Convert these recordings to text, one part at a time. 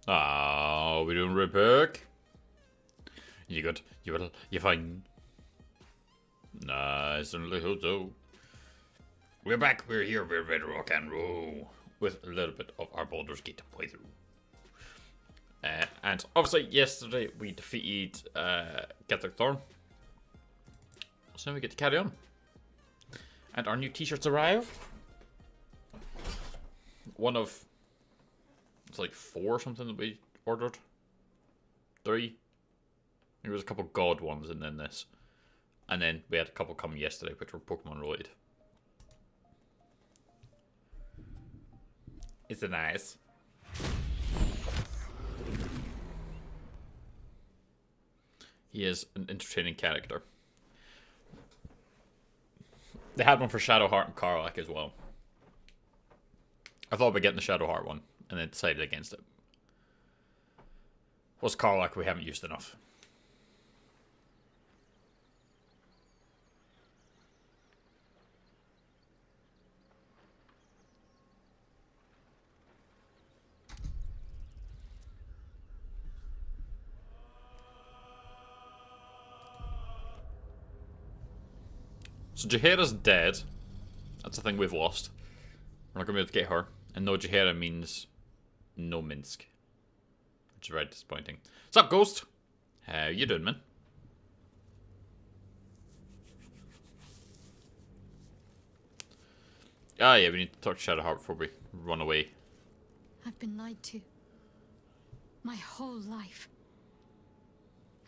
Ah, we doing repack? You good? You well? You fine? Nice and little so. We're back. We're here. We're ready to rock and roll with a little bit of our Baldur's Gate playthrough. And obviously, yesterday we defeated Gathering Thorn. So now we get to carry on. And our new t-shirts arrived. One of... It's like 4 or something that we ordered. 3. There was a couple god ones and then this. And then we had a couple come yesterday which were Pokemon related. Is it nice? He is an entertaining character. They had one for Shadowheart and Karlach as well. I thought about getting the Shadowheart one, and then decided against it. What's Karlach we haven't used enough. So Jaheira's dead. That's the thing we've lost. We're not going to be able to get her. And no Jaheira means no Minsk. Which is very disappointing. What's up, Ghost? How you doing, man? Ah, yeah, we need to talk to Shadowheart before we run away. I've been lied to. My whole life.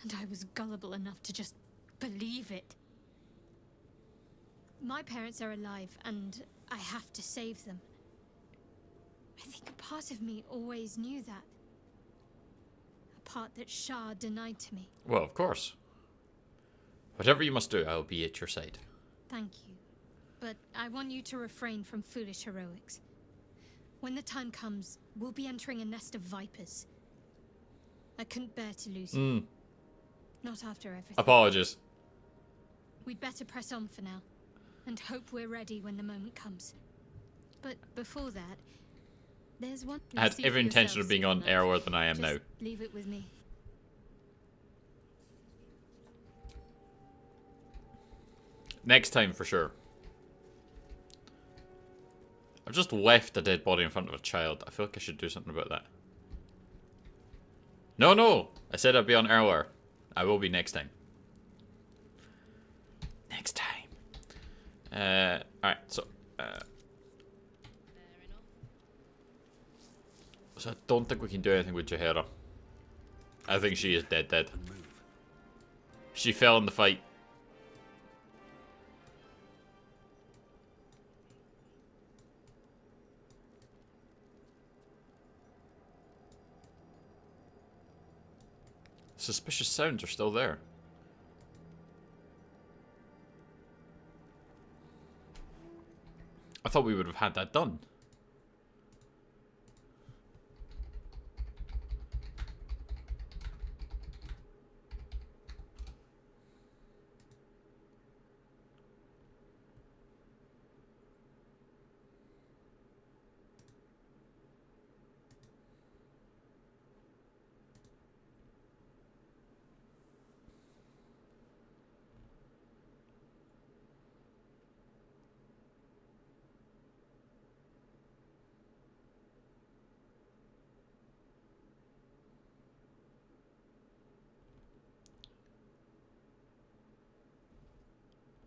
And I was gullible enough to just believe it. My parents are alive, and I have to save them. I think a part of me always knew that. A part that Shah denied to me. Well, of course. Whatever you must do, I'll be at your side. Thank you. But I want you to refrain from foolish heroics. When the time comes, we'll be entering a nest of vipers. I couldn't bear to lose you. Not after everything. Apologies. We'd better press on for now. And hope we're ready when the moment comes. But before that, there's one... I had every intention of being on earlier than I am now. Leave it with me. Next time, for sure. I've just left a dead body in front of a child. I feel like I should do something about that. No, no! I said I'd be on earlier. I will be next time. Next time. Alright, so... so I don't think we can do anything with Jaheira. I think she is dead. She fell in the fight. Suspicious sounds are still there. I thought we would have had that done.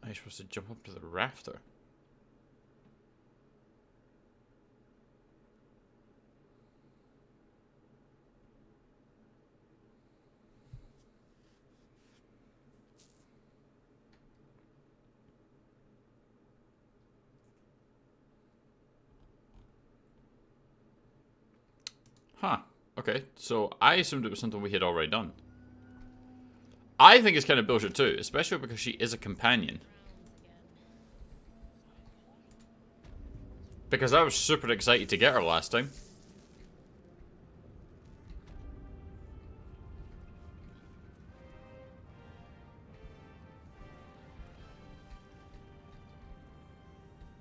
Are you supposed to jump up to the rafter? Huh. Okay, so I assumed it was something we had already done. I think it's kind of bullshit too, especially because she is a companion. Because I was super excited to get her last time.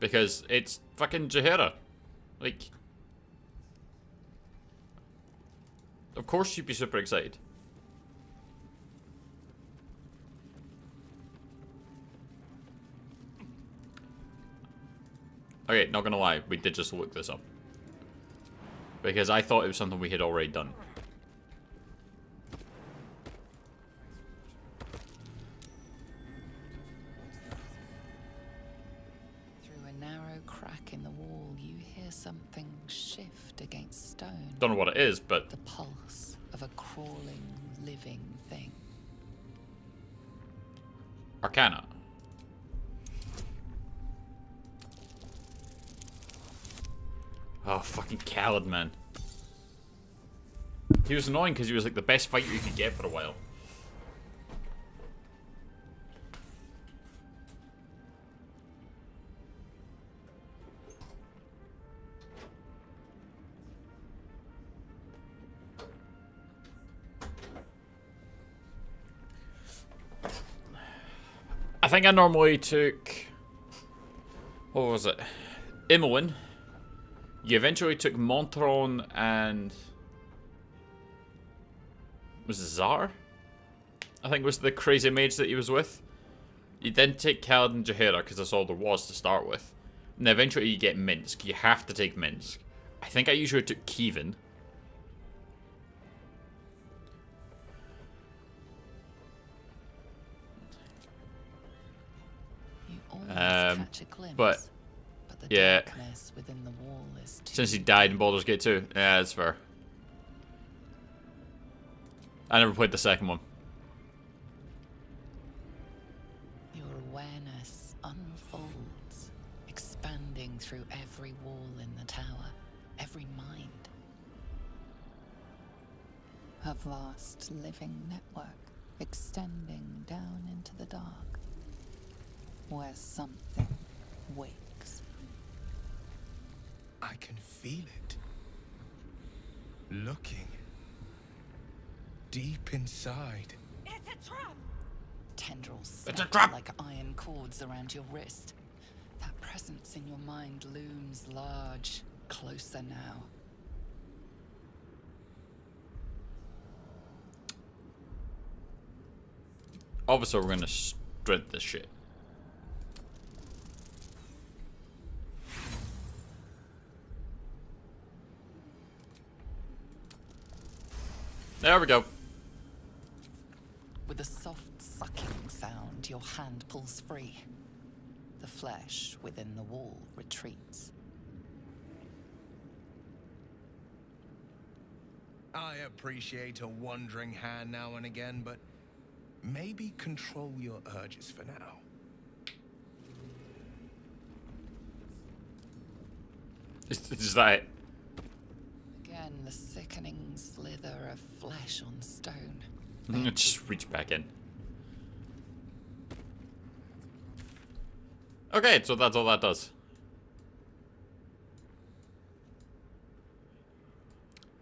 Because it's fucking Jaheira. Like... Of course you'd be super excited. Okay, not gonna lie, we did just look this up. Because I thought it was something we had already done. Through a narrow crack in the wall, you hear something shift against stone. Don't know what it is, but... The pulse of a crawling, living thing. Arcana. Oh, fucking Paladin, man. He was annoying because he was like the best fighter you could get for a while. I think I normally took... What was it? Imoen. You eventually took Montron and... Was it Zar? I think was the crazy mage that he was with. You then take Kaladin Jaheira because that's all there was to start with. And eventually you get Minsk. You have to take Minsk. I think I usually took Kievan. You almost catch a glimpse, but the yeah, darkness within the wall is too since he died in Baldur's Gate 2, yeah, that's fair. I never played the second one. Your awareness unfolds, expanding through every wall in the tower, every mind. A vast living network extending down into the dark, where something wakes. I can feel it. Looking. Deep inside. It's a trap! Tendrils It's a snap trap! like iron cords around your wrist. That presence in your mind looms large, closer now. Obviously, we're gonna strip this shit. There we go. With a soft sucking sound, your hand pulls free. The flesh within the wall retreats. I appreciate a wandering hand now and again, but maybe control your urges for now. Is that it? Again, the sickening slither of flesh on stone. Just reach back in. Okay, so that's all that does.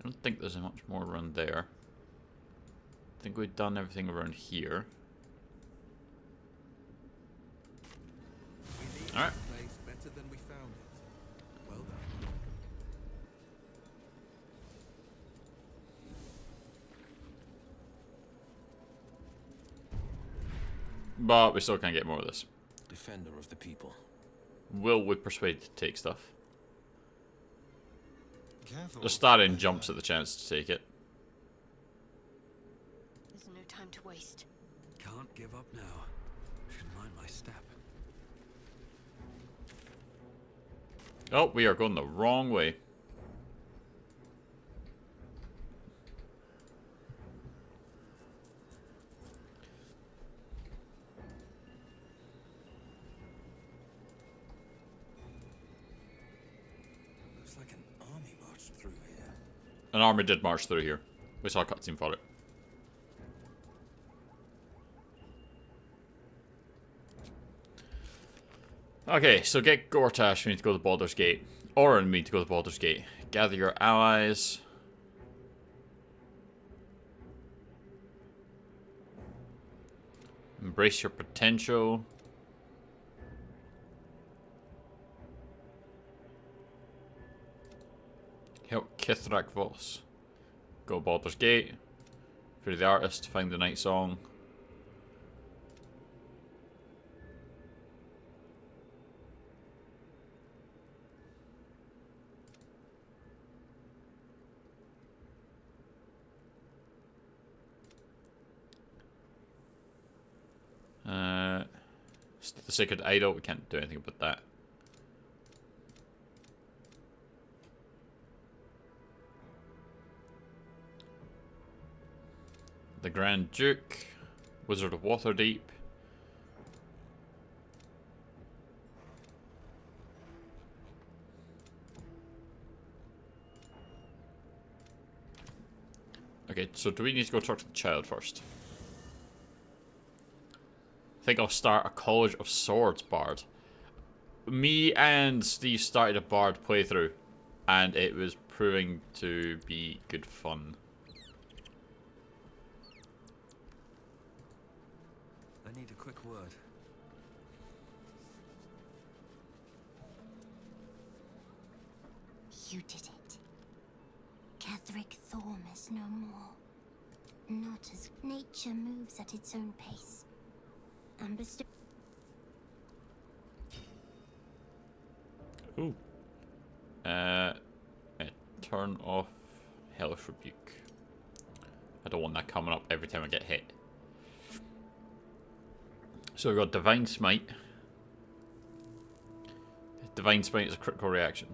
I don't think there's much more around there. I think we've done everything around here. Alright. Better than we found it. Well done. But we still can't get more of this. Defender of the people. Will we persuade to take stuff? Careful. The starting jumps at the chance to take it. There's no time to waste. Can't give up now. Should mind my step. Oh, we are going the wrong way. Looks like an army marched through here. An army did march through here. We saw a cutscene for it. Okay, so get Gortash, we need to go to Baldur's Gate. Orin, we need to go to Baldur's Gate. Gather your allies. Embrace your potential. Help Kithrak Voss. Go to Baldur's Gate. Through the artist, find the night song. The Sacred Idol, we can't do anything about that. The Grand Duke, Wizard of Waterdeep. Okay, so do we need to go talk to the child first? I think I'll start a College of Swords bard. Me and Steve started a bard playthrough, and it was proving to be good fun. I need a quick word. You did it. Catherick Thorm is no more. Not as nature moves at its own pace. And Ooh. Turn off Hellish Rebuke. I don't want that coming up every time I get hit. So we've got Divine Smite. Divine Smite is a critical reaction.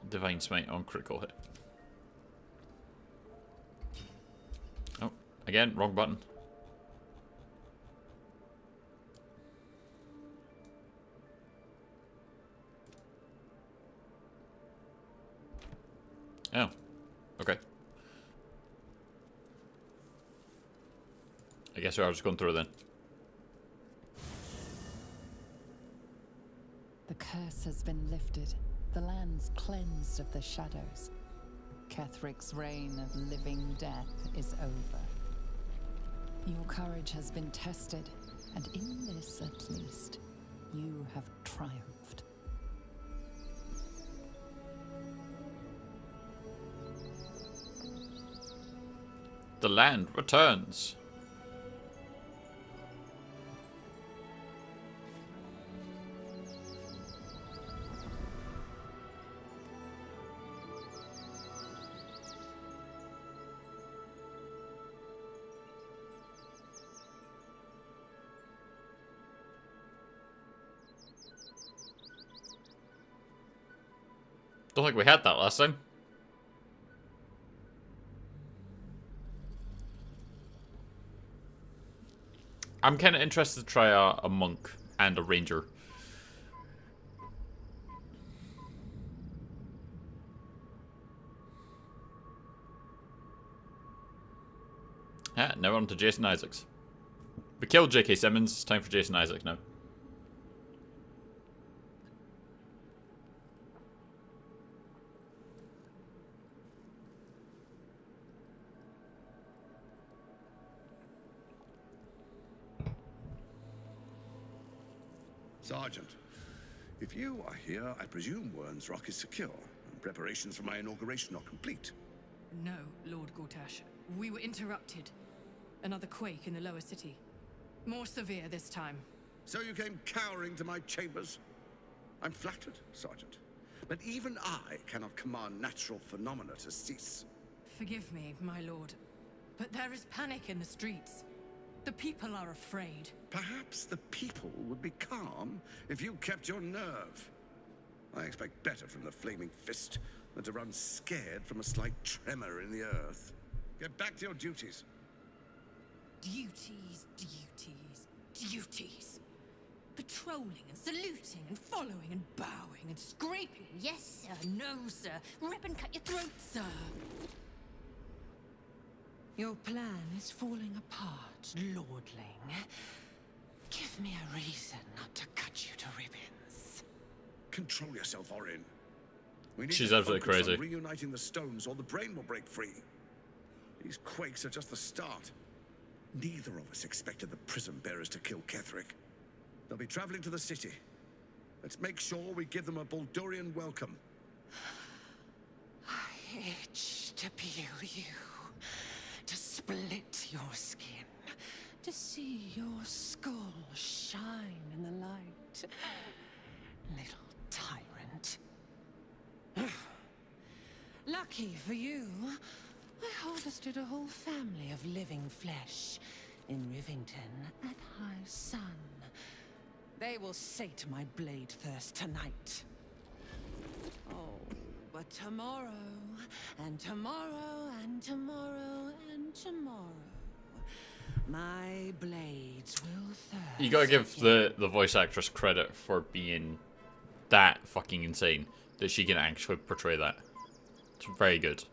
Divine Smite on critical hit. Oh, again, wrong button. Oh, okay. I guess we are just going through then. The curse has been lifted. The land's cleansed of the shadows. Catherick's reign of living death is over. Your courage has been tested, and in this at least, you have triumphed. The land returns. Don't think we had that last time. I'm kind of interested to try a monk and a ranger. Ah, now on to Jason Isaacs. We killed J.K. Simmons. It's time for Jason Isaacs now. Sergeant, if you are here, I presume Wern's Rock is secure, and preparations for my inauguration are complete. No, Lord Gortash. We were interrupted. Another quake in the lower city. More severe this time. So you came cowering to my chambers? I'm flattered, Sergeant. But even I cannot command natural phenomena to cease. Forgive me, my lord. But there is panic in the streets. The people are afraid. Perhaps the people would be calm if you kept your nerve. I expect better from the Flaming Fist than to run scared from a slight tremor in the earth. Get back to your duties. Duties, duties, duties. Patrolling and saluting and following and bowing and scraping. Yes, sir. No, sir. Rip and cut your throat, sir. Your plan is falling apart, lordling. Give me a reason not to cut you to ribbons. Control yourself, Orin. We need She's to absolutely focus crazy. on reuniting the stones, or the brain will break free. These quakes are just the start. Neither of us expected the prison bearers to kill Ketheric. They'll be traveling to the city. Let's make sure we give them a Baldurian welcome. I itch to peel you, to split your skin, to see your skull shine in the light. Little tyrant. Lucky for you, I harvested a whole family of living flesh in Rivington at high sun. They will sate my blade thirst tonight. Oh, but tomorrow, and tomorrow, and tomorrow, and tomorrow, my blades will thirst. You gotta give the voice actress credit for being that fucking insane that she can actually portray that. It's very good.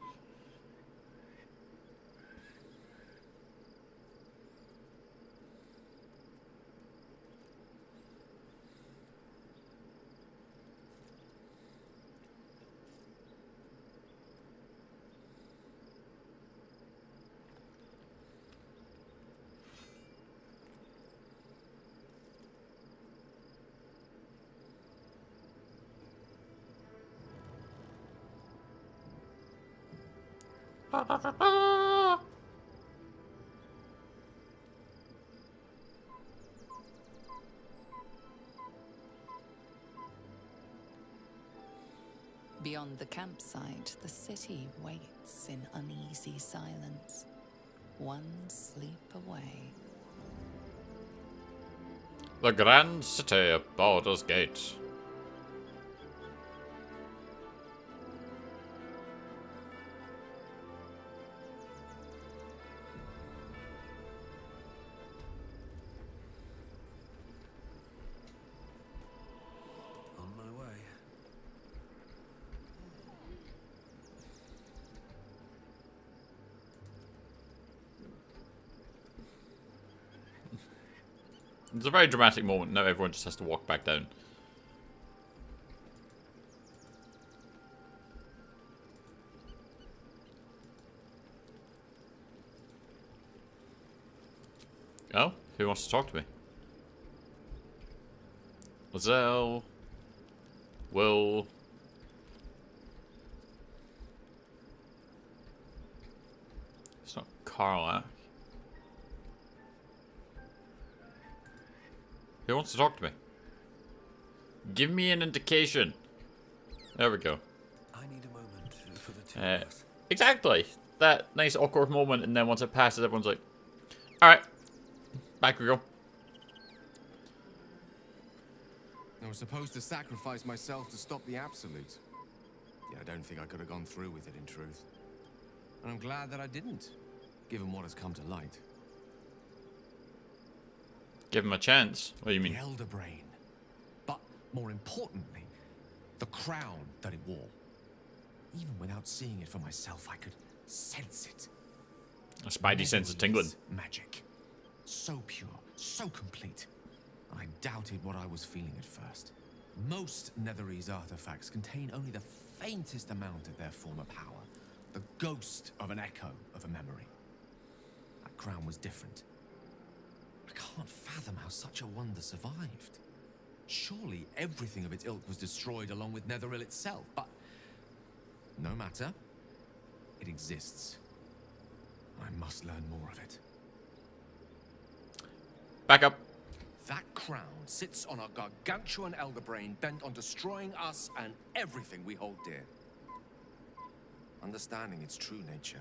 Beyond the campsite, the city waits in uneasy silence, one sleep away. The grand city of Baldur's Gate. On my way. It's a very dramatic moment. Now everyone just has to walk back down. Oh, who wants to talk to me? Lizelle. Will. It's not Carla. Who wants to talk to me? Give me an indication. There we go. I need a moment for the two of us. Exactly. That nice awkward moment, and then once it passes, everyone's like, alright. Back we go. I was supposed to sacrifice myself to stop the Absolute. Yeah, I don't think I could have gone through with it, in truth. And I'm glad that I didn't, given what has come to light. Give him a chance. What do you mean? The Elder Brain. But, more importantly, the crown that it wore. Even without seeing it for myself, I could sense it. A spidey sense is tingling. Magic. So pure, so complete. I doubted what I was feeling at first. Most Netherese artifacts contain only the faintest amount of their former power. The ghost of an echo of a memory. That crown was different. I can't fathom how such a wonder survived. Surely everything of its ilk was destroyed along with Netheril itself, but no matter. It exists. I must learn more of it. Back up. That crown sits on a gargantuan elder brain bent on destroying us and everything we hold dear. Understanding its true nature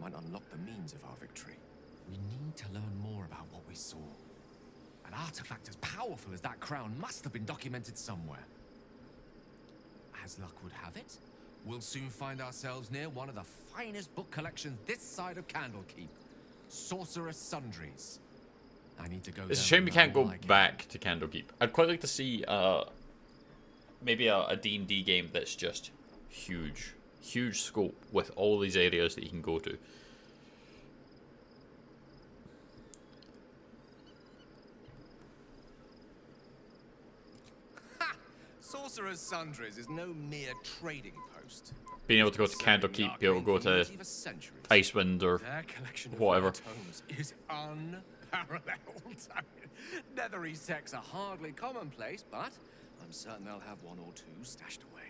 might unlock the means of our victory. We need to learn more about what we saw. An artifact as powerful as that crown must have been documented somewhere. As luck would have it, we'll soon find ourselves near one of the finest book collections this side of Candlekeep. Sorcerous Sundries. I need to go. It's a shame we can't go back to Candlekeep. I'd quite like to see maybe a D&D game that's just huge. Huge scope with all these areas that you can go to. Sorcerer's Sundries is no mere trading post. Being able to go to Candlekeep, be able to go to Icewind or Their collection of whatever. rare tomes is unparalleled. I mean, Netherese texts are hardly commonplace, but I'm certain they'll have one or two stashed away.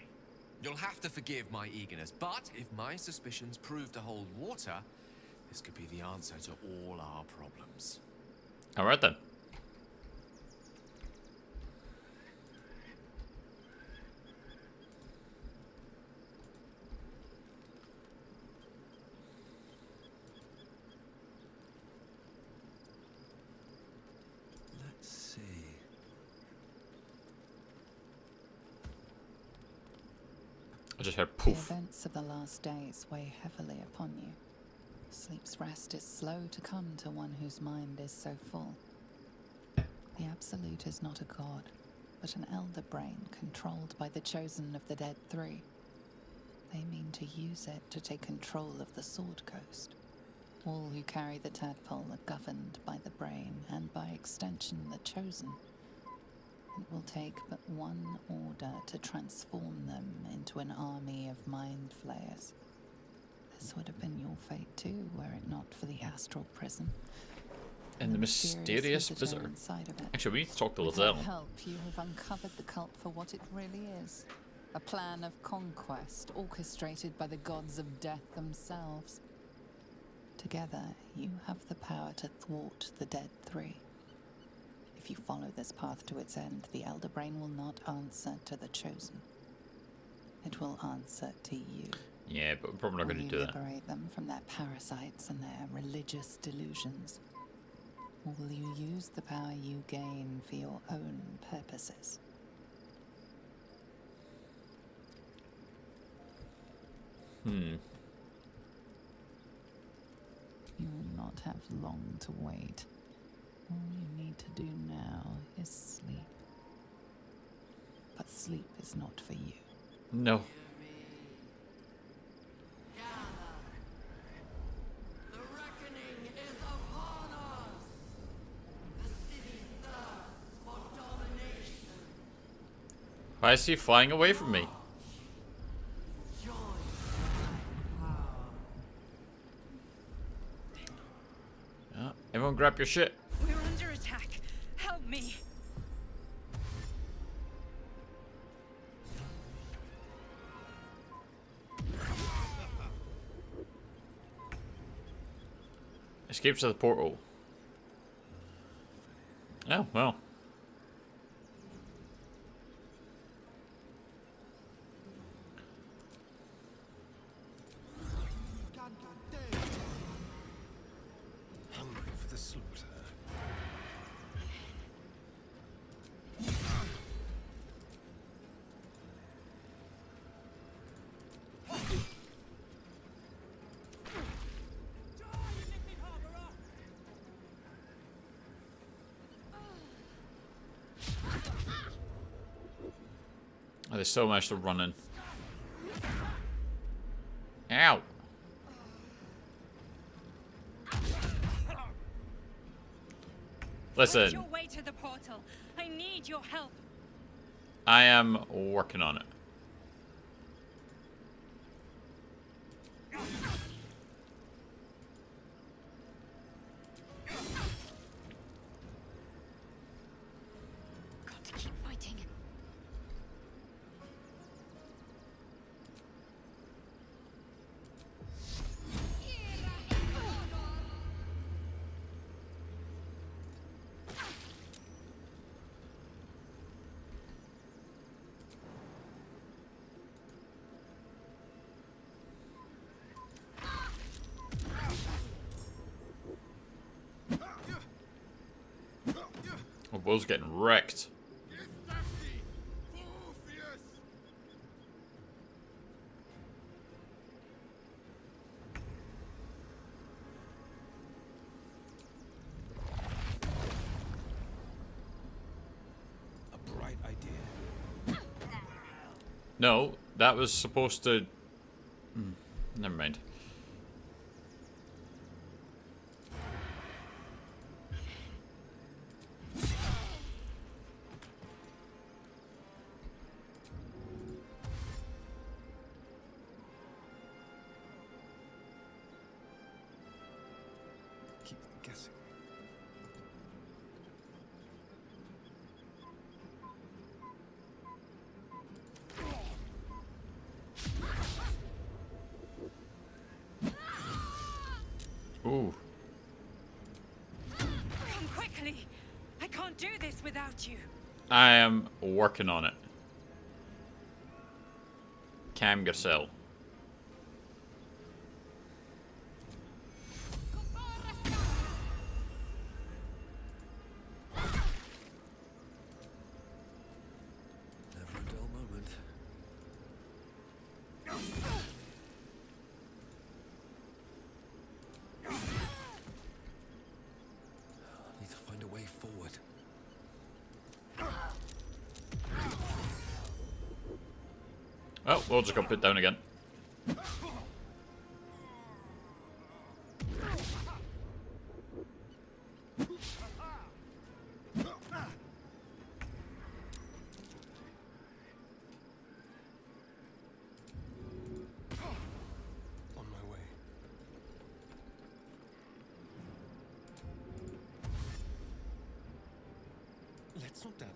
You'll have to forgive my eagerness, but if my suspicions prove to hold water, this could be the answer to all our problems. Alright then. Let's see. I just heard The poof. events of the last days weigh heavily upon you. Sleep's rest is slow to come to one whose mind is so full. The Absolute is not a god, but an elder brain controlled by the chosen of the Dead Three. They mean to use it to take control of the Sword Coast. All who carry the tadpole are governed by the brain, and by extension the chosen. It will take but one order to transform them into an army of mind flayers. This would have been your fate too, were it not for the astral prison. And the mysterious visitor. Inside of it. Actually, we need to talk to With Lizelle. her help, you have uncovered the cult for what it really is. A plan of conquest orchestrated by the gods of death themselves. Together, you have the power to thwart the Dead Three. If you follow this path to its end, the Elder Brain will not answer to the Chosen. It will answer to you. Yeah, but we're probably not going to do that. Will you liberate them from their parasites and their religious delusions? Or will you use the power you gain for your own purposes? You will not have long to wait. All you need to do now is sleep. But sleep is not for you. No. The reckoning is upon us. The city thirsts for domination. Why is he flying away from me? Join Yeah, everyone grab your shit. We're under attack. Help me. Escapes to the portal. Oh, well. Hungry for the slaughter. Oh, there's so much to run in. Ow! Find Listen, your way to the portal. I need your help. I am working on it. Got to keep fighting. Oh, Will's getting wrecked. A bright idea. No, that was supposed to... Never mind. Ooh. Come quickly. I can't do this without you. I am working on it. Cam Garcelle. Never a dull moment. I need to find a way forward. Oh, we'll just go put down again. On my way. Let's not dally.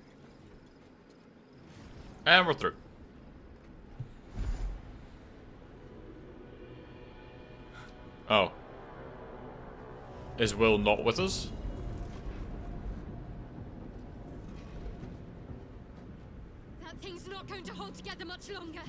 And we're through. Oh. Is Will not with us? That thing's not going to hold together much longer.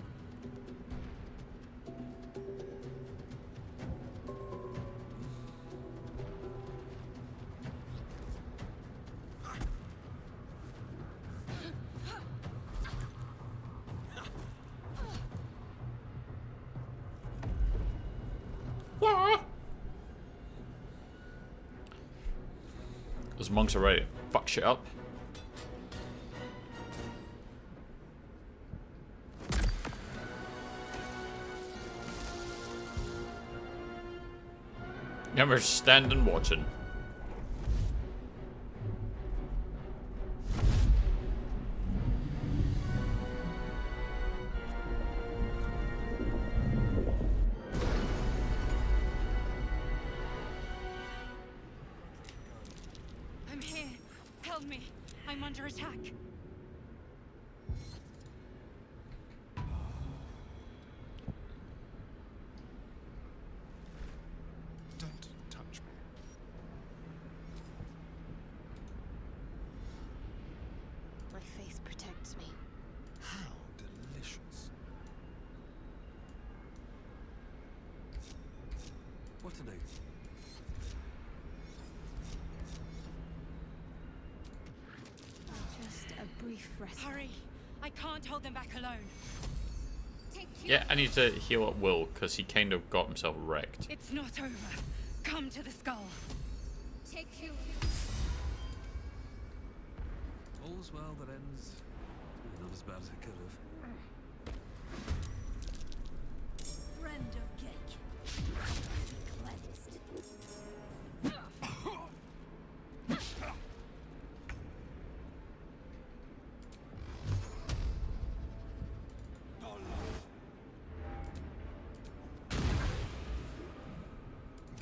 Those monks are ready to fuck shit up. Yeah, we're standing watching. I'm here. Help me. I'm under attack. Don't touch me. My faith protects me. How delicious. What to do? Just a brief rest. Hurry. I can't hold them back alone. Yeah, I need to heal at Will because he kind of got himself wrecked. It's not over. Come to the skull. Take you. All's well that ends not as bad as it could have. Friend of cake. Cleansed.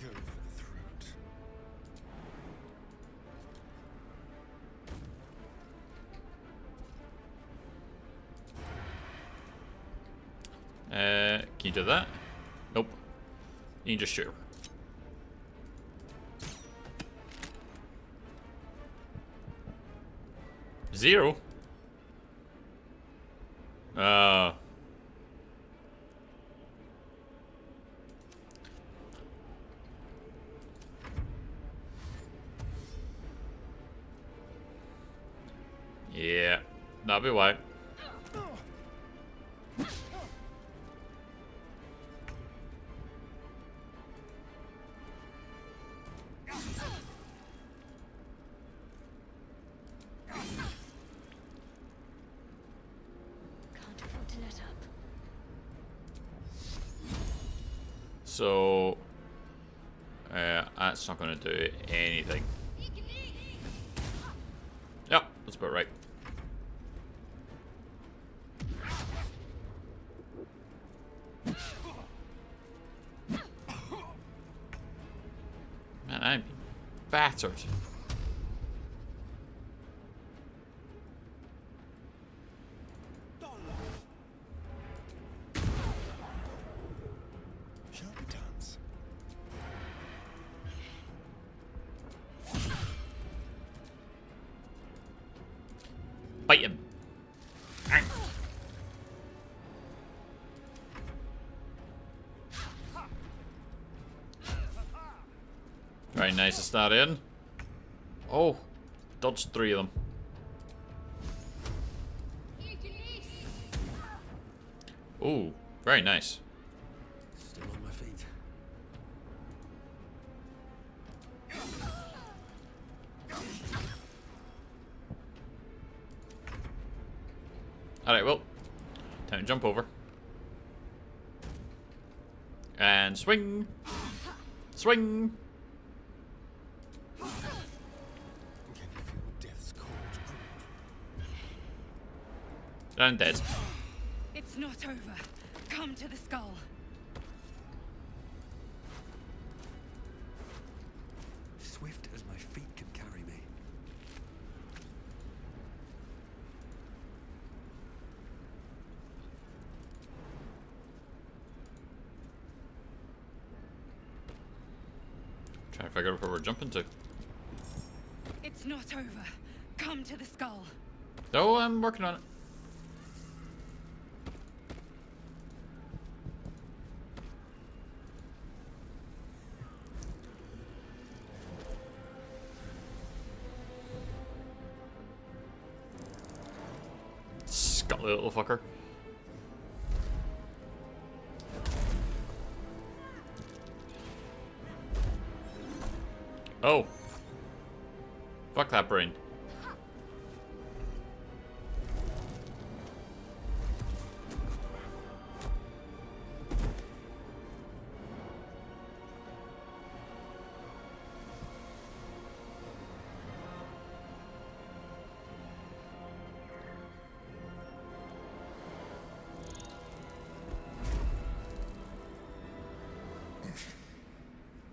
Go for the throat. Can you do that? Nope. You can just shoot her. Zero? Yeah, that'll be why. Can't afford to let up. So, that's not going to do anything. Yep, that's about right. Man, I'm battered. Shall we dance? Very nice to start in. Oh, dodged 3 of them. Ooh, very nice. Still on my feet. Alright, well, time to jump over. And swing! Swing! Can you feel death's cold grip? And dead. It's not over. Come to the skull. Swift as my feet can carry me. Trying to figure out where we're jumping to. It's not over. Come to the skull. Oh, I'm working on it. Scuttly little fucker. Oh. Fuck that brain.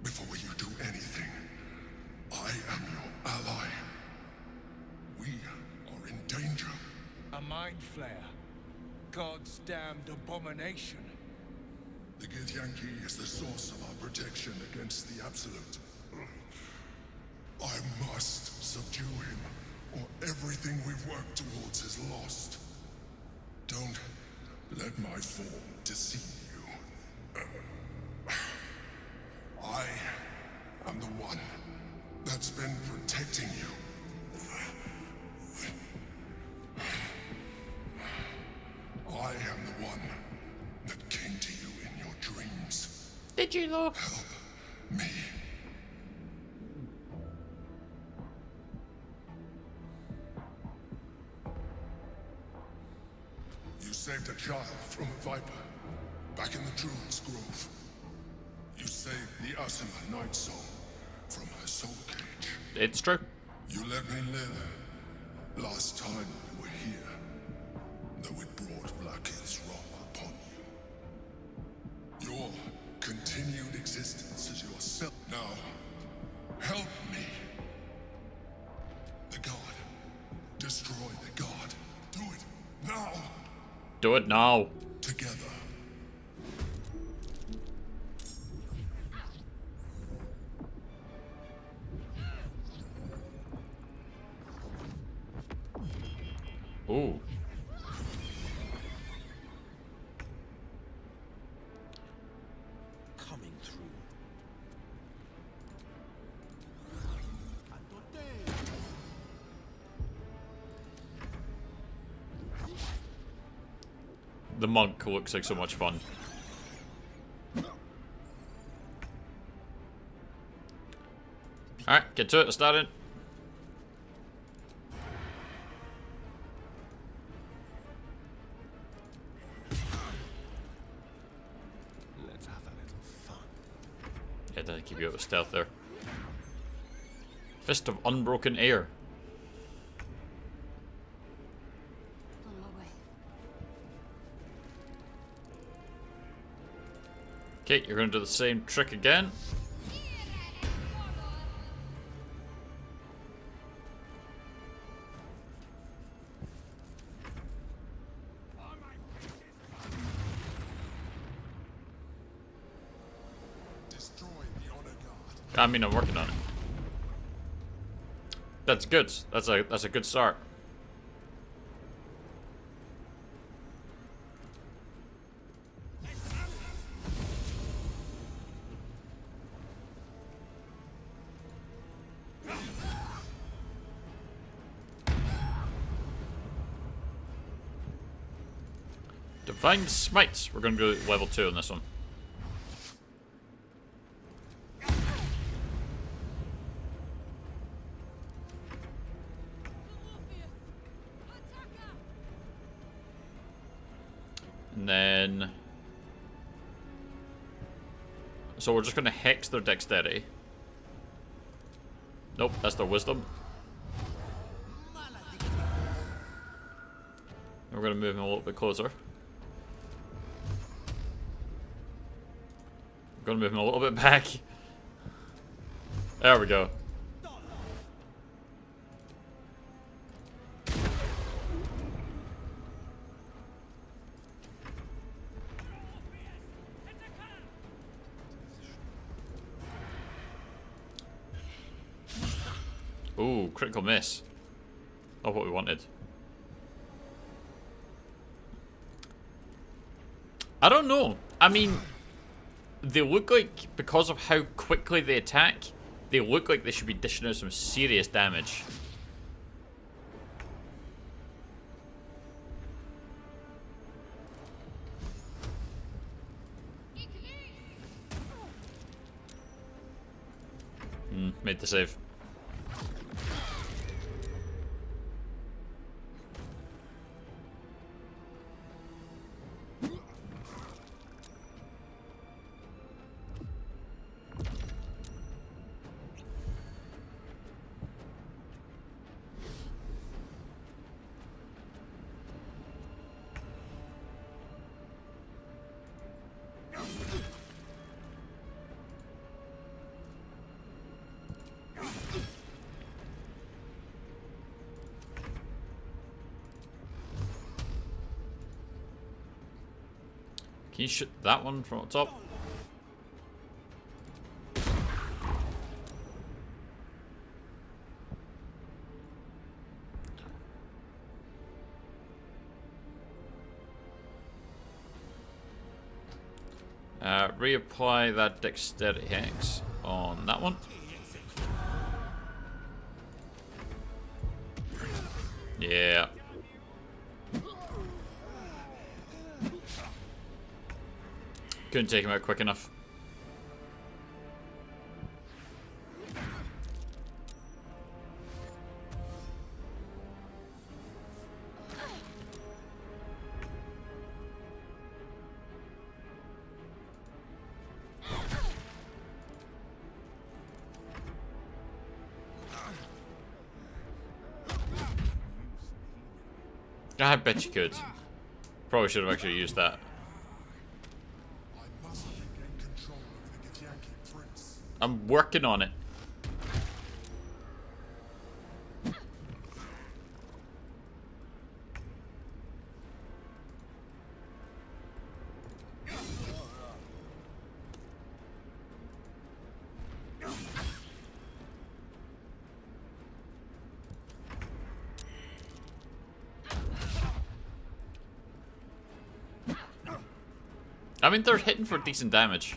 Before you do anything, I am your ally. We are in danger. A mind flayer. God's damned abomination. The Githyanki is the source of our protection against the Absolute. I must subdue him, or everything we've worked towards is lost. Don't let my form deceive you. I am the one that's been protecting you. I am the one that came to you in your dreams. Did you though? Help me. You saved a child from a viper back in the Druid's Grove. You saved the Asima Night Soul from her soul cage. It's true. You let me live last time you were here, though it brought Blackheath's wrath upon you. Your continued existence is yourself. Now, help me. The god. Destroy the god. Do it now. Do it now. Together. Ooh. Coming through. The monk looks like so much fun. Alright, get to it, let's start it. Let's have a little fun. Yeah, didn't keep you out of stealth there. Fist of Unbroken Air. On my way. Okay, you're gonna do the same trick again. Destroy the honor guard. I mean, I'm working on it. That's good. That's a good start. Find smites. We're going to go level 2 on this one. And then... So we're just going to hex their dexterity. Nope, that's their wisdom. We're going to move him a little bit closer. We're going to move him a little bit back. There we go. Ooh, critical miss. Not what we wanted. I don't know. I mean, they look like, because of how quickly they attack, they look like they should be dishing out some serious damage. Made the save. Can you shoot that one from up top? Reapply that dexterity hex on that one. Yeah. Couldn't take him out quick enough. I bet you could. Probably should have actually used that. I'm working on it. I mean, they're hitting for decent damage.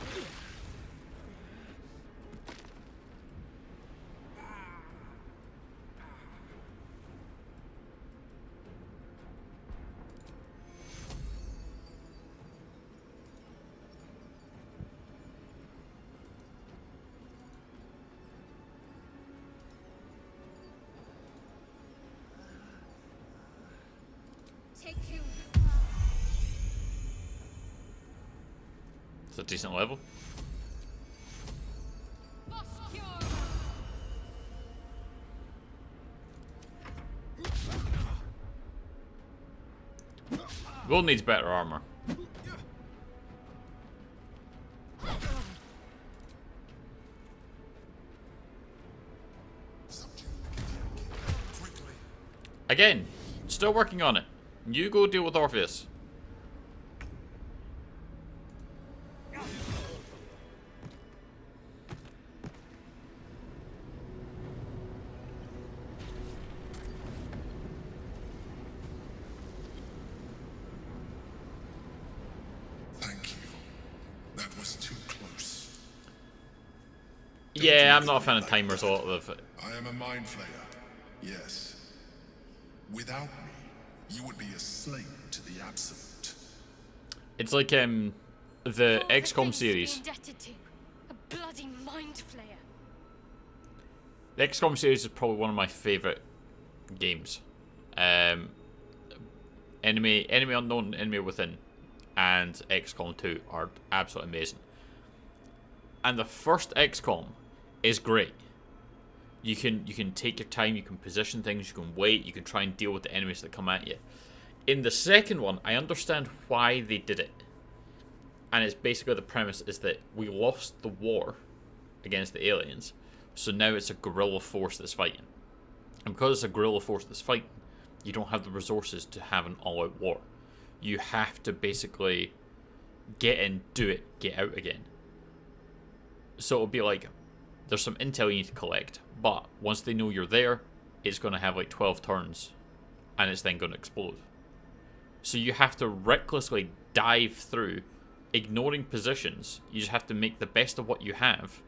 It's a decent level. Will needs better armor. Again, still working on it. You go deal with Orpheus. Yeah, I'm not a fan of timers a lot of it. I am a mind flayer, yes. Without me, you would be a slave to the Absolute. It's like the XCOM series. Indebted to a bloody mind flayer. The XCOM series is probably one of my favourite games. Enemy Unknown, Enemy Within, and XCOM 2 are absolutely amazing. And the first XCOM is great. You can take your time, you can position things, you can wait, you can try and deal with the enemies that come at you. In the second one, I understand why they did it. And it's basically the premise is that we lost the war against the aliens, so now it's a guerrilla force that's fighting. And because it's a guerrilla force that's fighting, you don't have the resources to have an all-out war. You have to basically get in, do it, get out again. So it'll be like, there's some intel you need to collect, but once they know you're there, it's going to have like 12 turns, and it's then going to explode. So you have to recklessly dive through, ignoring positions. You just have to make the best of what you have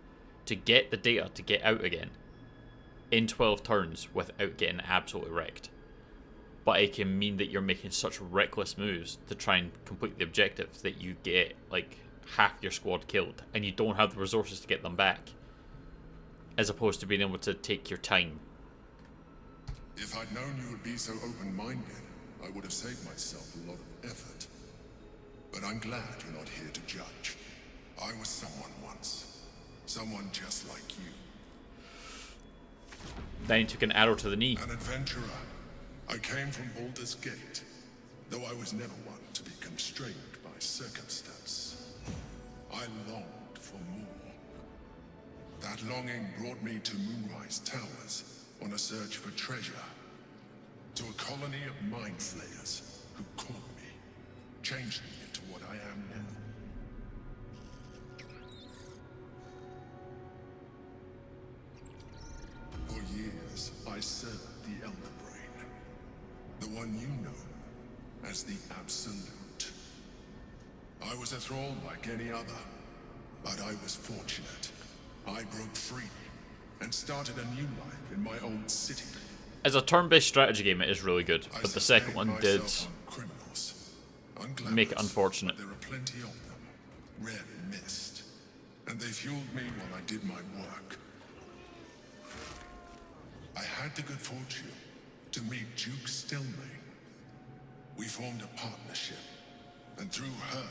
to get the data to get out again in 12 turns without getting absolutely wrecked. But it can mean that you're making such reckless moves to try and complete the objective that you get like half your squad killed and you don't have the resources to get them back, as opposed to being able to take your time. If I'd known you would be so open-minded, I would have saved myself a lot of effort. But I'm glad you're not here to judge. I was someone once. Someone just like you. Then he took an arrow to the knee. An adventurer. I came from Baldur's Gate, though I was never one to be constrained by circumstance. I longed for more. That longing brought me to Moonrise Towers on a search for treasure. To a colony of mind flayers who caught me, changed me into what I am now. For years, I served the Elder Brain, the one you know as the Absolute. I was a thrall like any other, but I was fortunate. I broke free and started a new life in my old city. As a turn-based strategy game, it is really good, but the second one did make it unfortunate. There are plenty of them, rarely missed, and they fueled me while I did my work. I had the good fortune to meet Duke Stelmane. We formed a partnership, and through her,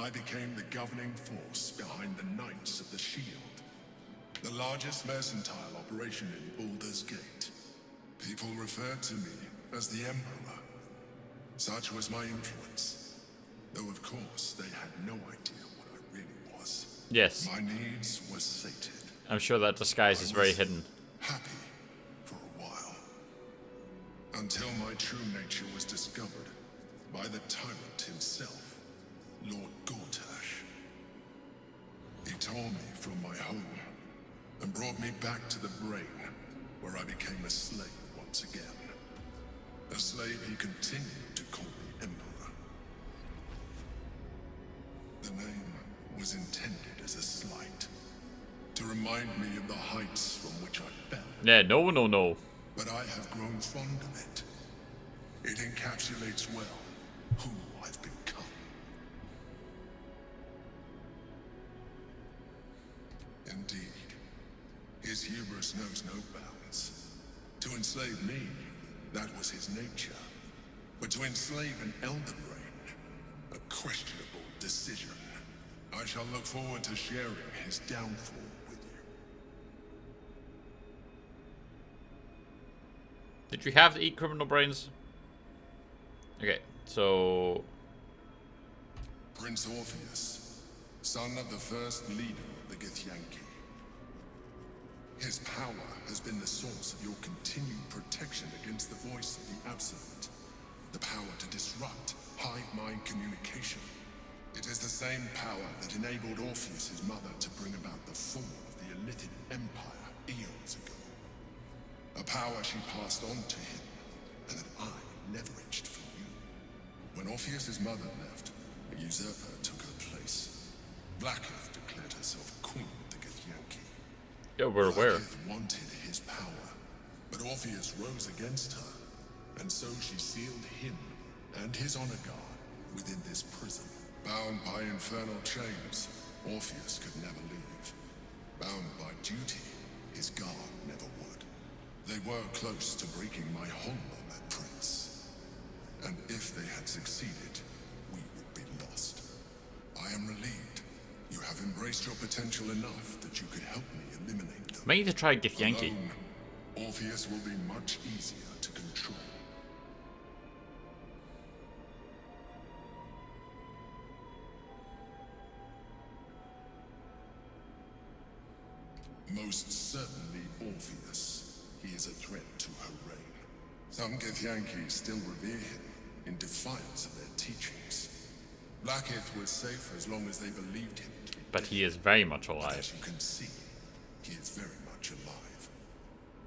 I became the governing force behind the Knights of the Shield, the largest mercantile operation in Baldur's Gate. People referred to me as the Emperor. Such was my influence, though of course they had no idea what I really was. Yes. My needs were sated. I'm sure that disguise is very hidden. Happy for a while, until my true nature was discovered by the tyrant himself, Lord Gortash. He tore me from my home and brought me back to the Brain, where I became a slave once again. A slave he continued to call me Emperor. The name was intended as a slight, to remind me of the heights from which I fell. Yeah, no. But I have grown fond of it. It encapsulates well who I've become. Indeed, his hubris knows no bounds. To enslave me, that was his nature. But to enslave an Elder Brain, a questionable decision. I shall look forward to sharing his downfall with you. Did you have to eat criminal brains? Okay, so... Prince Orpheus, son of the first leader of the Githyanki. His power has been the source of your continued protection against the voice of the Absolute. The power to disrupt hive mind communication. It is the same power that enabled Orpheus's mother to bring about the fall of the Elitid Empire eons ago. A power she passed on to him, and that I leveraged for you. When Orpheus's mother left, a usurper took her place. Blackith declared herself queen of the Githyanki. Yeah, we're aware. Blackith wanted his power, but Orpheus rose against her, and so she sealed him and his honor guard within this prison. Bound by infernal chains, Orpheus could never leave. Bound by duty, his guard never would. They were close to breaking my honor, my prince. And if they had succeeded, we would be lost. I am relieved. You have embraced your potential enough that you could help me eliminate them. Might need to try Githyanki. Alone, Orpheus will be much easier to control. Most certainly Orpheus. He is a threat to her reign. Some Githyanki still revere him in defiance of their teachings. Blackith was safe as long as they believed him to be But he is very much alive. As you can see, he is very much alive.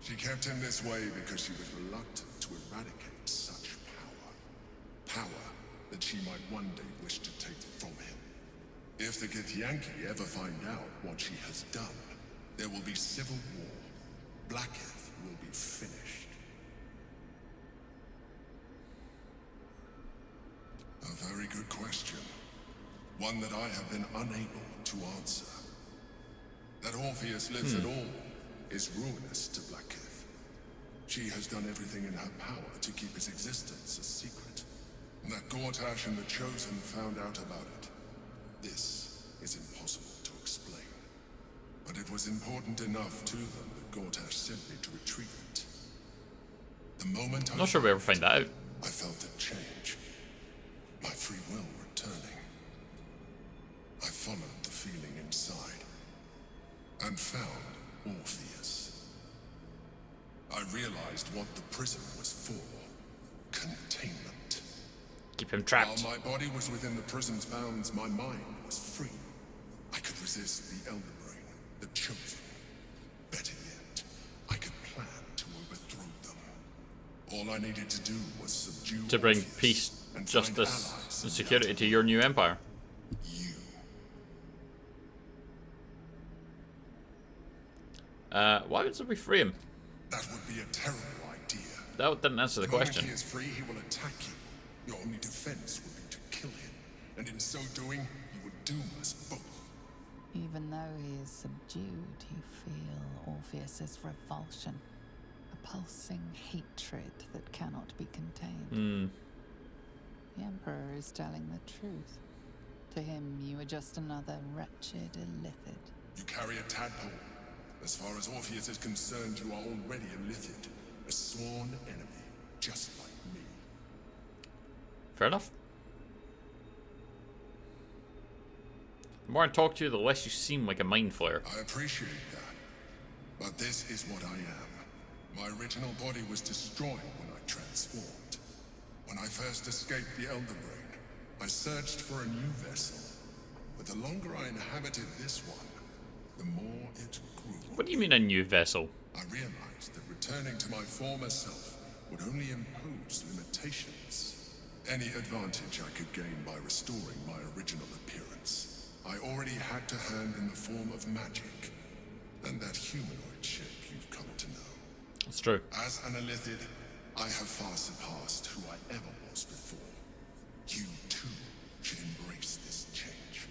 She kept him this way because she was reluctant to eradicate such power. Power that she might one day wish to take from him. If the Githyanki ever find out what she has done, there will be civil war. Blackith will be finished. A very good question. One that I have been unable to answer. That Orpheus lives at all is ruinous to Blackith. She has done everything in her power to keep his existence a secret. That Gortash and the Chosen found out about it. This is impossible to explain. But it was important enough to them that Gortash sent me to retrieve it. The moment I'm not sure we ever find that out. I felt a change. My free will returning. I followed the feeling inside and found Orpheus. I realized what the prison was for. Containment. Keep him trapped. While my body was within the prison's bounds, my mind was free. I could resist the Elder Brain, the Chosen. Better yet, I could plan to overthrow them. All I needed to do was subdue To bring Orpheus peace, and justice, find allies and in security reality. to your new empire. Why would somebody free him? That would be a terrible idea. That didn't answer the The moment question. he is free, he will attack you. Your only defense would be to kill him. And in so doing, you would doom us both. Even though he is subdued, you feel Orpheus's revulsion. A pulsing hatred that cannot be contained. The Emperor is telling the truth. To him, you are just another wretched illithid. You carry a tadpole. As far as Orpheus is concerned, you are already a illithid. A sworn enemy, just like me. Fair enough. The more I talk to you, the less you seem like a mind flayer. I appreciate that. But this is what I am. My original body was destroyed when I transformed. When I first escaped the Elder Brain, I searched for a new vessel. But the longer I inhabited this one, the more it grew. What do you mean a new vessel? I realized that returning to my former self would only impose limitations. Any advantage I could gain by restoring my original appearance, I already had to hand in the form of magic, and that humanoid shape you've come to know. That's true. As an illithid, I have far surpassed who I ever was before. You too should embrace this change.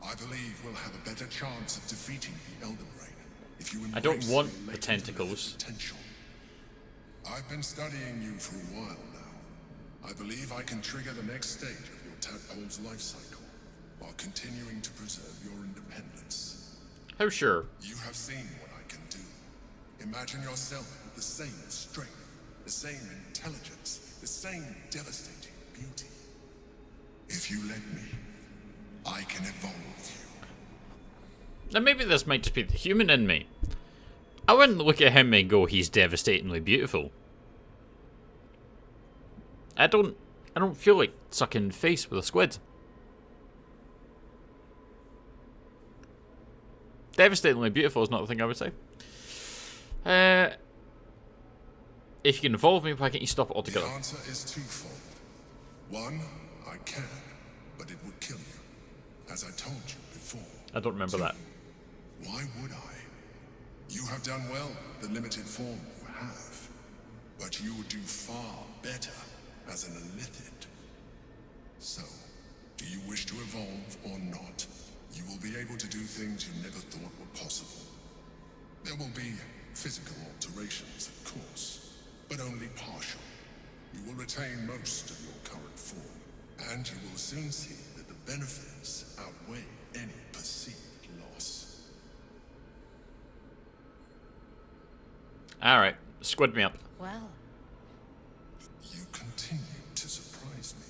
I believe we'll have a better chance of defeating the Elder Brain if you embrace I don't want your the latent tentacles. potential. I've been studying you for a while now. I believe I can trigger the next stage of your tadpole's life cycle while continuing to preserve your independence. How sure? You have seen what I can do. Imagine yourself with the same strength, the same intelligence, the same devastating beauty. If you let me, I can evolve you. Now maybe this might just be the human in me. I wouldn't look at him and go, he's devastatingly beautiful. I don't feel like sucking face with a squid. Devastatingly beautiful is not the thing I would say. If you can evolve me, why can't you stop it altogether? The answer is twofold. One, I can, but it would kill you, as I told you before. I don't remember that. Why would I? You have done well with the limited form you have. but you would do far better as an illithid. So, do you wish to evolve or not? You will be able to do things you never thought were possible. There will be physical alterations, of course, but only partial. You will retain most of your current form, and you will soon see that the benefits outweigh any perceived loss. Alright, squid me up. Well, You continue to surprise me.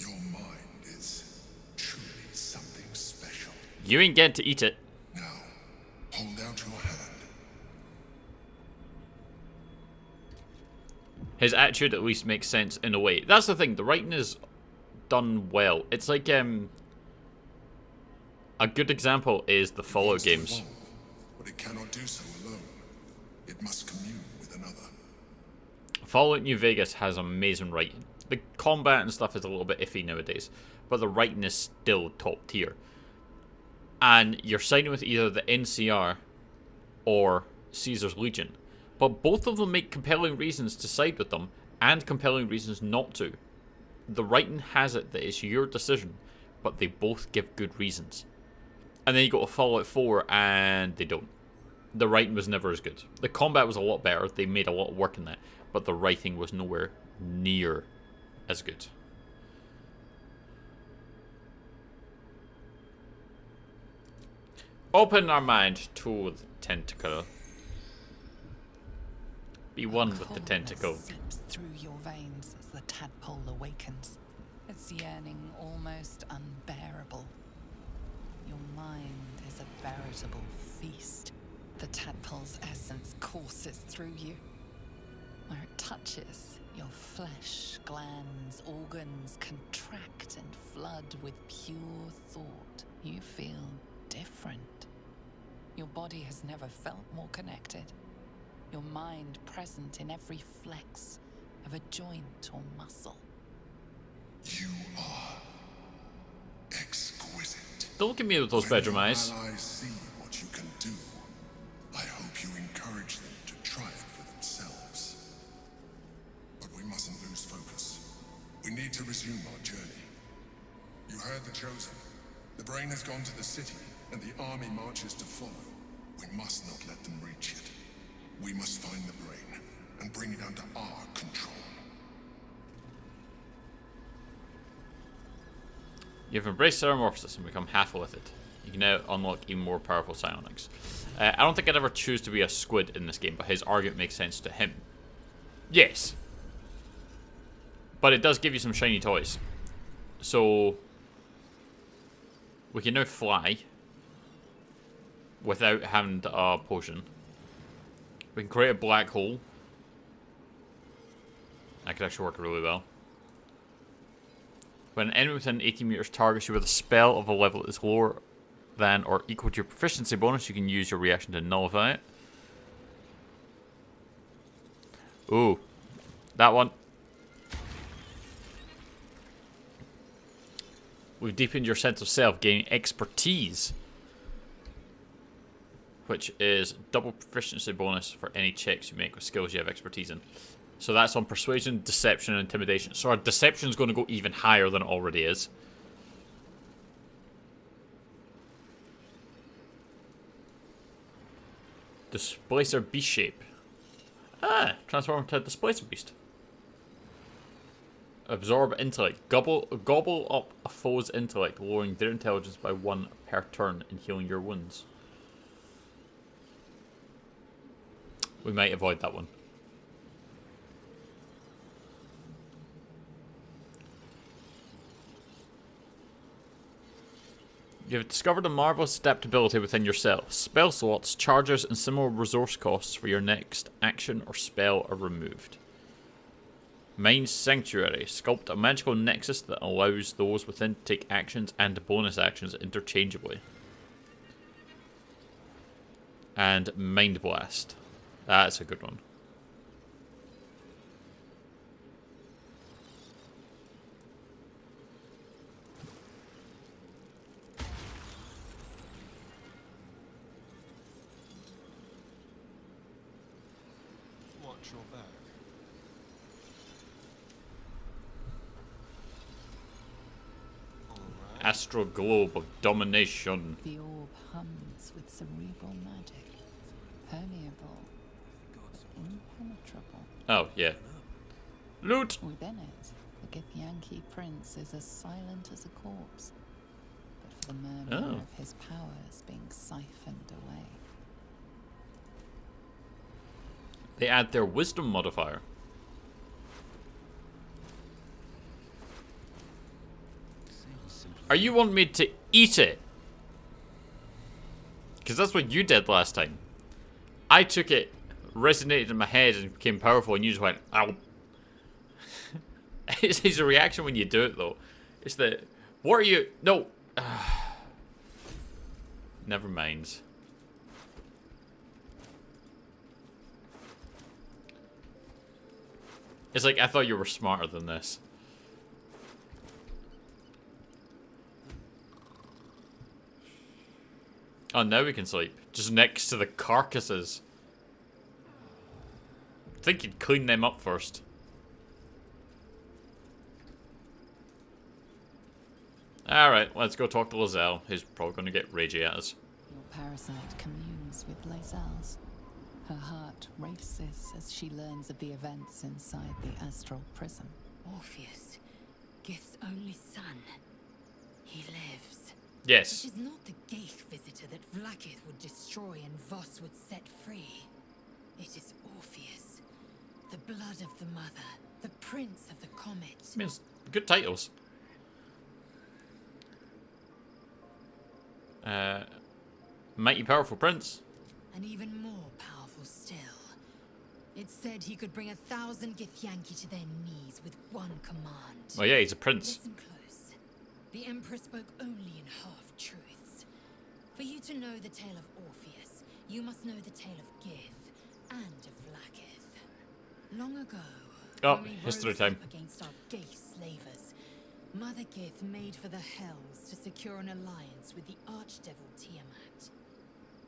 Your mind is truly something special. You ain't getting to eat it. Now, hold out your hand. His attitude at least makes sense in a way. That's the thing, the writing is done well. It's like, a good example is the Fallout games. Evolve, but it cannot do so alone. It must commune with another. Fallout New Vegas has amazing writing. The combat and stuff is a little bit iffy nowadays, but the writing is still top tier. And you're siding with either the NCR or Caesar's Legion. But both of them make compelling reasons to side with them and compelling reasons not to. The writing has it that it's your decision, but they both give good reasons. And then you go to Fallout 4 and they don't. The writing was never as good. The combat was a lot better, they made a lot of work in that, but the writing was nowhere near as good. Open our mind to the tentacle. Be one with the tentacle. Seeps through your veins as the tadpole awakens. Its yearning almost unbearable. Your mind is a veritable feast. The tadpole's essence courses through you. Where it touches, your flesh, glands, organs contract and flood with pure thought. You feel different. Your body has never felt more connected. Your mind present in every flex of a joint or muscle. You are exquisite. Don't look at me with those bedroom eyes. When your allies see what you can do, I hope you encourage them to try it for themselves. But we mustn't lose focus. We need to resume our journey. You heard the Chosen. The brain has gone to the city, and the army marches to follow. We must not let them reach it. We must find the brain and bring it under our control. You've embraced Ceramorphosis and become half with it. You can now unlock even more powerful psionics. I don't think I'd ever choose to be a squid in this game, but his argument makes sense to him. Yes. But it does give you some shiny toys. So we can now fly without having a potion. We can create a black hole. That could actually work really well. When an enemy within 80 meters targets you with a spell of a level that is lower than or equal to your proficiency bonus, you can use your reaction to nullify it. Ooh. That one. We've deepened your sense of self, gaining expertise, which is double proficiency bonus for any checks you make with skills you have expertise in. So that's on persuasion, deception, and intimidation. So our deception is going to go even higher than it already is. Displacer beast shape. Ah, transform into a displacer beast. Absorb intellect. Gobble up a foe's intellect, lowering their intelligence by 1 per turn and healing your wounds. We might avoid that one. You have discovered a marvelous adaptability within yourself. Spell slots, charges, and similar resource costs for your next action or spell are removed. Mind Sanctuary. Sculpt a magical nexus that allows those within to take actions and bonus actions interchangeably. And Mind Blast. That's a good one. Watch your back. astral globe of domination. The orb hums with cerebral magic, permeable, impenetrable. Oh, yeah. Loot! Within it, the Githyanki prince is as silent as a corpse, but for the murmur of his powers being siphoned away. They add their wisdom modifier. Are you wanting me to eat it? Because that's what you did last time. I took it, resonated in my head, and became powerful, and you just went, ow. It's a reaction when you do it, though. It's the, what are you, no. Never mind. It's like, I thought you were smarter than this. Oh, now we can sleep. Just next to the carcasses. I think you'd clean them up first. Alright, let's go talk to Lizelle. He's probably going to get ragey at us. Your parasite communes with Lizelle's. Her heart races as she learns of the events inside the astral prison. Orpheus, Gith's only son. He lives. Yes. It is not the Gaith visitor that Vlaakith would destroy and Voss would set free. It is Orpheus, the blood of the mother, the prince of the comet. I mean, it's good titles. Mighty powerful prince. And even more powerful still. It said he could bring 1,000 Githyanki to their knees with one command. Oh yeah, he's a prince. Listen close. The Emperor spoke only in half-truths. For you to know the tale of Orpheus, you must know the tale of Gith and of Vlaakith. Long ago, when we history rose time. up against our Gaith slavers, Mother Gith made for the Hells to secure an alliance with the Archdevil Tiamat.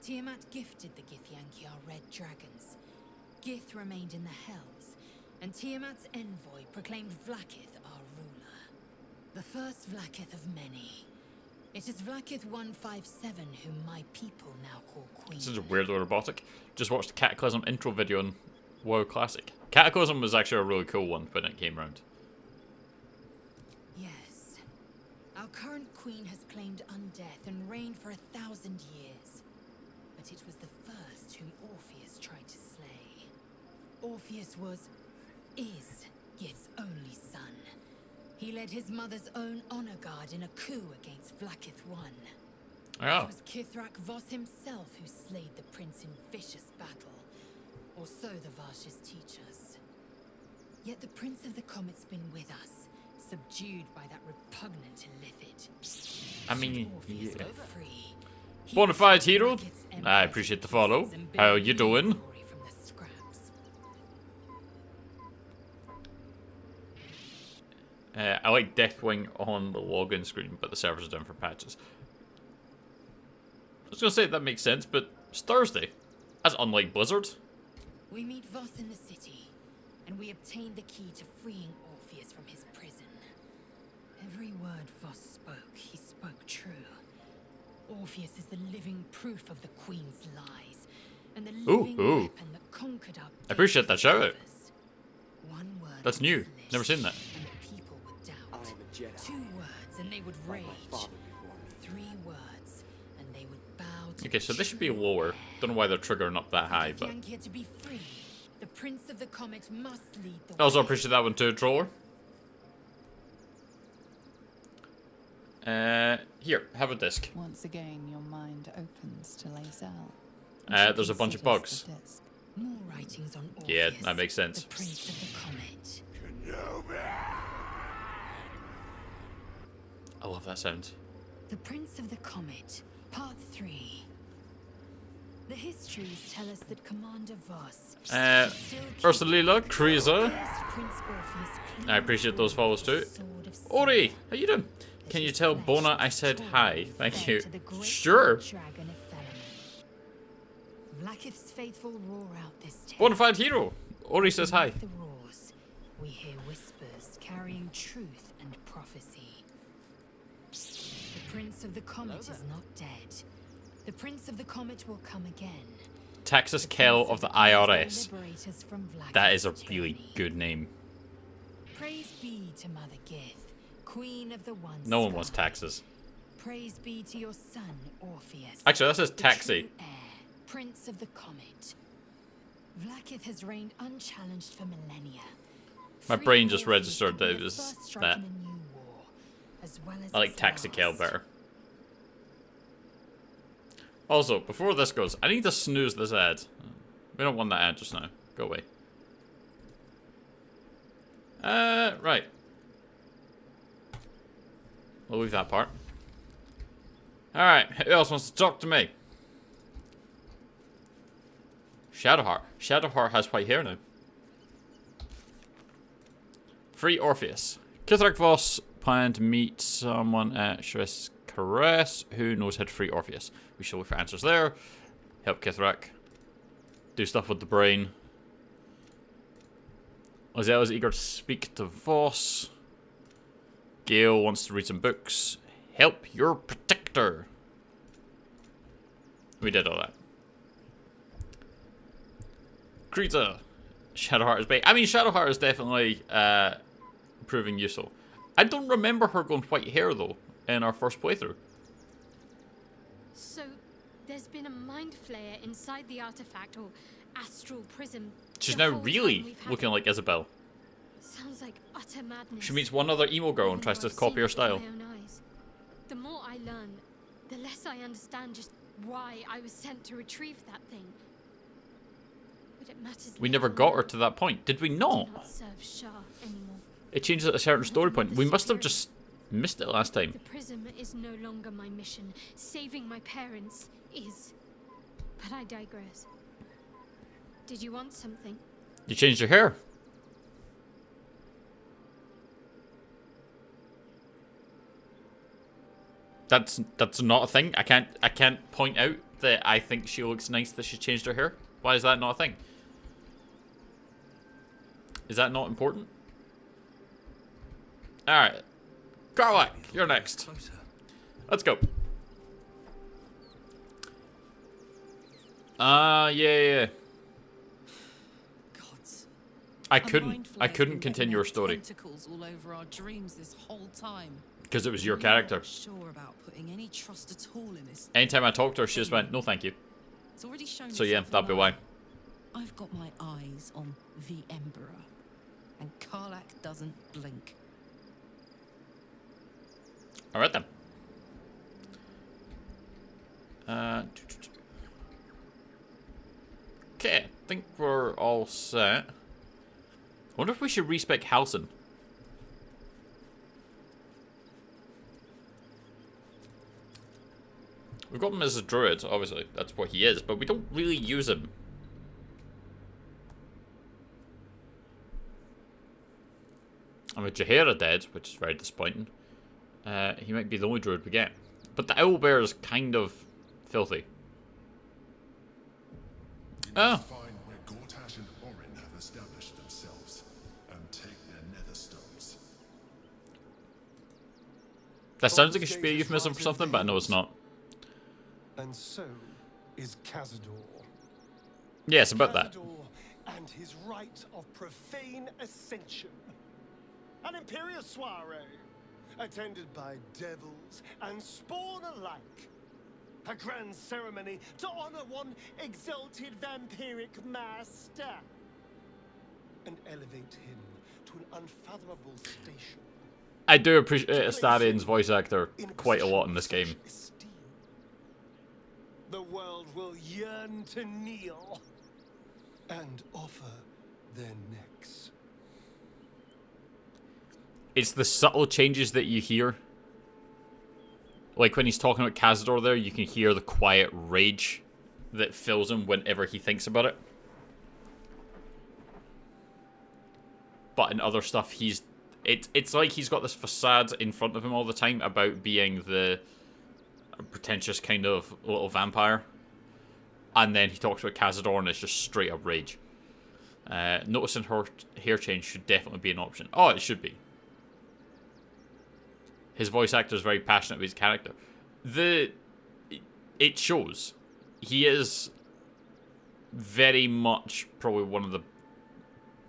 Tiamat gifted the Githyanki our red dragons. Gith remained in the Hells, and Tiamat's envoy proclaimed Vlaakith our ruler. The first Vlaakith of many. It is Vlaakith 157 whom my people now call Queen. This is a weird robotic. Just watched the Cataclysm intro video on WoW Classic. Cataclysm was actually a really cool one when it came around. Yes. Our current queen has claimed undeath and reigned for 1,000 years. But it was the first whom Orpheus tried to slay. Orpheus is Gith's only son. He led his mother's own honor guard in a coup against Vlaakith I. It was Kithrak Voss himself who slayed the prince in vicious battle. Or so the Varshas teach us. Yet the Prince of the Comet's been with us, subdued by that repugnant illithid. I mean, Orpheus yeah. go free, Bonafide hero. I appreciate the follow. How you doing? from the scraps. I like Deathwing on the login screen, but the servers are down for patches. I was gonna say that makes sense, but it's Thursday. That's unlike Blizzard. We meet Voss in the city, and we obtain the key to freeing Orpheus from his prison. Every word Voss spoke, he spoke true. Orpheus is the living proof of the Queen's lies, and the living weapon that conquered our I appreciate that shout out. One word. That's new. Never seen that. And the people would doubt. 2 words, and they would rage. 3 words, and they would bow to Okay, so this should be lower. Don't know why they're triggering up that high, but Yankee to be free. The Prince of the Comet must lead the I also way. appreciate that one too, Troller. Here, have a disc. Once again, your mind opens to Lizelle. There's a bunch of bugs. More writings on Orpheus, Yeah, that makes sense. the Prince of the Comet. I love that sound. The Prince of the Comet, Part 3. The histories tell us that Commander Voss Ursulila, Kriza. Prince Orpheus I appreciate those follows too. Ori, how you doing? Can you tell Bona I said hi? Thank you. Sure. Dragon of Thelamin. Vlaakith's faithful roar out this tale. Bonafide hero. Ori says hi. Beneath the roars, we hear whispers carrying truth and prophecy. Prince of the Comet is not dead. The Prince of the Comet will come again. Texas Kell of the IRS. That is a really good name. Praise be to Mother Gith, Queen of the One No one Sky. wants Texas. Praise be to your son, Orpheus. Actually, this is the Taxi. true heir, Prince of the Comet. Vlaakith has reigned unchallenged for millennia. My Free brain just Orpheus registered could be that it the was first strike that. in a new war, as well as I like its Taxi Kell last. better. Also, before this goes, I need to snooze this ad. We don't want that ad just now. Go away. Right. We'll leave that part. Alright, who else wants to talk to me? Shadowheart. Shadowheart has white hair now. Free Orpheus. Kithrak Voss planned to meet someone at Shress Caress who knows how to free Orpheus. We shall look for answers there. Help Kithrak. Do stuff with the brain. Lizelle is eager to speak to Voss. Gale wants to read some books. Help your protector. We did all that. Krita. Shadowheart is back. I mean, Shadowheart is definitely proving useful. I don't remember her going white hair, though, in our first playthrough. So, there's been a mind flayer inside the artifact or astral prism. She's the now whole really time we've had looking it. like Isabel. Sounds like utter madness. She meets one other emo girl and Even tries though to I've copy seen her it with style. my own eyes. The more I learn, the less I understand just why I was sent to retrieve that thing. But it matters. We never got her to that point, did we Do not? not serve Shah anymore. It changes at a certain story point. We must have just missed it last time. The prism is no longer my mission. Saving my parents is. But I digress. Did you want something? You changed your hair. That's not a thing. I can't point out that I think she looks nice that she changed her hair. Why is that not a thing? Is that not important? Alright. Karlak, you're next. Let's go. Yeah. Gods. I A couldn't mind flayer's been continue letting your out story. Tentacles all over our dreams this whole time. Because it was your I'm character. not sure about putting any trust at all in this. Anytime I talked to her, she just went, no thank you. It's already shown So yeah, itself that'd be alive. why. I've got my eyes on the Emperor, and Karlak doesn't blink. Alright then. Okay, I think we're all set. I wonder if we should respec Halsin. We've got him as a druid, obviously. That's what he is, but we don't really use him. And with Jaheira dead, which is very disappointing, he might be the only druid we get. But the owlbear is kind of filthy. Oh. Find where Gortash and Orin have established themselves and take their nether stones. That sounds like it should be a euphemism for something, but I know it's not. And so is Cazador. Yeah, it's about that. Cazador and his rite of profane ascension. An imperial soiree, attended by devils and spawn alike. A grand ceremony to honor one exalted vampiric master. And elevate him to an unfathomable station. I do appreciate Astarian's voice actor quite a lot in this game. The world will yearn to kneel and offer their necks. It's the subtle changes that you hear. Like when he's talking about Cazador there, you can hear the quiet rage that fills him whenever he thinks about it. But in other stuff, it's like he's got this facade in front of him all the time about being the pretentious kind of little vampire. And then he talks about Cazador and it's just straight up rage. Noticing her hair change should definitely be an option. Oh, it should be. his voice actor is very passionate about his character. It shows. He is very much probably one of the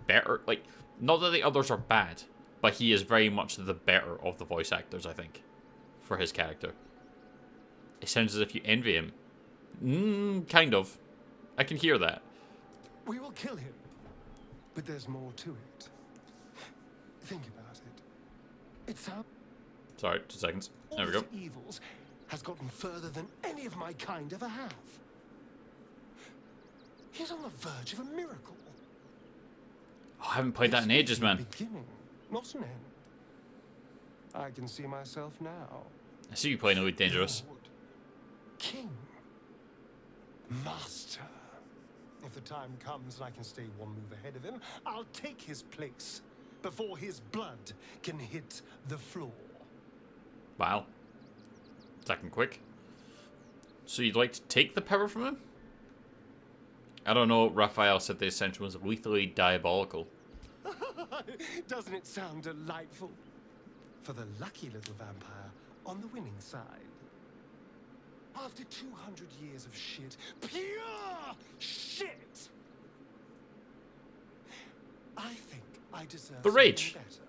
better, like, not that the others are bad, but he is very much the better of the voice actors, I think, for his character. It sounds as if you envy him. Kind of. I can hear that. We will kill him, but there's more to it. Think about it. It's how Sorry, 2 seconds. There we go. evils has gotten further than any of my kind ever have. He's on the verge of a miracle. Oh, I haven't played that in ages, man. Beginning, not an end. I can see myself now. I see you playing Elite Dangerous. Lord, King, Master. If the time comes and I can stay one move ahead of him, I'll take his place before his blood can hit the floor. Wow. Second quick. So you'd like to take the power from him? I don't know. Raphael said the ascension was lethally diabolical. Doesn't it sound delightful? For the lucky little vampire on the winning side. After 200 years of shit, pure shit, I think I deserve the rage. something better.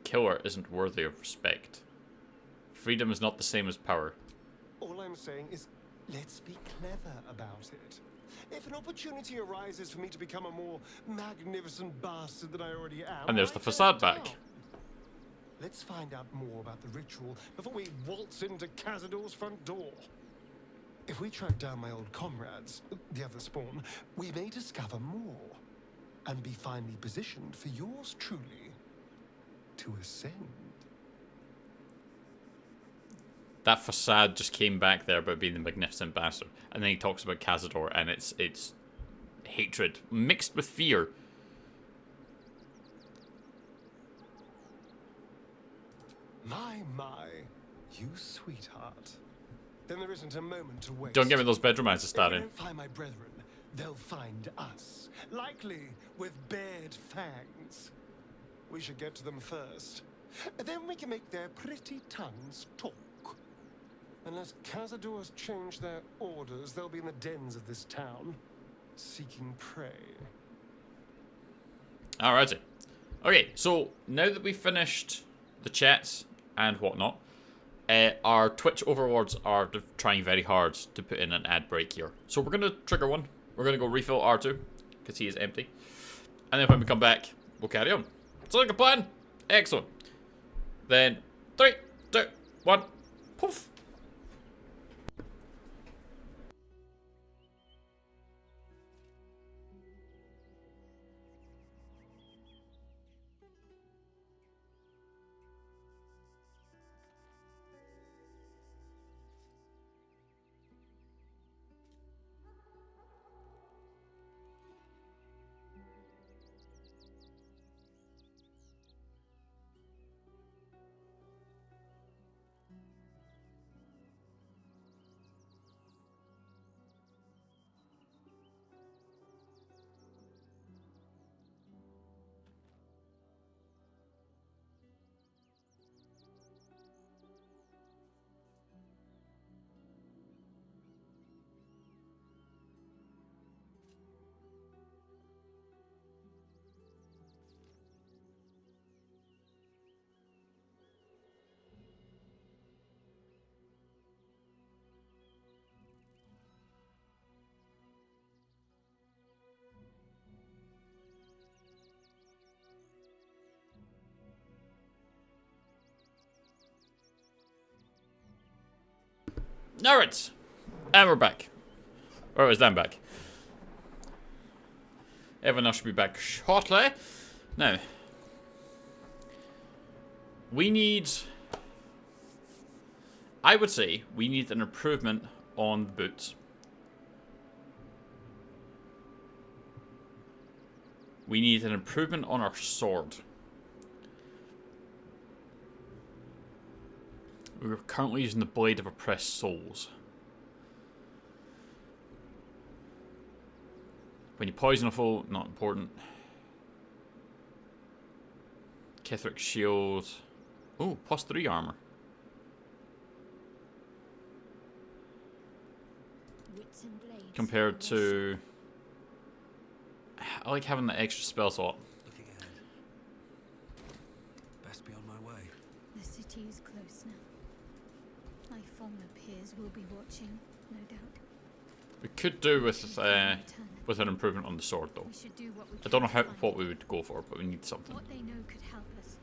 Killer isn't worthy of respect. Freedom is not the same as power. All I'm saying is, let's be clever about it. If an opportunity arises for me to become a more magnificent bastard than I already am, And there's the facade back. Let's find out more about the ritual before we waltz into Cazador's front door. If we track down my old comrades, the other spawn, we may discover more and be finally positioned for yours truly to ascend. That facade just came back there about being the magnificent bastard. And then he talks about Cazador, and it's hatred mixed with fear. My, you sweetheart. Then there isn't a moment to waste. Don't give me those bedroom eyes to start If in. they don't find my brethren, they'll find us. Likely with bared fangs. We should get to them first. Then we can make their pretty tongues talk. Unless Cazadors change their orders, they'll be in the dens of this town, seeking prey. Alrighty. Okay, so now that we've finished the chats and whatnot, our Twitch overlords are trying very hard to put in an ad break here. So we're going to trigger one. We're going to go refill R2, because he is empty. And then when we come back, we'll carry on. Sounds like a plan? Excellent. Then, 3, 2, 1, poof. Alright, and we're back. Or is Dan back? Everyone else should be back shortly. Now, we need... I would say we need an improvement on the boots. We need an improvement on our sword. We're currently using the Blade of Oppressed Souls. When you poison a foe, not important. Ketherick's shield. Oh, +3 armor. Wits and blades. Compared to... I like having the extra spell slot. Looking ahead. Best be on my way. The city is close now. My former peers will be watching, no doubt. We could do with an improvement on the sword, though. We should do what we I don't know can to how find what it. we would go for, but we need something. What they know could help us.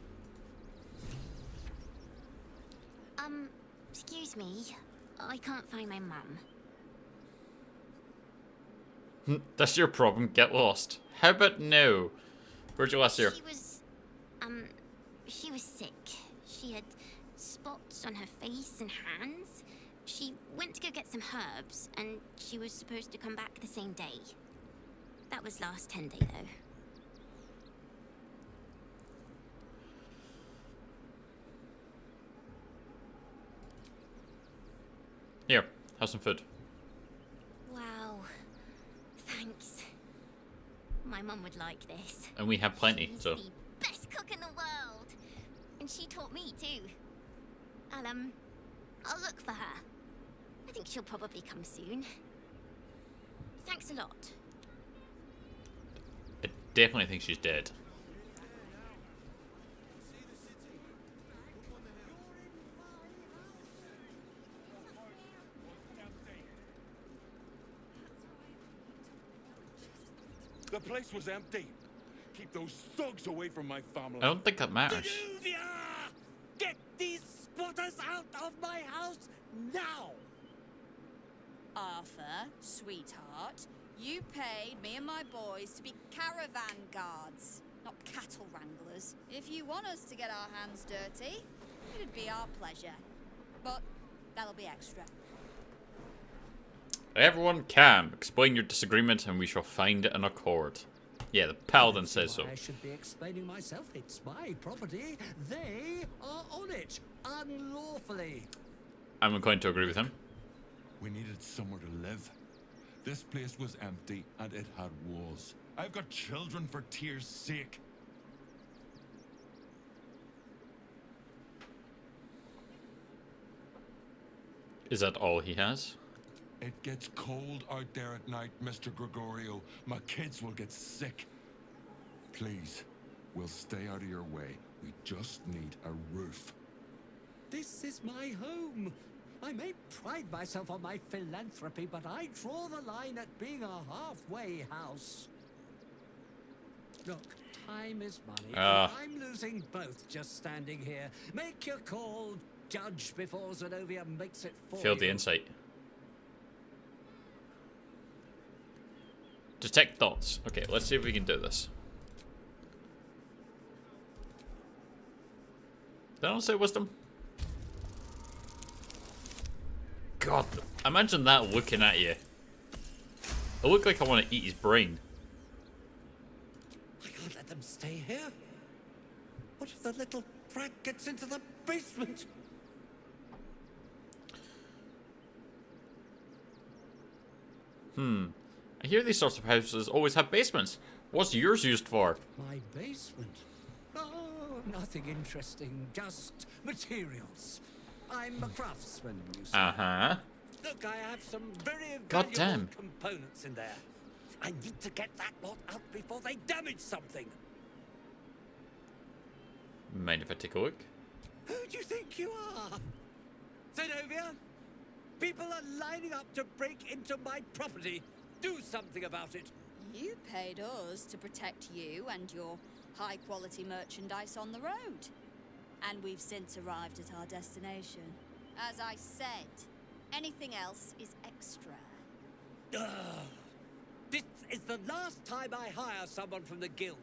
Excuse me. I can't find my mum. That's your problem. Get lost. How about no? Where'd you last see her? She was sick. She had spots on her face and hands. She went to go get some herbs, and she was supposed to come back the same day. That was last 10 day, though. Here, have some food. Wow. Thanks. My mum would like this. And we have plenty, She's so. the best cook in the world. And she taught me, too. I'll look for her. I think she'll probably come soon. Thanks a lot. I definitely think she's dead. The place was empty. Keep those thugs away from my family. I don't think that matters. Danuvia! Get these spotters out of my house now! Arthur, sweetheart, you paid me and my boys to be caravan guards, not cattle wranglers. If you want us to get our hands dirty, it'd be our pleasure. But that'll be extra. Everyone calm. Explain your disagreement and we shall find an accord. Yeah, the Paladin says so. I should be explaining myself. It's my property. They are on it unlawfully. I'm inclined to agree with him. We needed somewhere to live. This place was empty and it had walls. I've got children for tears' sake. Is that all he has? It gets cold out there at night, Mr. Gregorio. My kids will get sick. Please, we'll stay out of your way. We just need a roof. This is my home. I may pride myself on my philanthropy, but I draw the line at being a halfway house. Look, time is money. And I'm losing both just standing here. Make your call, judge, before Zenobia makes it for Failed the you. insight. Detect thoughts. Okay, let's see if we can do this. Did I not say wisdom? God, imagine that looking at you. I look like I want to eat his brain. I can't let them stay here. What if the little brat gets into the basement? I hear these sorts of houses always have basements. What's yours used for? My basement? Oh, nothing interesting. Just materials. I'm a craftsman, you see. Uh-huh. Look, I have some very God valuable damn. components in there. I need to get that lot out before they damage something. Mind if I take a look? Who do you think you are? Zenobia? People are lining up to break into my property. Do something about it. You paid us to protect you and your high-quality merchandise on the road. And we've since arrived at our destination. As I said, anything else is extra. Ugh. This is the last time I hire someone from the guild.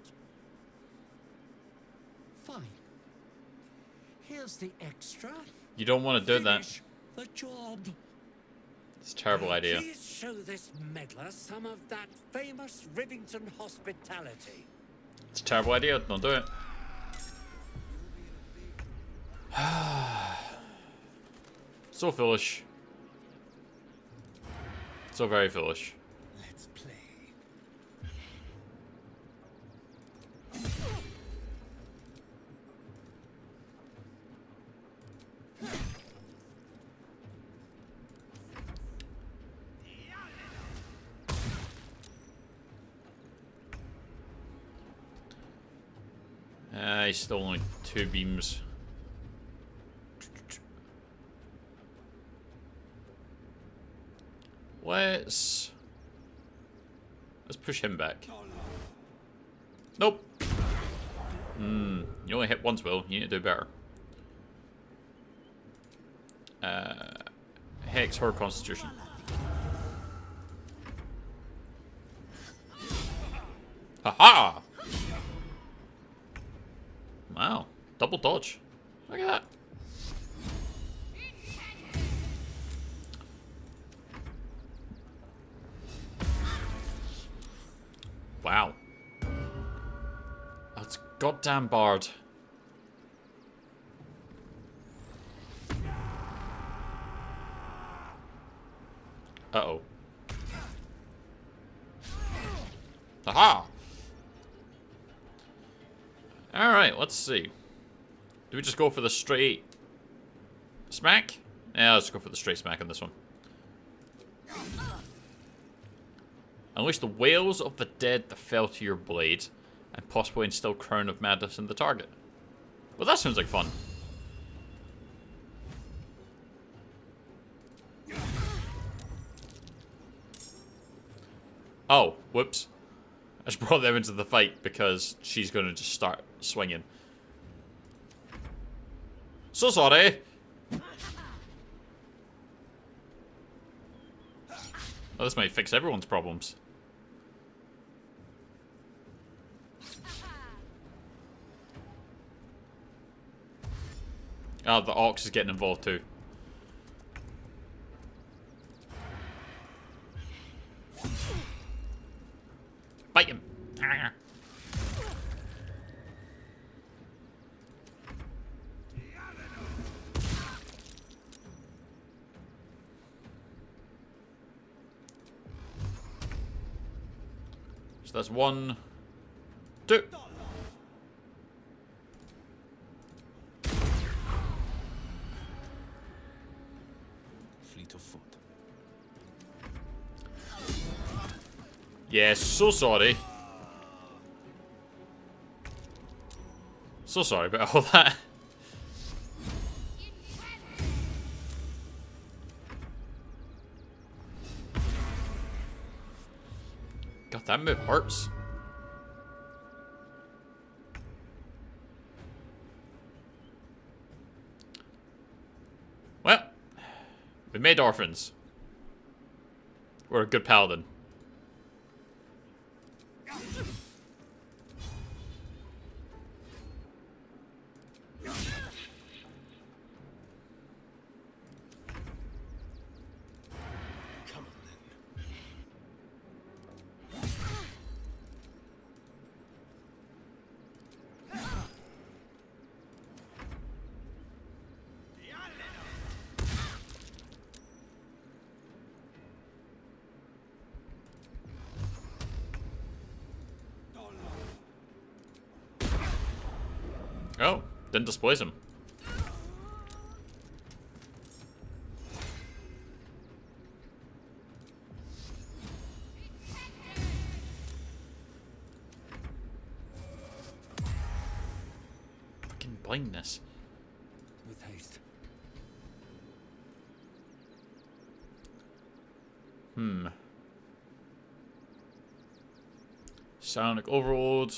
Fine. Here's the extra. You don't want to do that. Finish the job. It's a terrible idea. Please show this meddler some of that famous Rivington hospitality. It's a terrible idea. Don't do it. So foolish. So very foolish. Let's play. He's still only 2 beams. Let's push him back. Nope. You only hit once, Will. You need to do better. Hex her constitution. Haha! Wow. Double dodge. Look at that. Wow. That's goddamn Bard. Uh-oh. Aha! Alright, let's see. Do we just go for the straight smack? Yeah, let's go for the straight smack on this one. Unleash the wails of the dead that fell to your blade, and possibly instill Crown of Madness in the target. Well, that sounds like fun. Oh, whoops. I just brought them into the fight because she's going to just start swinging. So sorry. Oh, this might fix everyone's problems. Oh, the Ox is getting involved too. Bite him. So that's 1, 2. Fleet of foot. Yes, so sorry. So sorry about all that. God, that move hurts. Well, we made orphans. We're a good paladin. Oh, didn't displace him. Fucking blindness. With haste. Sonic Overload.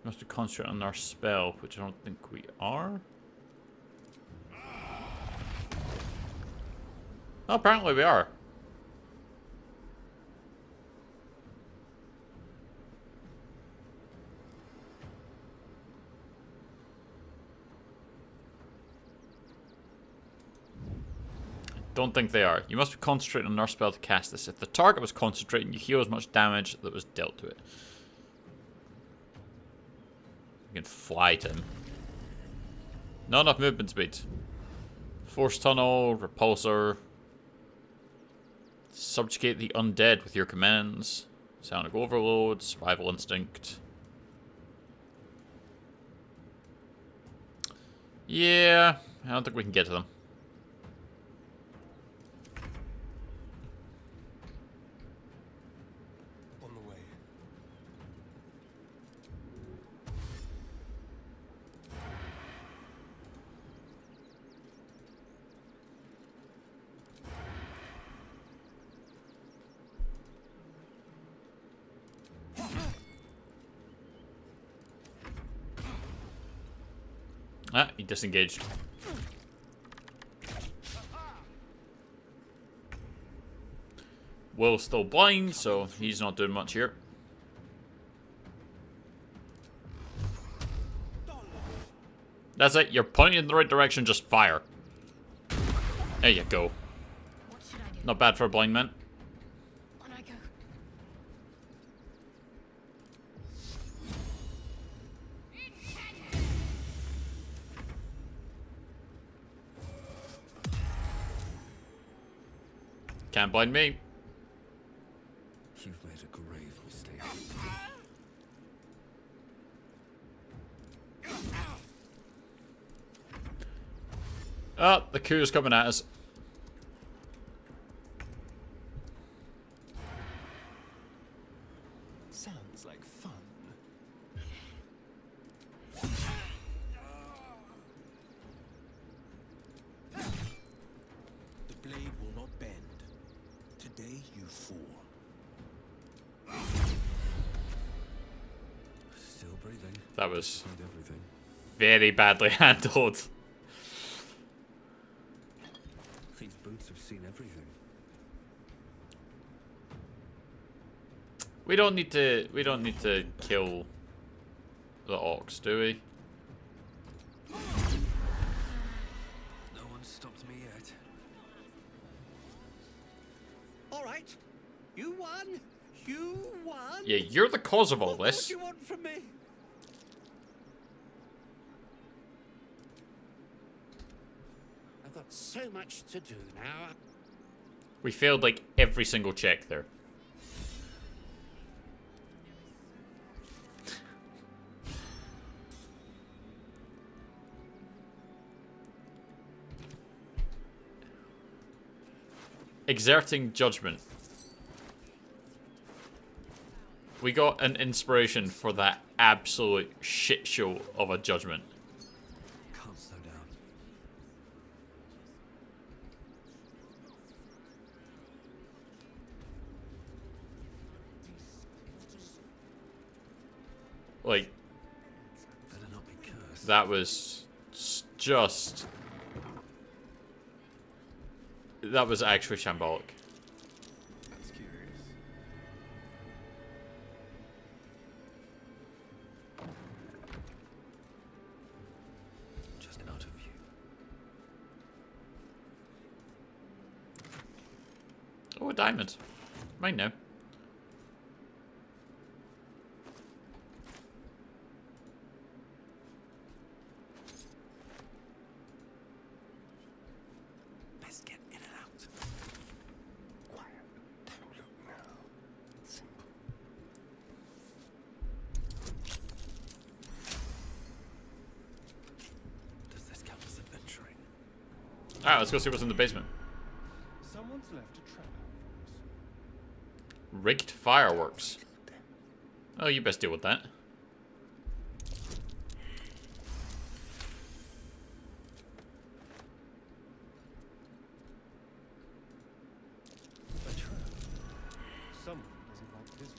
Must be concentrate on our spell, which I don't think we are. Oh, apparently we are. Don't think they are. You must be concentrating on our spell to cast this. If the target was concentrating, you heal as much damage that was dealt to it. You can fly to him. Not enough movement speed. Force Tunnel, Repulsor. Subjugate the undead with your commands. Sonic Overload, Survival Instinct. Yeah, I don't think we can get to them. On the way. Ah, he disengaged. Will's still blind, so he's not doing much here. That's it. You're pointing in the right direction. Just fire. There you go. Not bad for a blind man. On I go. Can't blind me. You've made a grave mistake. Oh, the coup is coming at us. Sounds like fun. The blade will not bend. Today you fall. Still breathing. That was Tried everything. very badly handled. These boots have seen everything. We don't need to kill the orcs, do we? No one stopped me yet. All right. You won. You won. Yeah, you're the cause of all What this. do you want from me? I've got so much to do now. We failed like every single check there. Exerting judgment. We got an inspiration for that absolute shit show of a judgment. Can't slow down. Like, Better not be cursed. that was just... That was actually shambolic. That's curious. Just out of view. Oh, a diamond. Mine now. Best get in and out. Quiet. Don't look now. Simple. Does this count as adventuring? Alright, let's go see what's in the basement. Someone's left a trap out for us. Rigged fireworks. Oh, you best deal with that. A trap. Someone doesn't like visitors.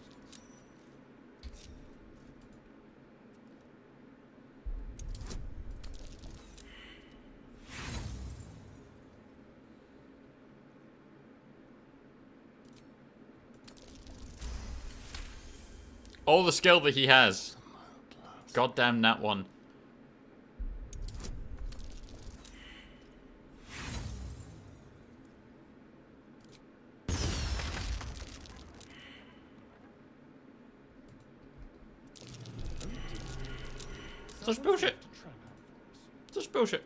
All the skill that he has. Goddamn that one. Such bullshit. Such bullshit.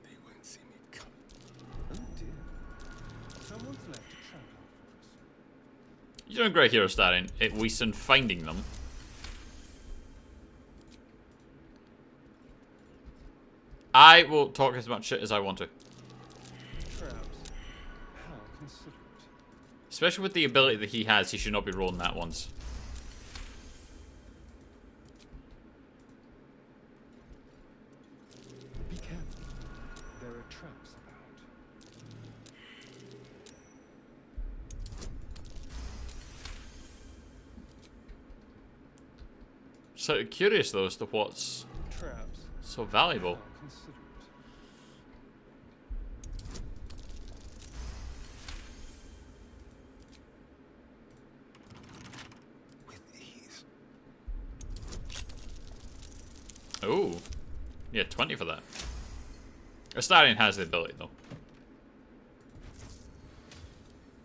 They won't see me come. Oh dear. Someone's left a trap out for us. You're doing great here, Starin. At least in finding them. I will talk as much shit as I want to. Traps. How considerate. Especially with the ability that he has, he should not be rolling that once. Be careful. There are traps about. So curious though as to what's Traps. so valuable. I'll consider it. With ease. Oh. Yeah, 20 for that. Astarion has the ability though.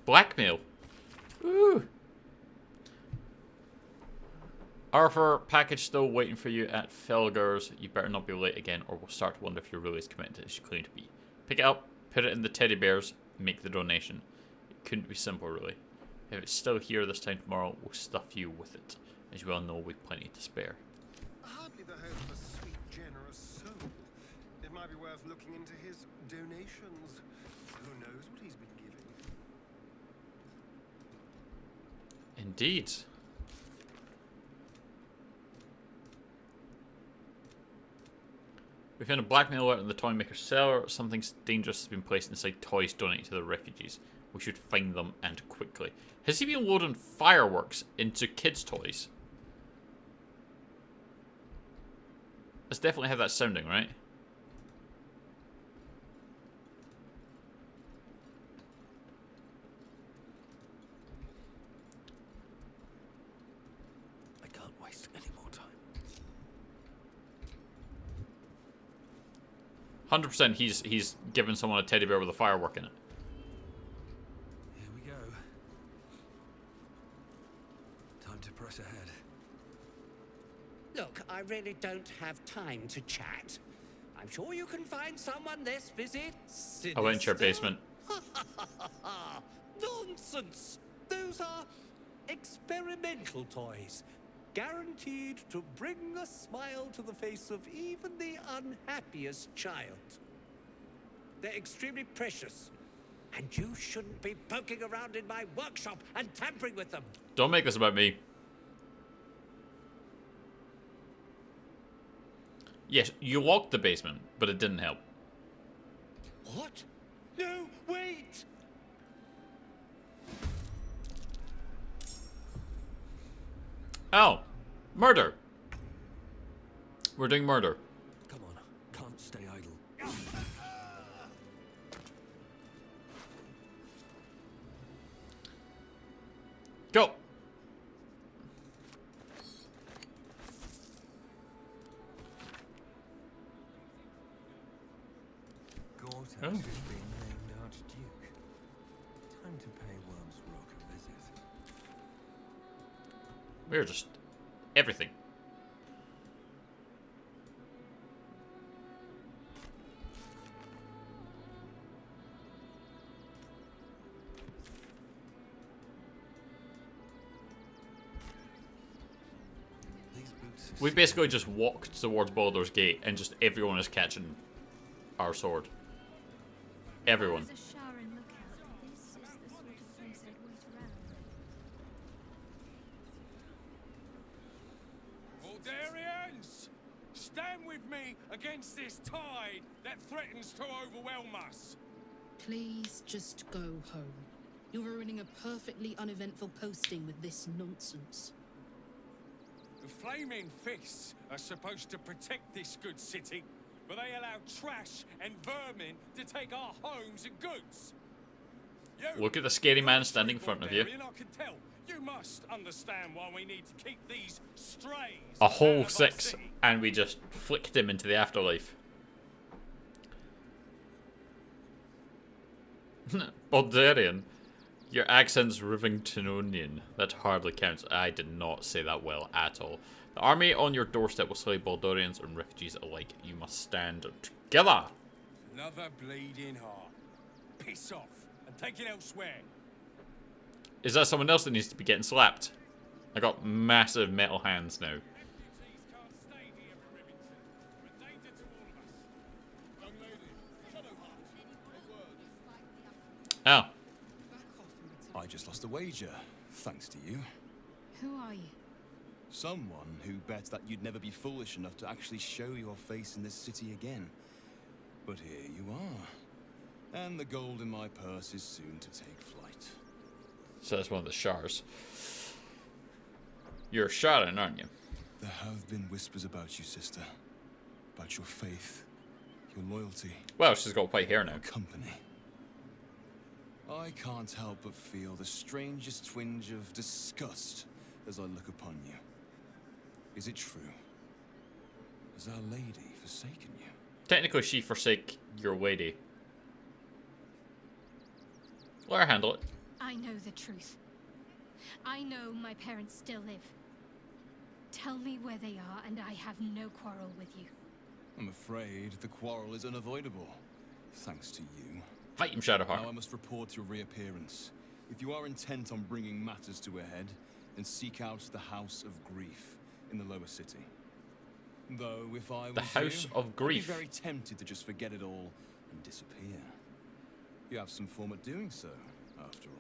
Blackmail. Ooh. Arthur, package still waiting for you at Felger's. You better not be late again or we'll start to wonder if you're really as committed as you claim to be. Pick it up, put it in the teddy bears, make the donation. It couldn't be simpler really. If it's still here this time tomorrow, we'll stuff you with it. As you well know, we've plenty to spare. Hardly the home of a sweet, generous soul. It might be worth looking into his donations. Who knows what he's been giving? Indeed. We found a blackmail alert in the toy maker's cellar. Something dangerous has been placed inside toys donated to the refugees. We should find them and quickly. Has he been loading fireworks into kids' toys? Let's definitely have that sounding, right? I can't waste any more time. 100% he's given someone a teddy bear with a firework in it. Here we go. Time to press ahead. Look, I really don't have time to chat. I'm sure you can find someone less busy. I went into your basement. Nonsense! Those are experimental toys. Guaranteed to bring a smile to the face of even the unhappiest child. They're extremely precious. And you shouldn't be poking around in my workshop and tampering with them. Don't make this about me. Yes, you locked the basement, but it didn't help. What? No, wait! Oh, murder. We're doing murder. Come on, can't stay idle. Go. Gortash Oh. is being named Archduke. Time to pay Worm's Rock a visit. We're just everything. These boots are We basically just walked towards Baldur's Gate and just everyone is catching our sword. Everyone. There's a Sharon lookout. This is the sort of place I'd wait around. Baldurians! Stand with me against this tide that threatens to overwhelm us. Please just go home. You're ruining a perfectly uneventful posting with this nonsense. The Flaming Fists are supposed to protect this good city, but they allow trash and vermin to take our homes and goods. You, Look at the scary man standing in front of you. Barbarian, I can tell. You must understand why we need to keep these strays. A out whole of our 6 city. and we just flicked him into the afterlife. Baldurian. Your accent's Rivingtonian. That hardly counts. I did not say that well at all. The army on your doorstep will slay Baldurians and refugees alike. You must stand together. Another bleeding heart. Piss off and take it elsewhere. Is that someone else that needs to be getting slapped? I got massive metal hands now. Refugees can't stay here in Rivington. We're a danger to all of us. Young lady, Shadowheart, a word. Oh. I just lost a wager, thanks to you. Who are you? Someone who bet that you'd never be foolish enough to actually show your face in this city again. But here you are. And the gold in my purse is soon to take flight. So that's one of the Shars. You're a Sharan, aren't you? There have been whispers about you, sister. About your faith, your loyalty. Well, she's got white hair now. Company. I can't help but feel the strangest twinge of disgust as I look upon you. Is it true? Has Our Lady forsaken you? Technically, she forsake your lady. Let her handle it. I know the truth. I know my parents still live. Tell me where they are, and I have no quarrel with you. I'm afraid the quarrel is unavoidable, thanks to you. Fight him, Shadowheart. Now I must report your reappearance. If you are intent on bringing matters to a head, then seek out the House of Grief in the lower city. Though, if I was The House of Grief. I'd be very tempted to just forget it all and disappear. You have some form at doing so, after all.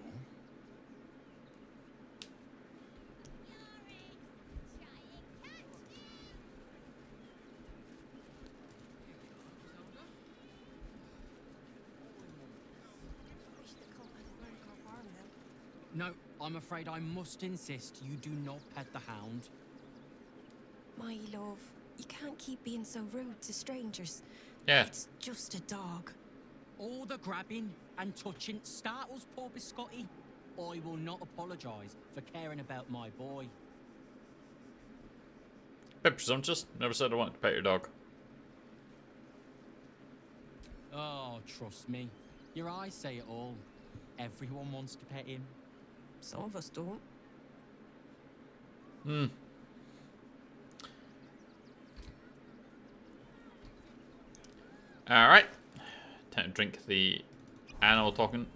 No, I'm afraid I must insist you do not pet the hound. My love, you can't keep being so rude to strangers. Yeah. It's just a dog. All the grabbing and touching startles poor Biscotti. I will not apologise for caring about my boy. Bit presumptuous. Never said I wanted to pet your dog. Oh, trust me. Your eyes say it all. Everyone wants to pet him. Some of us don't. Hmm. Alright. Time to drink the animal talking.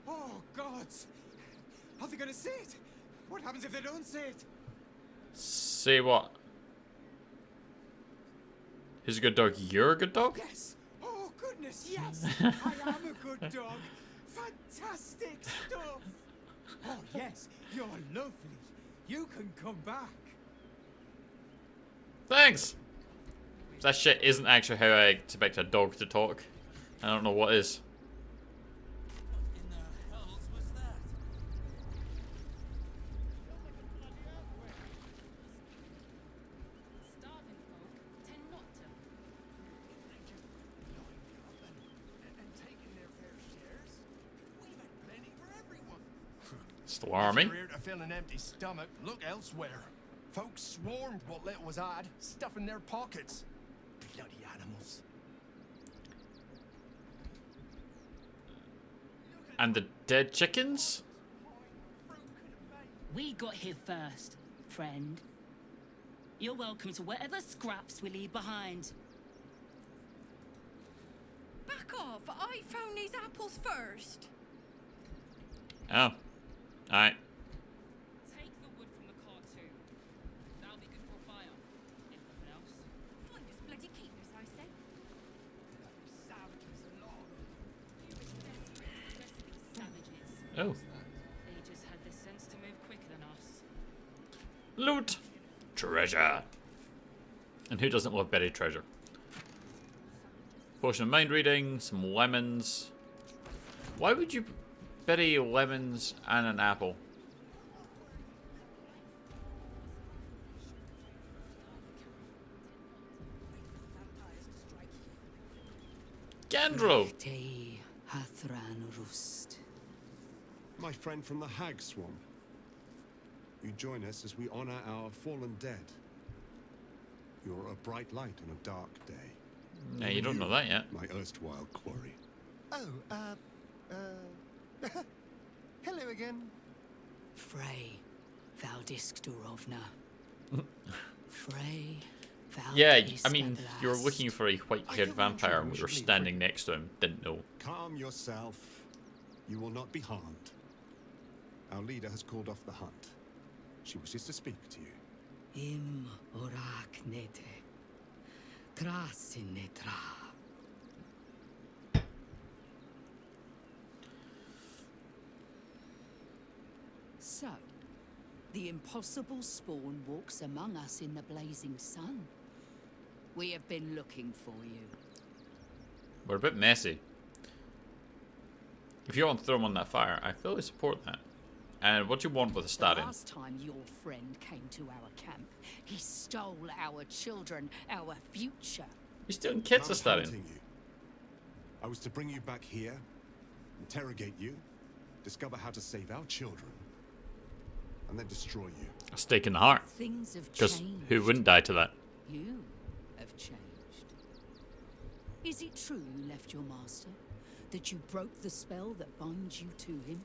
Oh, gods! Are they gonna say it? What happens if they don't say it? Say what? Who's a good dog? You're a good dog? Yes! Oh, goodness, yes! I am a good dog! Fantastic stuff! Oh, yes, you're lovely. You can come back. Thanks! That shit isn't actually how I expect a dog to talk. I don't know what is. It's the army. If you're here to fill an empty stomach, look elsewhere. Folks swarmed what little was odd, stuffing their pockets. Bloody animals. And the dead chickens? We got here first, friend. You're welcome to whatever scraps we leave behind. Back off! I found these apples first. Oh. Alright. Take the wood from the cart too. That'll be good for a fire. If nothing else. Find us bloody keepers, I say. Savages. Oh. They just had the sense to move quicker than us. Loot. Treasure. And who doesn't love buried treasure? Potion of mind reading, some lemons. Why would you bury lemons and an apple? Gandro! My friend from the Hag Swamp. You join us as we honor our fallen dead. You're a bright light on a dark day. No, you don't know that yet. My erstwhile quarry. Oh, hello again. Frey, Valdisk Durovna. Frey, Valdisk. Yeah, I mean, you were looking for a white-haired vampire and we were standing next to him. Didn't know. Calm yourself. You will not be harmed. Our leader has called off the hunt. She wishes to speak to you. Im orak nete. Trasinetra. So, the impossible spawn walks among us in the blazing sun. We have been looking for you. We're a bit messy. If you want to throw him on that fire, I fully support that. And what do you want with a The Stadion? last time your friend came to our camp, he stole our children, our future. You're stealing kids, a I'm Stadion. hunting you. I was to bring you back here, interrogate you, discover how to save our children, and then destroy you. A stake in the heart. Things have Because changed. who wouldn't die to that? You have changed. Is it true you left your master? That you broke the spell that binds you to him?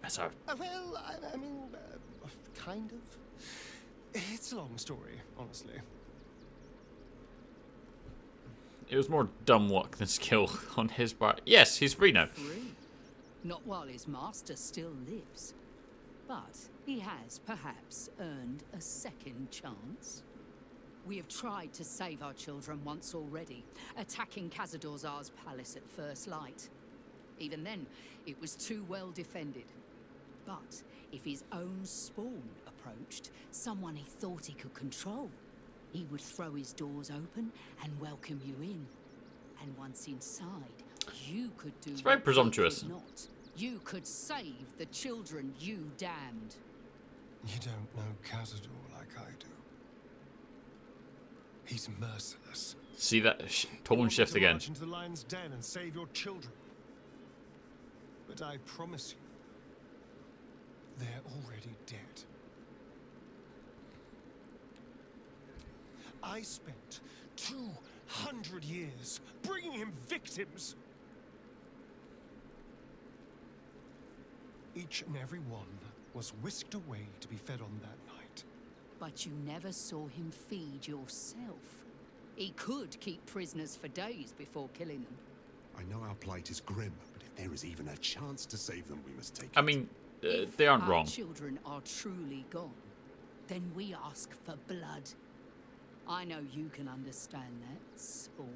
That's our... Well, I mean, kind of. It's a long story, honestly. It was more dumb luck than skill on his part. Yes, he's free now. Free. Not while his master still lives. But he has perhaps earned a second chance. We have tried to save our children once already, attacking Khazad-dûr's palace at first light. Even then, it was too well defended. But if his own spawn approached, someone he thought he could control, he would throw his doors open and welcome you in. And once inside, you could do... It's very what he presumptuous. could not. You could save the children you damned. You don't know Khazad-dûr like I do. He's merciless. See that tone shift to again. march into the lion's den and save your children. But I promise you, they're already dead. I spent 200 years bringing him victims. Each and every one was whisked away to be fed on that night. But you never saw him feed yourself. He could keep prisoners for days before killing them. I know our plight is grim, but if there is even a chance to save them, we must take it. I mean, they aren't Our wrong. children are truly gone. Then we ask for blood. I know you can understand that, Spawn.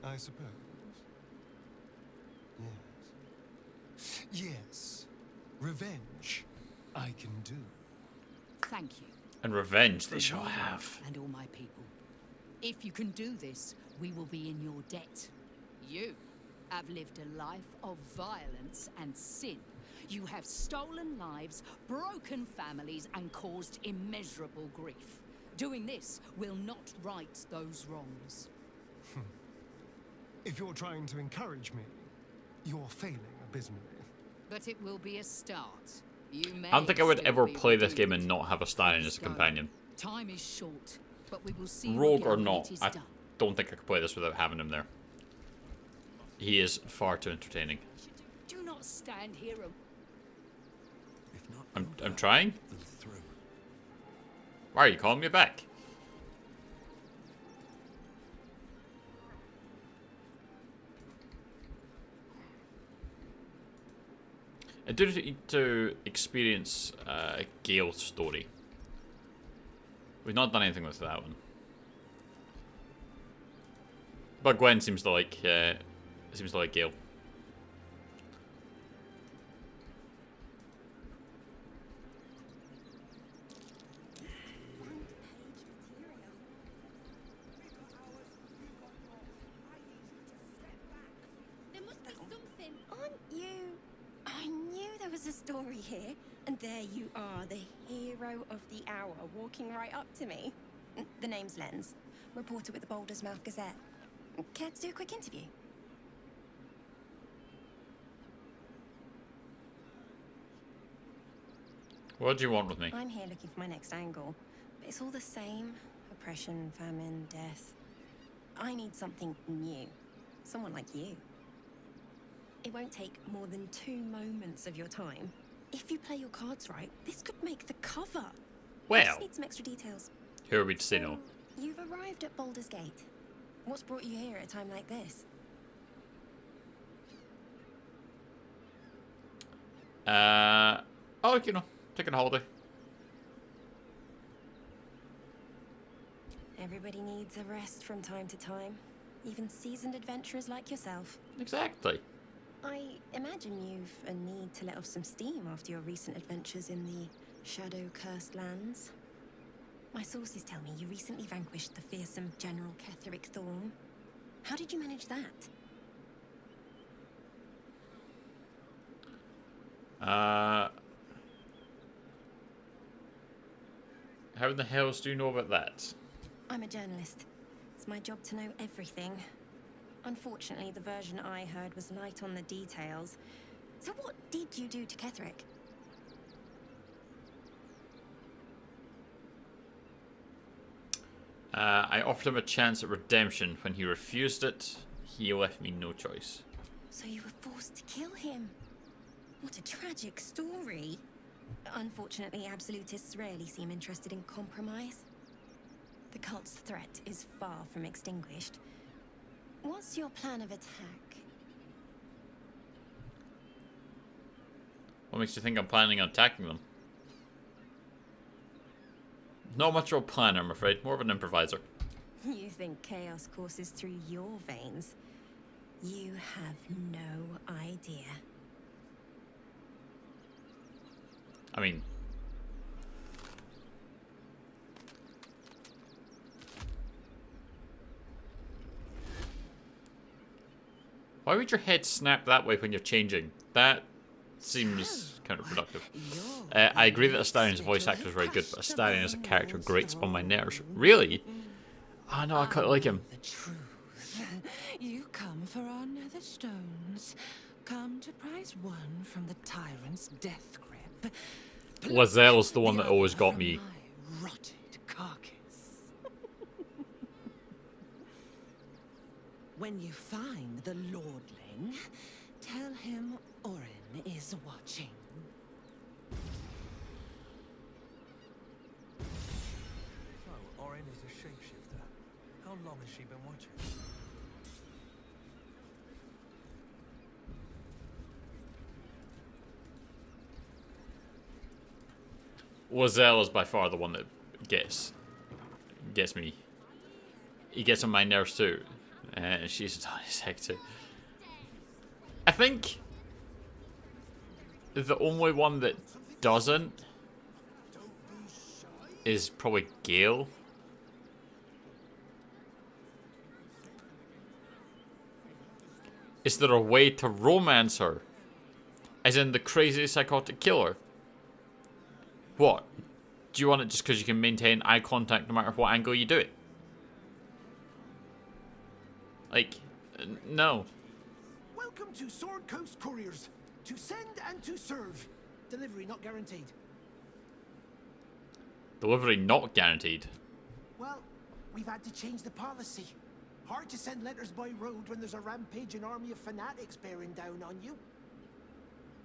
I suppose. Yes. Yes. Revenge, I can do. Thank you. And revenge they For shall me have. And all my people. If you can do this, we will be in your debt. You have lived a life of violence and sin. You have stolen lives, broken families, and caused immeasurable grief. Doing this will not right those wrongs. If you're trying to encourage me, you're failing abysmally. But it will be a start. You may I don't think I would still ever be play this redeemed. game and not have a Stadion as a companion. Time is short, but we will see Rogue again or when not, it is I done. don't think I could play this without having him there. He is far too entertaining. Do not stand here. I'm trying. Why are you calling me back? I do need to experience Gale's story. We've not done anything with that one. But Gwen seems to like Gale. There must be something. Aren't you? I knew there was a story here. And there you are, the hero of the hour, walking right up to me. The name's Lens, reporter with the Baldurs Mouth Gazette. Care to do a quick interview? What do you want with me? I'm here looking for my next angle. But it's all the same. Oppression, famine, death. I need something new. Someone like you. It won't take more than 2 moments of your time. If you play your cards right, this could make the cover. I Well, just need some extra details. who are we to say no? You've arrived at Baldur's Gate. What's brought you here at a time like this? Oh, you know, taking a holiday. Everybody needs a rest from time to time. Even seasoned adventurers like yourself. Exactly. I imagine you've a need to let off some steam after your recent adventures in the shadow-cursed lands. My sources tell me you recently vanquished the fearsome General Ketheric Thorn. How did you manage that? How in the hells do you know about that? I'm a journalist. It's my job to know everything. Unfortunately, the version I heard was light on the details. So what did you do to Ketherick? I offered him a chance at redemption. When he refused it, he left me no choice. So you were forced to kill him? What a tragic story. Unfortunately, absolutists rarely seem interested in compromise. The cult's threat is far from extinguished. What's your plan of attack? What makes you think I'm planning on attacking them? Not much of a planner, I'm afraid. More of an improviser. You think chaos courses through your veins? You have no idea. I mean... Why would your head snap that way when you're changing? That seems counterproductive. I agree that Astarion's voice actor is very good, but Astarion as a character grates on my nerves. Really? Oh no, I quite like him. The truth. You come for our nether stones. Come to prize one from the tyrant's death grip. Lazelle's the one that always got me. Rotted carcass. When you find the lordling, tell him Orin is watching. So, Orin is a shapeshifter. How long has she been watching? Lazelle is by far the one that gets me. He gets on my nerves too. She's a tiny sec too. I think the only one that doesn't is probably Gale. Is there a way to romance her? As in the crazy psychotic killer? What? Do you want it just because you can maintain eye contact no matter what angle you do it? Like, no. Welcome to Sword Coast Couriers. To send and to serve. Delivery not guaranteed. Delivery not guaranteed. Well, we've had to change the policy. Hard to send letters by road when there's a rampaging army of fanatics bearing down on you.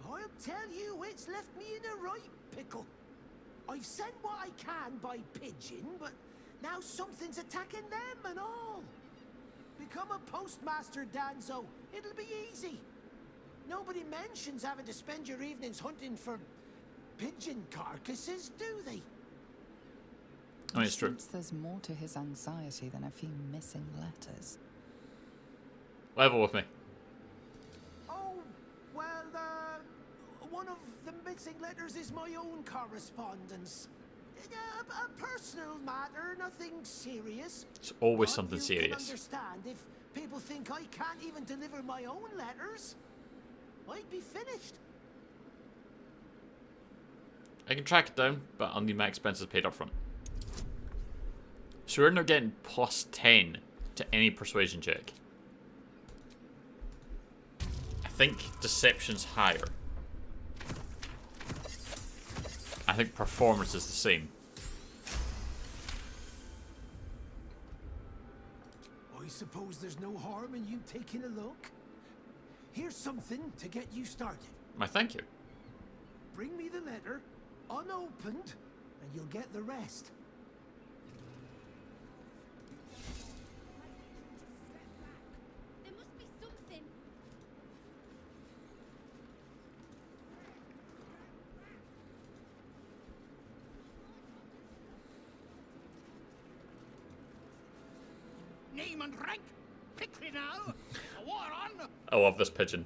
I'll tell you, it's left me in a right pickle. I've sent what I can by pigeon, but now something's attacking them and all. Become a postmaster, Danzo. It'll be easy. Nobody mentions having to spend your evenings hunting for pigeon carcasses, do they? I mean, it's true. Seems there's more to his anxiety than a few missing letters. Level with me. Oh, well, one of the missing letters is my own correspondence. A personal matter, nothing serious. It's always But something you serious. Can understand if people think I can't even deliver my own letters, I'd be finished. I can track it down, but I'll need my expenses paid up front. So we're now getting plus 10 to any persuasion check. I think deception's higher. I think performance is the same. I suppose there's no harm in you taking a look. Here's something to get you started. My thank you. Bring me the letter, unopened, and you'll get the rest. There must be something. Name and rank. Quickly now. A war on. I love this pigeon.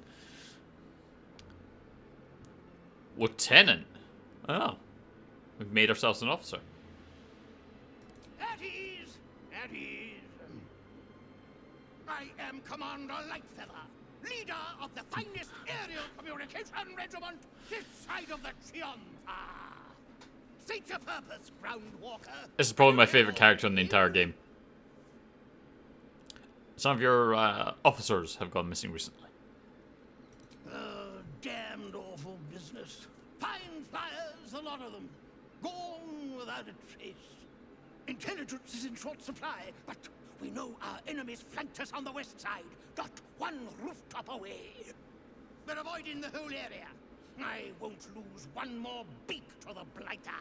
Lieutenant. Oh. We've made ourselves an officer. At ease. At ease. I am Commander Lightfeather. leader of the finest aerial communication regiment this side of the Chianta. State your purpose, Groundwalker. This is probably my favorite character in the entire game. Some of your officers have gone missing recently. Damned awful business. Fine flyers, a lot of them. Gone without a trace. Intelligence is in short supply, but we know our enemies flanked us on the west side, not one rooftop away. We're avoiding the whole area. I won't lose one more beak to the Blighter.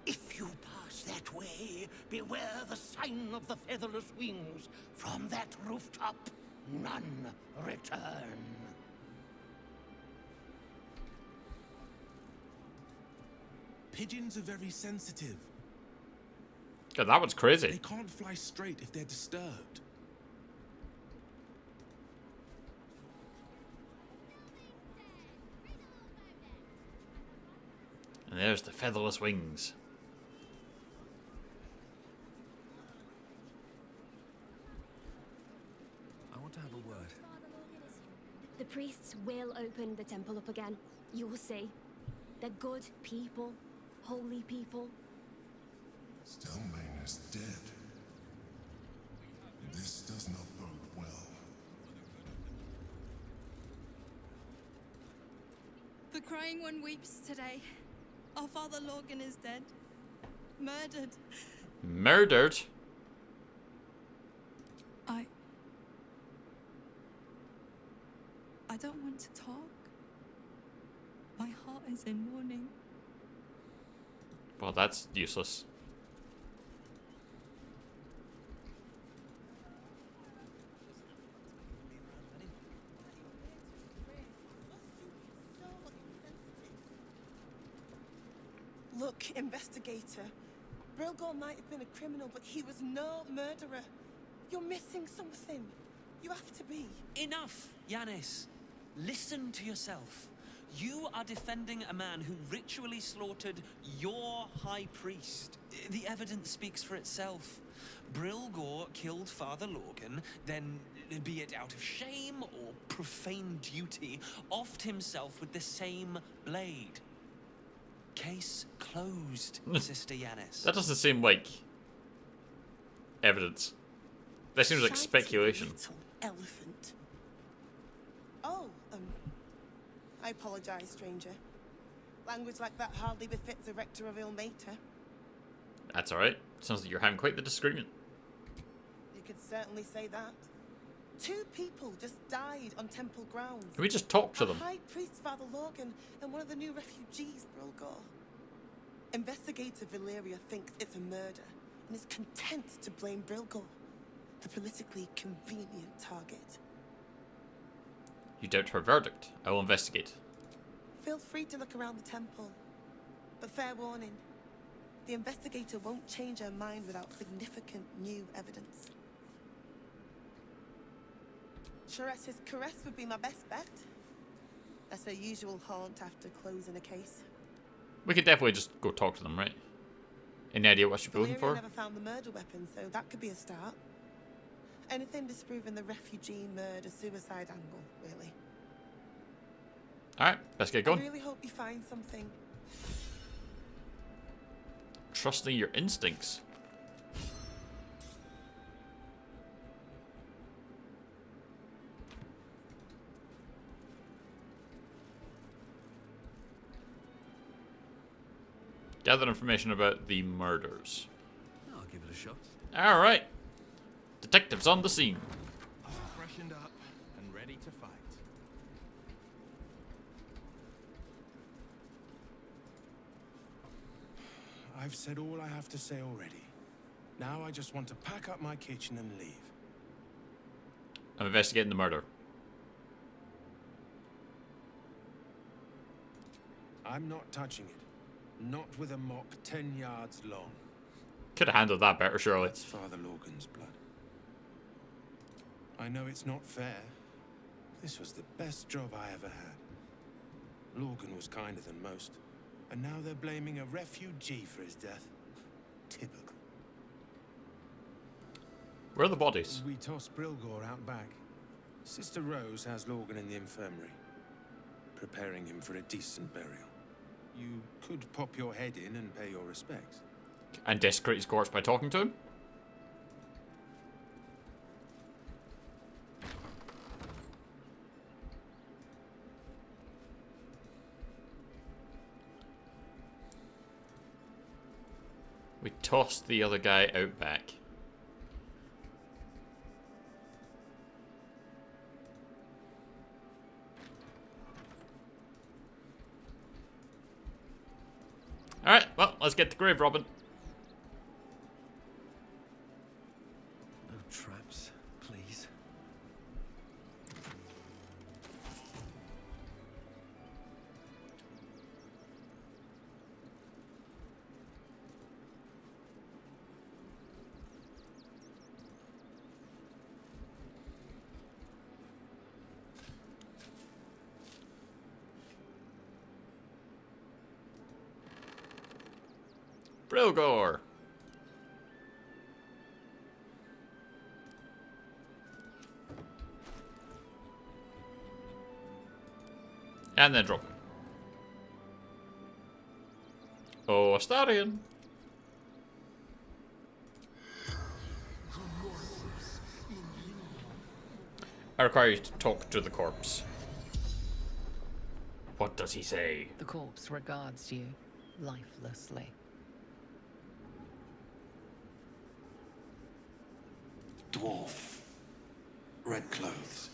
If you pass that way, beware the sign of the featherless wings. From that rooftop, none return. Pigeons are very sensitive. God, that was crazy. They can't fly straight if they're disturbed. And there's the featherless wings. I want to have a word. The priests will open the temple up again. You will see. They're good people. Holy people. Stelmane is dead. This does not bode well. The Crying One weeps today. Our father Lorgan is dead. Murdered. Murdered? I don't want to talk. My heart is in mourning. Well, that's useless. Look, investigator. Brilgor might have been a criminal, but he was no murderer. You're missing something. You have to be. Enough, Yanis. Listen to yourself. You are defending a man who ritually slaughtered your high priest. The evidence speaks for itself. Brilgor killed Father Lorgan, then, be it out of shame or profane duty, offed himself with the same blade. Case closed, Sister Yanis. That doesn't seem like evidence. That seems like Shite speculation. little elephant. Oh, I apologize, stranger. Language like that hardly befits a rector of Ilmater. That's alright. Sounds like you're having quite the disagreement. You could certainly say that. 2 people just died on temple grounds. Can we just talk to them? High Priest Father Lorgan and one of the new refugees, Brilgor. Investigator Valeria thinks it's a murder and is content to blame Brilgor, the politically convenient target. You doubt her verdict. I will investigate. Feel free to look around the temple, but fair warning, the investigator won't change her mind without significant new evidence. Sharess's caress would be my best bet. That's her usual haunt after closing a case. We could definitely just go talk to them, right? Any idea what she'd be looking Valeria for? never found the murder weapon, so that could be a start. Anything disproving the refugee murder-suicide angle, really. Alright, let's get going. I really hope you find something. Trusting your instincts. Gather information about the murders. I'll give it a shot. Alright. Detectives on the scene. Freshened up and ready to fight. I've said all I have to say already. Now I just want to pack up my kitchen and leave. I'm investigating the murder. I'm not touching it. Not with a mop 10 yards long. Could have handled that better, surely. It's Father Lorgan's blood. I know it's not fair. This was the best job I ever had. Lorgan was kinder than most. And now they're blaming a refugee for his death. Typical. Where are the bodies? We tossed Brilgor out back. Sister Rose has Logan in the infirmary, preparing him for a decent burial. You could pop your head in and pay your respects. And desecrate his corpse by talking to him? We tossed the other guy out back. Alright, well, let's get to grave robbing. No traps, please. Brilgor. And then drop him. Oh, Astarion. I require you to talk to the corpse. What does he say? The corpse regards you lifelessly. Dwarf. Red clothes.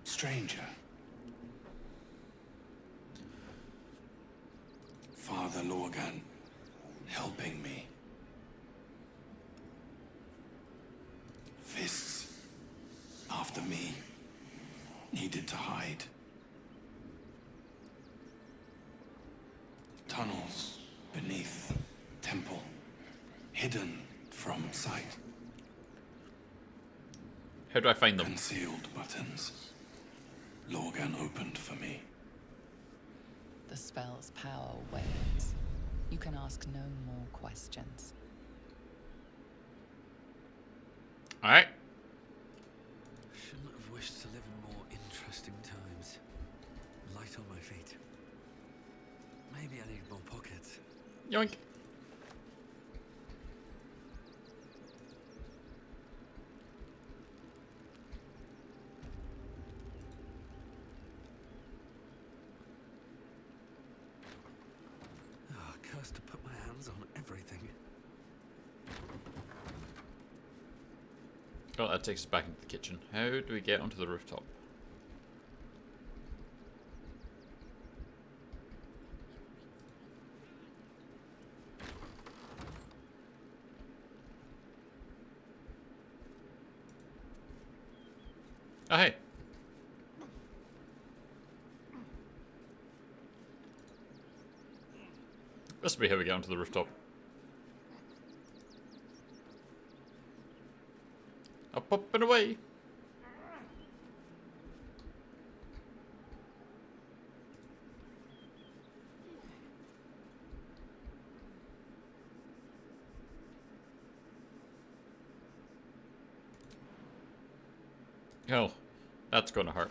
Stranger. Father Lorgan. Helping me. Fists. After me. Needed to hide. Tunnels. Beneath. Temple. Hidden from sight. How do I find them? Concealed buttons. Lorgan opened for me. The spell's power wanes. You can ask no more questions. Alright. Shouldn't have wished to live in more interesting times. Light on my feet. Maybe I need more pockets. Yoink. Cursed to put my hands on everything. Oh, that takes us back into the kitchen. How do we get onto the rooftop? Oh, hey. This will be how we get onto the rooftop. Up and away. Oh, that's gonna hurt.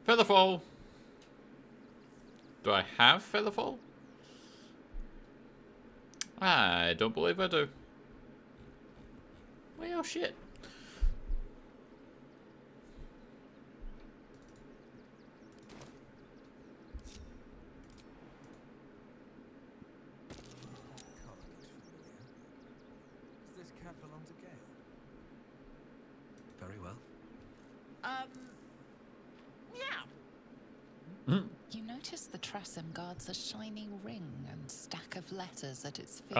Featherfall. Do I have Featherfall? I don't believe I do. Well, shit. Does this cat belong to Gale? Very well. Yeah. You notice the Tressum guards a shiny ring and stack of letters at its feet.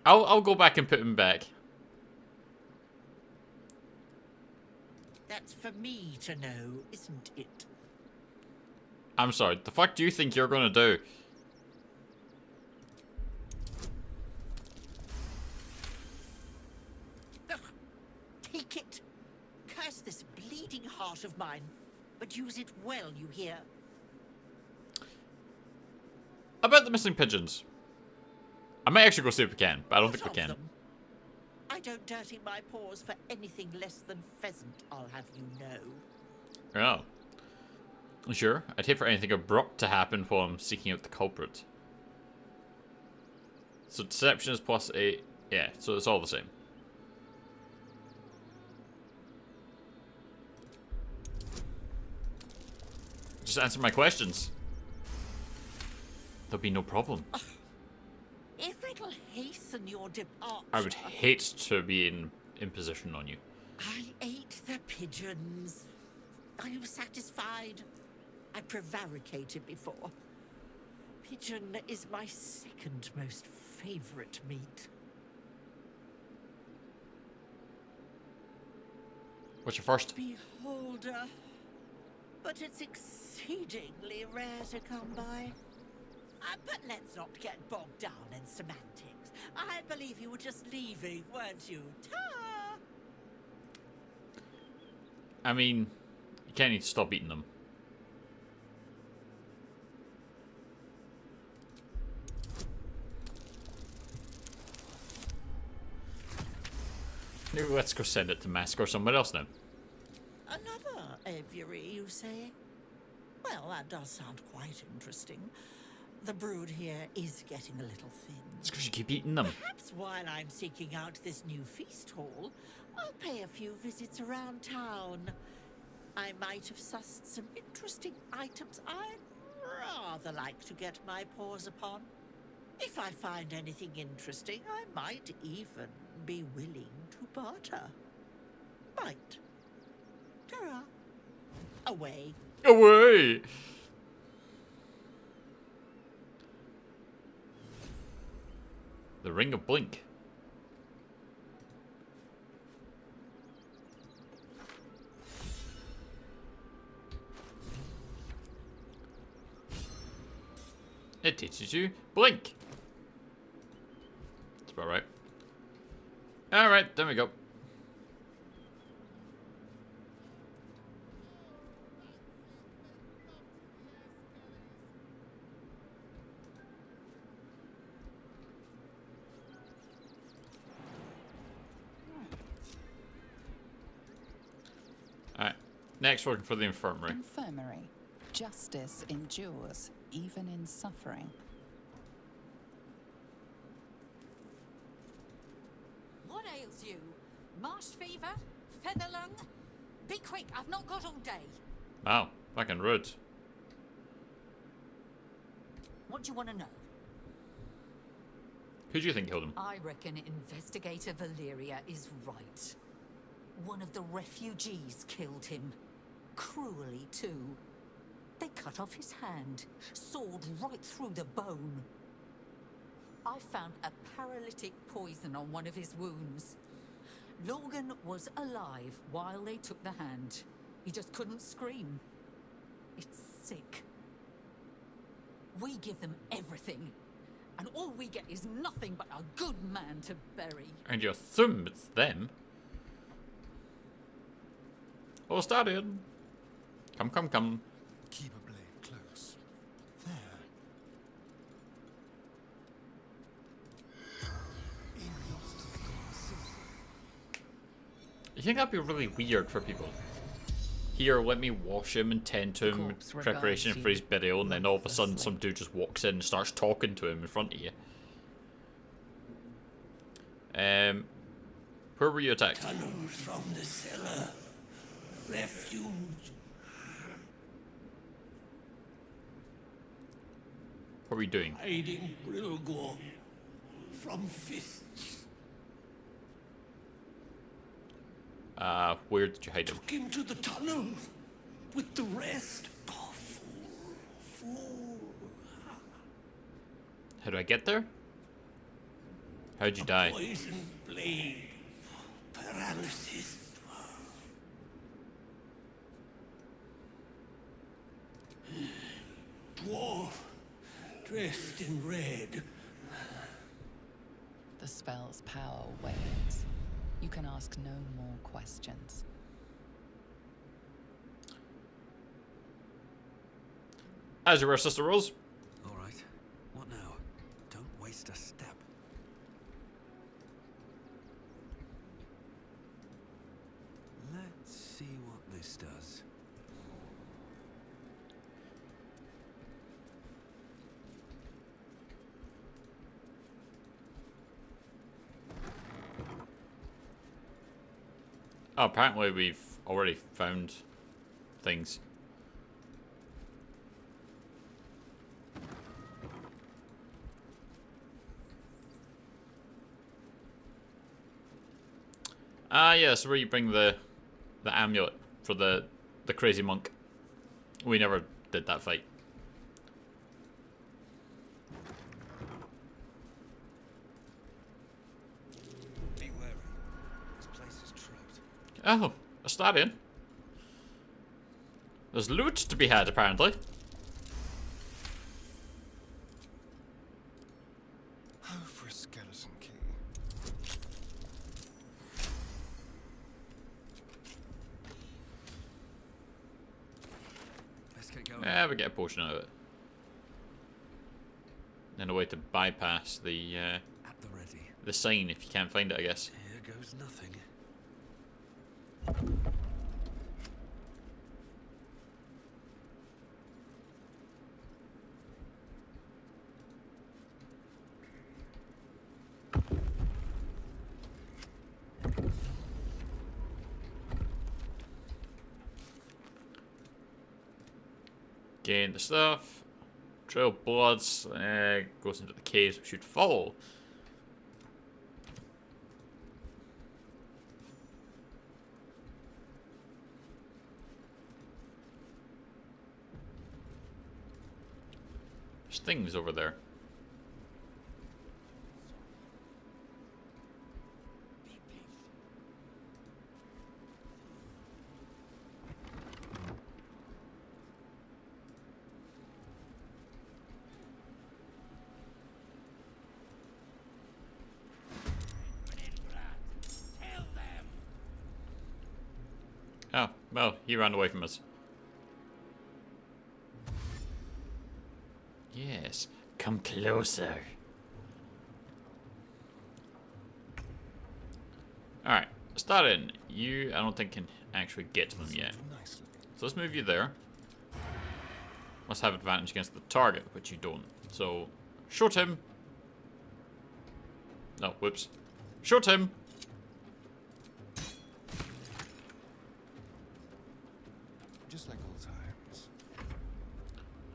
I'll go back and put him back. That's for me to know, isn't it? I'm sorry. The fuck do you think you're gonna do? Ugh. Take it. Curse this bleeding heart of mine, but use it well, you hear? About the missing pigeons. I might actually go see if we can, but I don't think we can. I don't dirty my paws for anything less than pheasant, I'll have you know. Oh. Sure, I'd hate for anything abrupt to happen while I'm seeking out the culprit. So deception is +8. Yeah, so it's all the same. Just answer my questions. There'll be no problem. If it'll hasten your departure... I would hate to be in imposition on you. I ate the pigeons. Are you satisfied? I prevaricated before. Pigeon is my second most favorite meat. What's your first? Beholder. But it's exceedingly rare to come by. But let's not get bogged down in semantics. I believe you were just leaving, weren't you? Ta! I mean, you can't need to stop eating them. Maybe let's go send it to Mask or somewhere else now. Another aviary, you say? Well, that does sound quite interesting. The brood here is getting a little thin. It's because you keep eating them. Perhaps while I'm seeking out this new feast hall, I'll pay a few visits around town. I might have sussed some interesting items I'd rather like to get my paws upon. If I find anything interesting, I might even be willing to barter. Might. Ta-ra. Away. Away! The Ring of Blink. It teaches you Blink. That's about right. Alright, there we go. Alright, next working for the infirmary. Infirmary. Justice endures, even in suffering. What ails you? Marsh fever? Feather lung? Be quick, I've not got all day. Wow, fucking rude. What do you want to know? Who do you think killed him? I reckon Investigator Valeria is right. One of the refugees killed him. Cruelly, too. They cut off his hand, sawed right through the bone. I found a paralytic poison on one of his wounds. Logan was alive while they took the hand. He just couldn't scream. It's sick. We give them everything, and all we get is nothing but a good man to bury. And you assume it's them. Oh, started. Come, come, come. Keep a blade close. There. You think that'd be really weird for people? Here, let me wash him and tend to him in preparation for his burial, and then all of a sudden some dude just walks in and starts talking to him in front of you. Where were you attacked? Tunnels from the cellar. Refuge. What were you doing? Hiding Brilgor from fists. Where did you hide him? Took him to the tunnels with the rest. Oh, fool. How do I get there? How'd you die? Poison blade. Paralysis. Dwarf. Dressed in red. The spell's power wanes. You can ask no more questions. As you were, Sister Rose. All right. What now? Don't waste a step. this does. Oh, apparently we've already found things. Ah, yes, where you bring the amulet for the crazy monk. We never did that fight. Be wary. This place is trapped. Oh, a stallion. There's loot to be had, apparently. Oh, for a skeleton key. Let's get going. Yeah, we get a potion out of it. And a way to bypass the At the ready. the sign if you can't find it, I guess. Here goes nothing. Gain the stuff. Trail bloods. Goes into the caves we should follow. There's things over there. Oh, well, he ran away from us. Yes, come closer. Alright, start in. You, I don't think, can actually get to them yet. So let's move you there. Must have advantage against the target, which you don't. So, shoot him. No, whoops. Shoot him. Just like old times.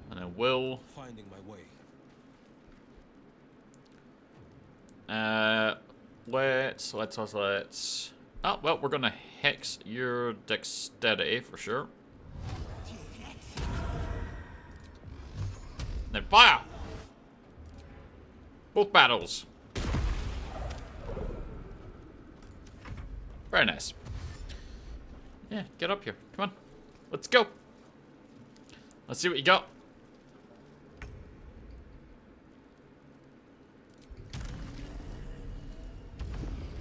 And I will. Finding my way. Let's. Oh, well, we're gonna hex your dexterity for sure. Then fire! Both battles. Very nice. Yeah, get up here. Come on. Let's go. Let's see what you got.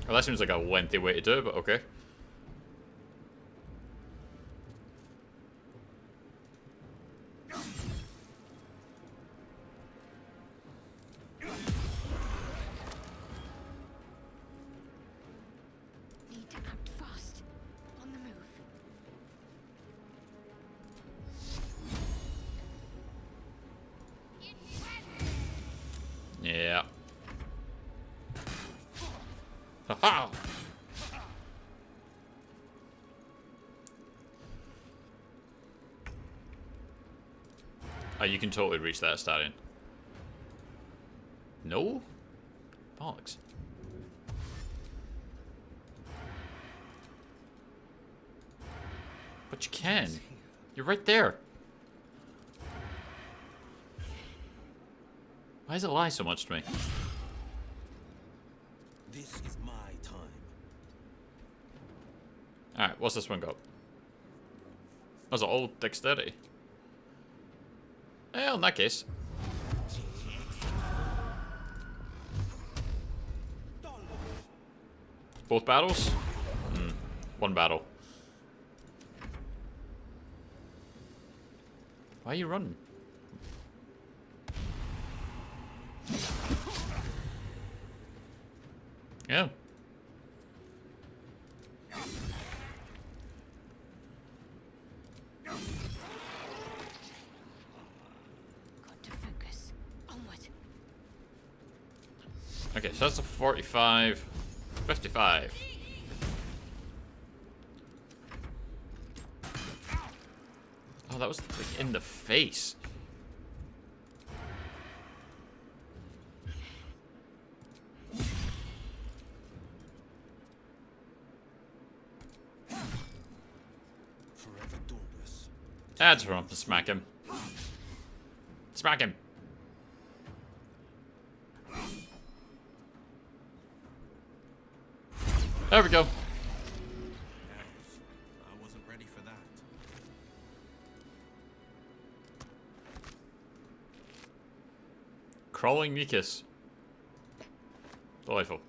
Well, that seems like a lengthy way to do it, but okay. Need to act fast. On the move. Yeah. Haha! Oh, you can totally reach that stallion. No? Bollocks. But you can. You're right there. Why does it lie so much to me? This is my time. Alright, what's this one got? That's an old dexterity. Well, in that case. Both battles? One battle. Why are you running? Yeah. Okay, so that's a 45. 55. Oh, that was like in the face. Forever dauntless. That's wrong. Smack him. Smack him. There we go. I wasn't ready for that. Crawling mucus. Delightful.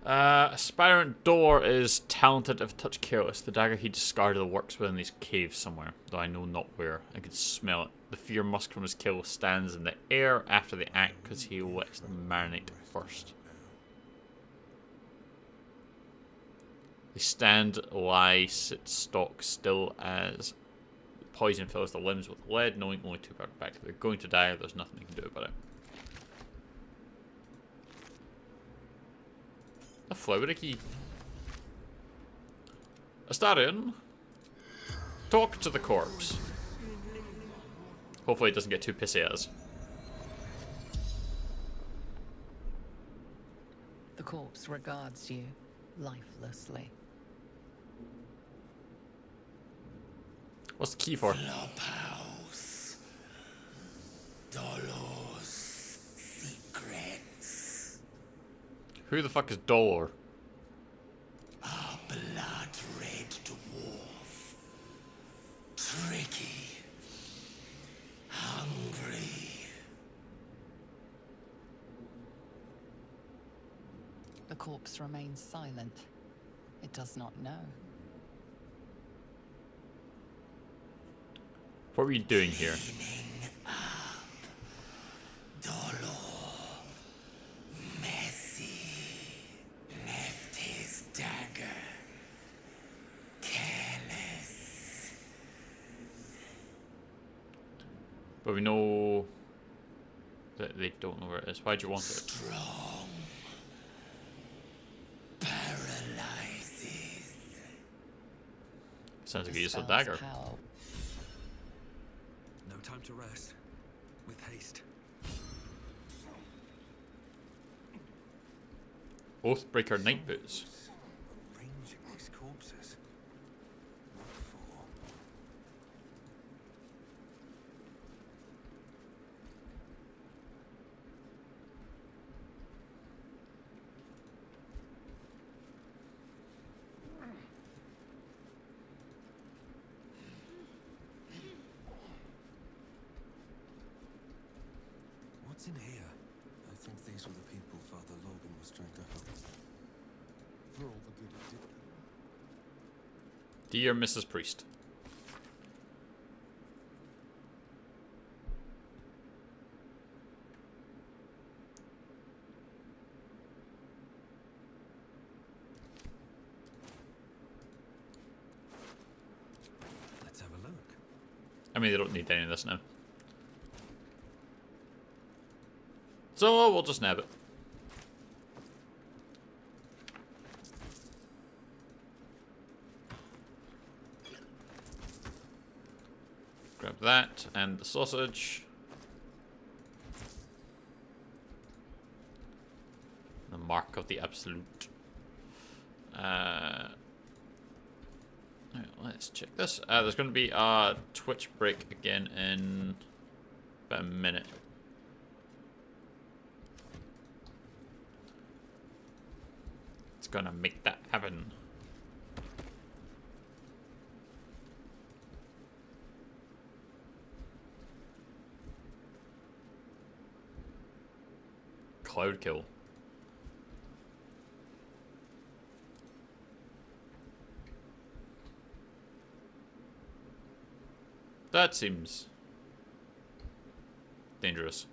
Aspirant Door is talented if touched careless. The dagger he discarded works within these caves somewhere, though I know not where. I can smell it. The fear musk from his kill stands in the air after the act because he lets them marinate first. They stand, lie, sit stock still as the poison fills the limbs with lead, knowing only too back. They're going to die, there's nothing you can do about it. A flower key. Astarion, talk to the corpse. Hopefully it doesn't get too pissy at us. The corpse regards you lifelessly. What's the key for? Clubhouse. Dolor's secrets. Who the fuck is Dolor? A blood-red dwarf. Tricky. Hungry. The corpse remains silent. It does not know. What were you doing here? Dolor. Messy. Left his dagger. Careless. But we know that they don't know where it is. Why'd you want it? Strong. Paralyzes. Sounds like a useful dagger. No time to rest. With haste. Oathbreaker night boots. Arranging these corpses. What for? What's in here? I think these were the people Father Logan was trying to help. For all the good it did them. Dear Mrs. Priest. Let's have a look. I mean, they don't need any of this now. So we'll just nab it. Grab that and the sausage. The mark of the absolute. Right, let's check this. There's going to be a Twitch break again in about a minute. It's gonna make that happen. Cloud kill. That seems dangerous.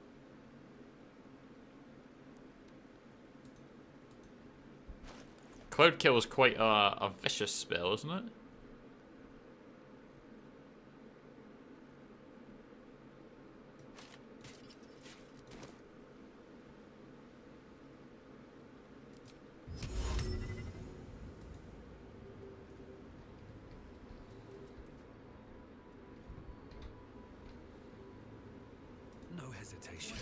Cloud kill is quite a vicious spell, isn't it? reputation.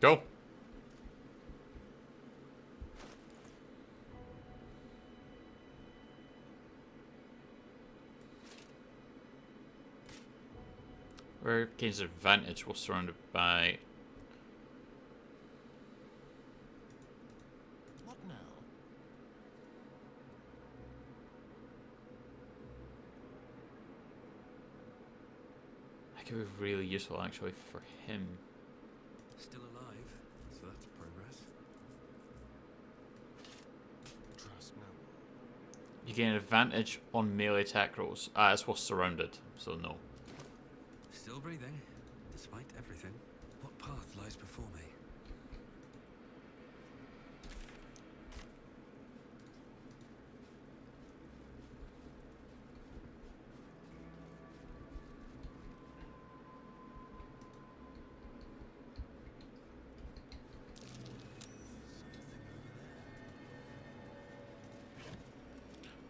Go. Where gains advantage while surrounded by... What now? That could be really useful actually for him. Still alive, so that's progress. Trust no one. You gain advantage on melee attack rolls. Ah, it's while surrounded, so no. Still breathing, despite everything. What path lies before me?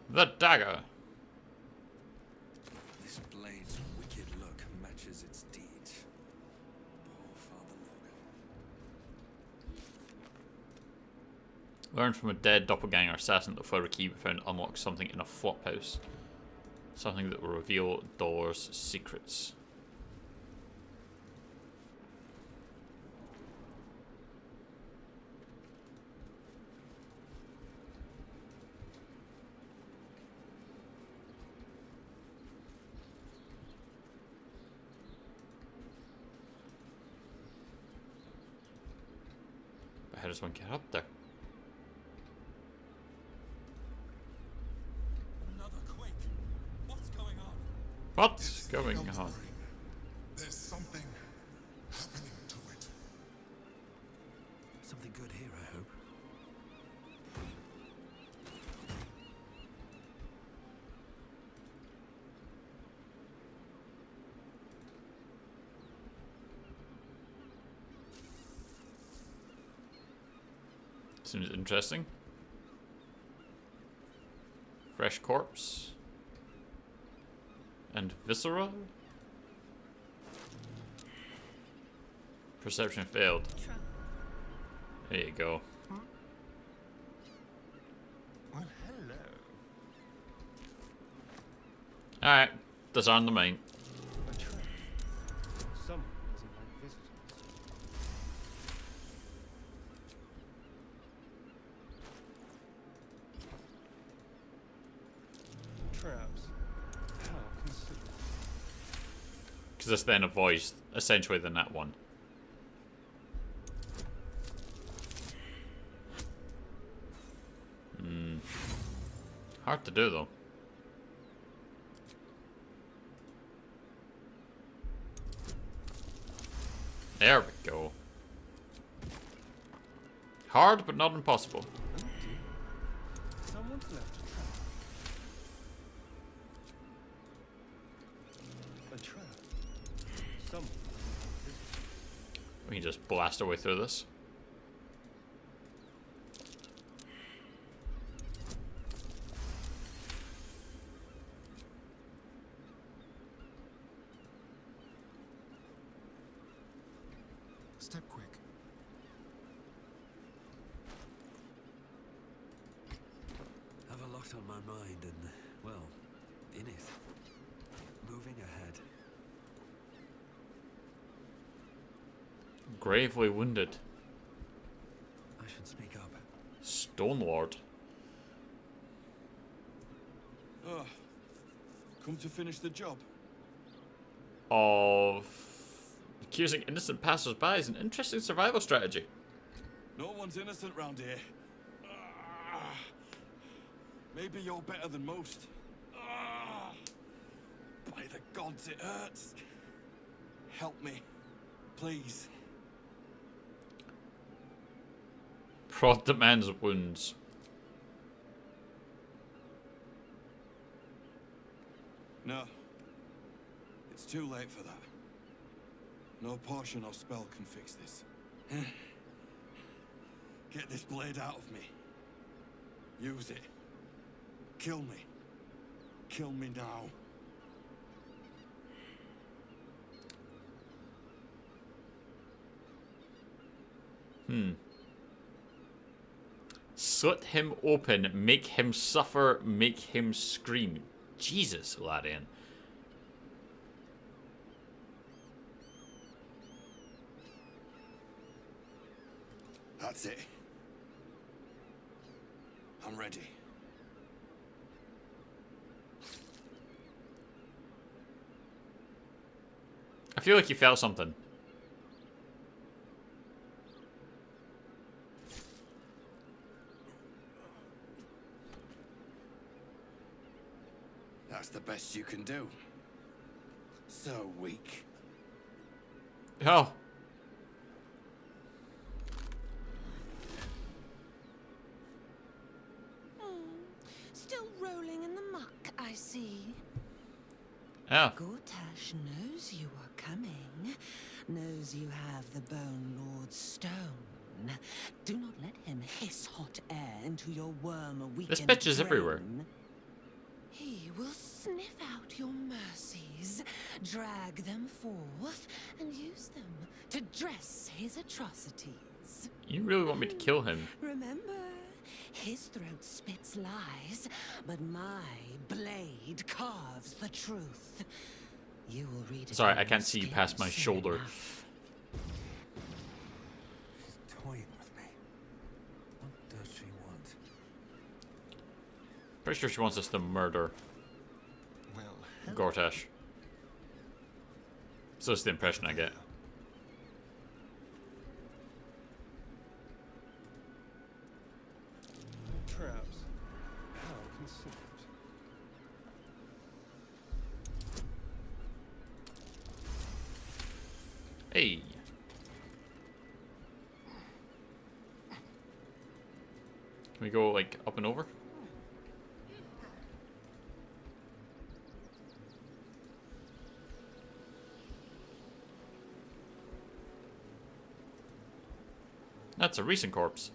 The dagger. This blade's wicked look matches its deeds. Poor Father Logan. Learn from a dead doppelganger assassin that the flower key we found unlocks something in a flophouse. Something that will reveal Baldur's secrets. But how does one get up there? What's going on? There's something happening to it. Something good here, I hope. Seems interesting. Fresh corpse. And viscera? Perception failed. There you go. Well, hello. Alright, disarm the mine. A trap. Someone doesn't like visitors. Traps. How considerate. Because this then avoids essentially the nat one. Hard to do though. There we go. Hard but not impossible. Oh dear. Someone's left a trap. A trap. Someone doesn't like visitors. We can just blast our way through this. Step quick. Have a lot on my mind and, well, in it. Moving ahead. Gravely wounded. I should speak up. Stone Lord. Come to finish the job. Of accusing innocent passers-by is an interesting survival strategy. No one's innocent round here. Maybe you're better than most. By the gods, it hurts. Help me, please. Prod the man's wounds. No. It's too late for that. No potion or spell can fix this. Get this blade out of me. Use it. Kill me. Kill me now. Slit him open, make him suffer, make him scream. Jesus, Larian. That's it. I'm ready. I feel like you felt something. That's the best you can do. So weak. Oh. Still rolling in the muck, I see. Yeah. Gortash knows you are coming. Knows you have the Bone Lord's stone. Do not let him hiss hot air into your worm-weakened This bitch is brain. everywhere. He will sniff out your mercies, drag them forth, and use them to dress his atrocities. You really want me to kill him? Remember, his throat spits lies, but my blade carves the truth. You will read it. Sorry, I can't see you past my shoulder. She's toying with me. What does she want? Pretty sure she wants us to murder Gortash. So that's the impression I get. Traps. How considerate. Hey. Can we go like up and over? That's a recent corpse.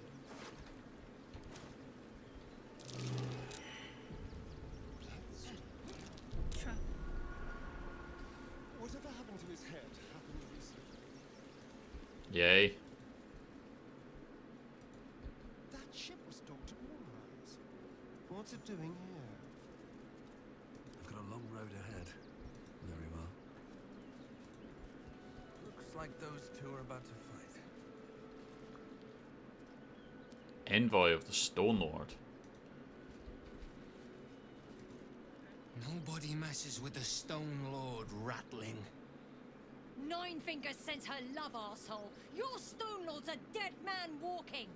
Whatever happened to his head happened recently. Yay. That ship was docked at Moonrise. What's it doing here? I've got a long road ahead. Very well. Looks like those two are about to fight. Envoy of the Stone Lord. Nobody messes with the Stone Lord, Ratling. Ninefingers sends her love, arsehole. Your Stone Lord's a dead man walking.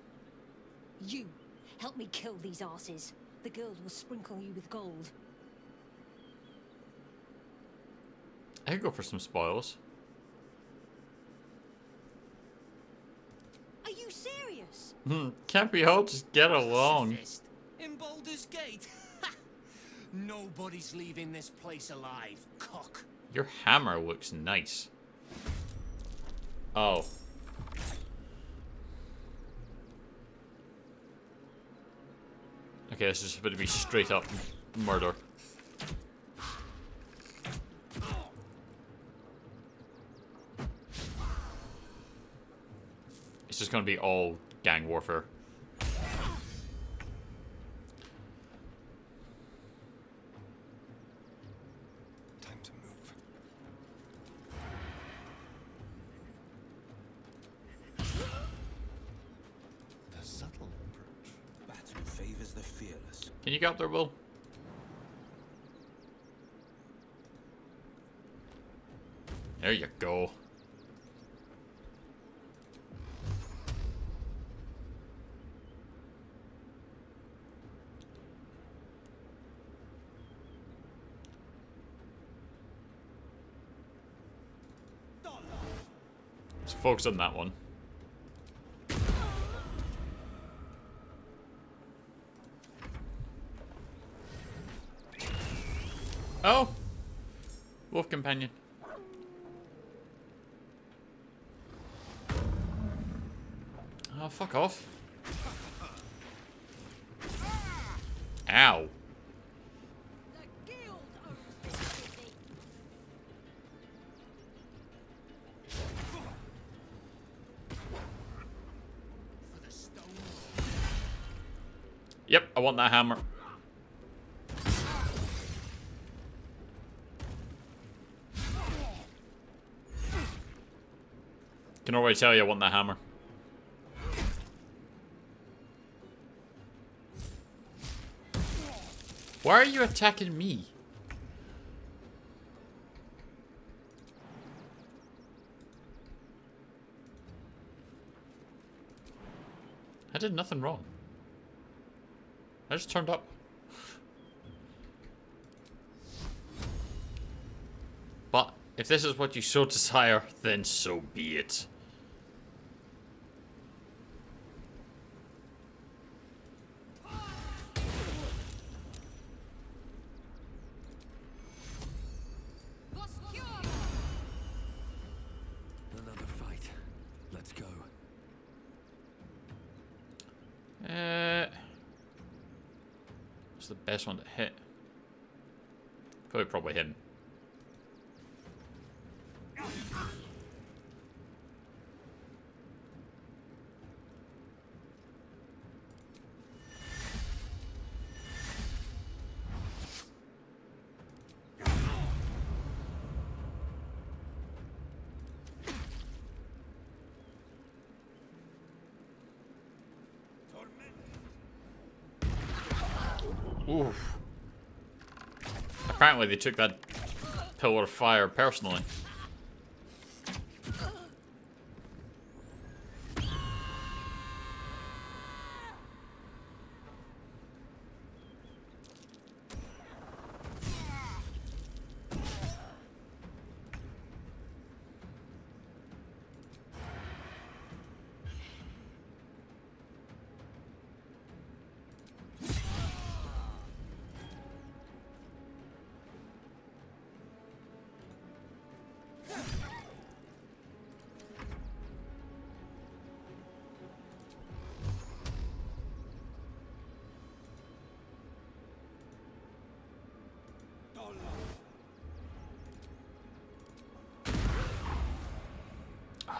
You, help me kill these asses. The girls will sprinkle you with gold. I could go for some spoils. Are you serious? Can't we all just get along? In Baldur's Gate? Nobody's leaving this place alive, cock. Your hammer looks nice. Oh. Okay, this is going to be straight up murder. It's just going to be all gang warfare. Time to move. The subtle approach. That who favors the fearless. Can you get up there, Will? There you go. Let's focus on that one. Oh! Wolf companion. Oh, fuck off. Ow. Yep, I want that hammer. Can already tell you I want that hammer. Why are you attacking me? I did nothing wrong. I just turned up. But if this is what you so desire, then so be it. Another fight. Let's go. What's the best one to hit? Probably him. Oof. Apparently they took that pillar of fire personally.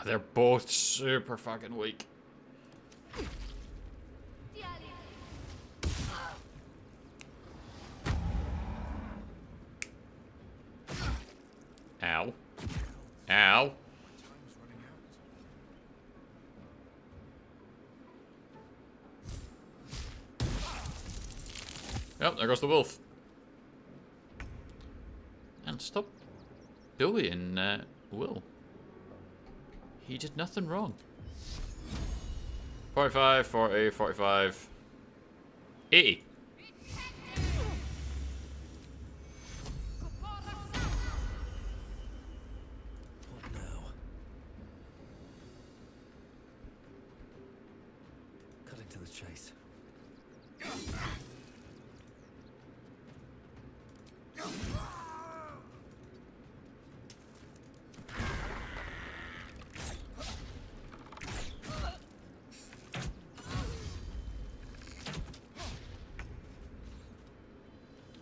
They're both super fucking weak. Ow. Ow. Yep, there goes the wolf. And stop bullying Will. He did nothing wrong. 45, 40, 45, 80. What now? Cutting to the chase.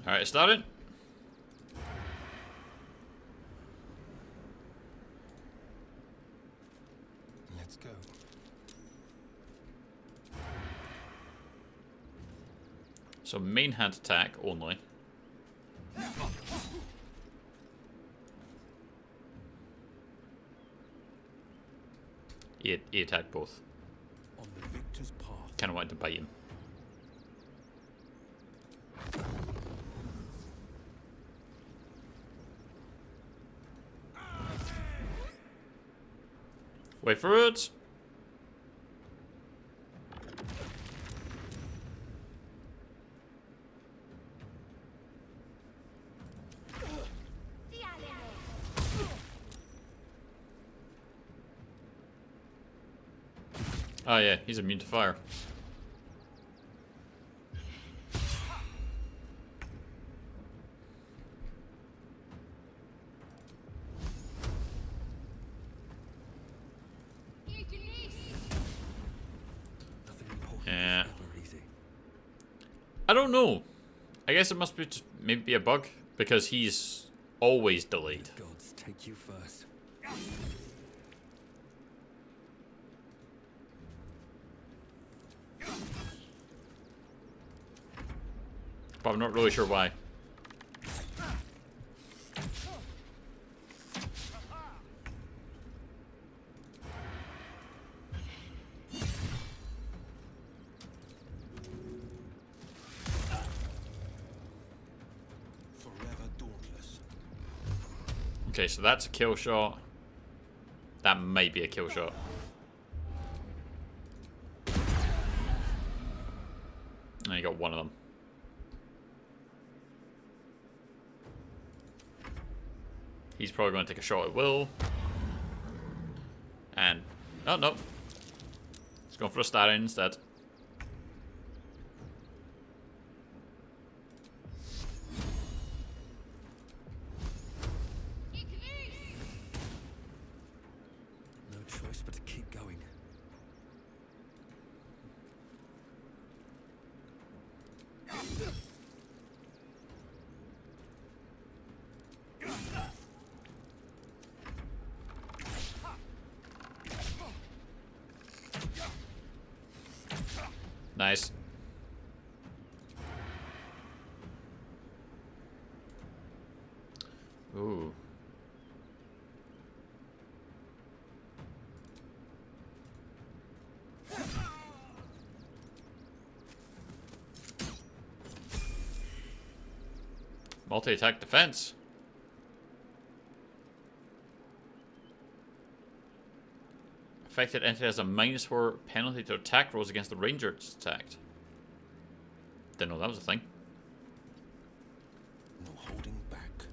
Alright, started. Let's go. So main hand attack only. He attacked both. On the victor's path. Kind of wanted to bite him. Wait for it. Oh yeah, he's immune to fire. Yeah. I don't know. I guess it must be just maybe a bug because he's always delayed. Gods, take you first. But I'm not really sure why. Forever dauntless. Okay, so that's a kill shot. That may be a kill shot. And you got one of them. He's probably going to take a shot at Will. And... oh, no. He's going for a star instead. No choice but to keep going. Nice. Ooh. Multi-attack defense. Affected entity has a -4 penalty to attack rolls against the ranger it's attacked. Didn't know that was a thing. No holding back.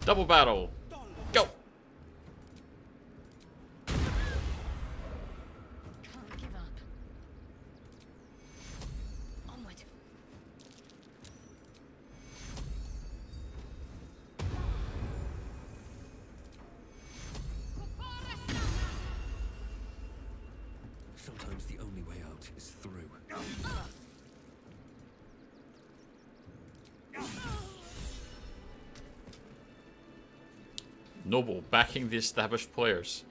Double battle. Go. Can't give up. Onward. Sometimes the only way out is through. Noble backing the established players.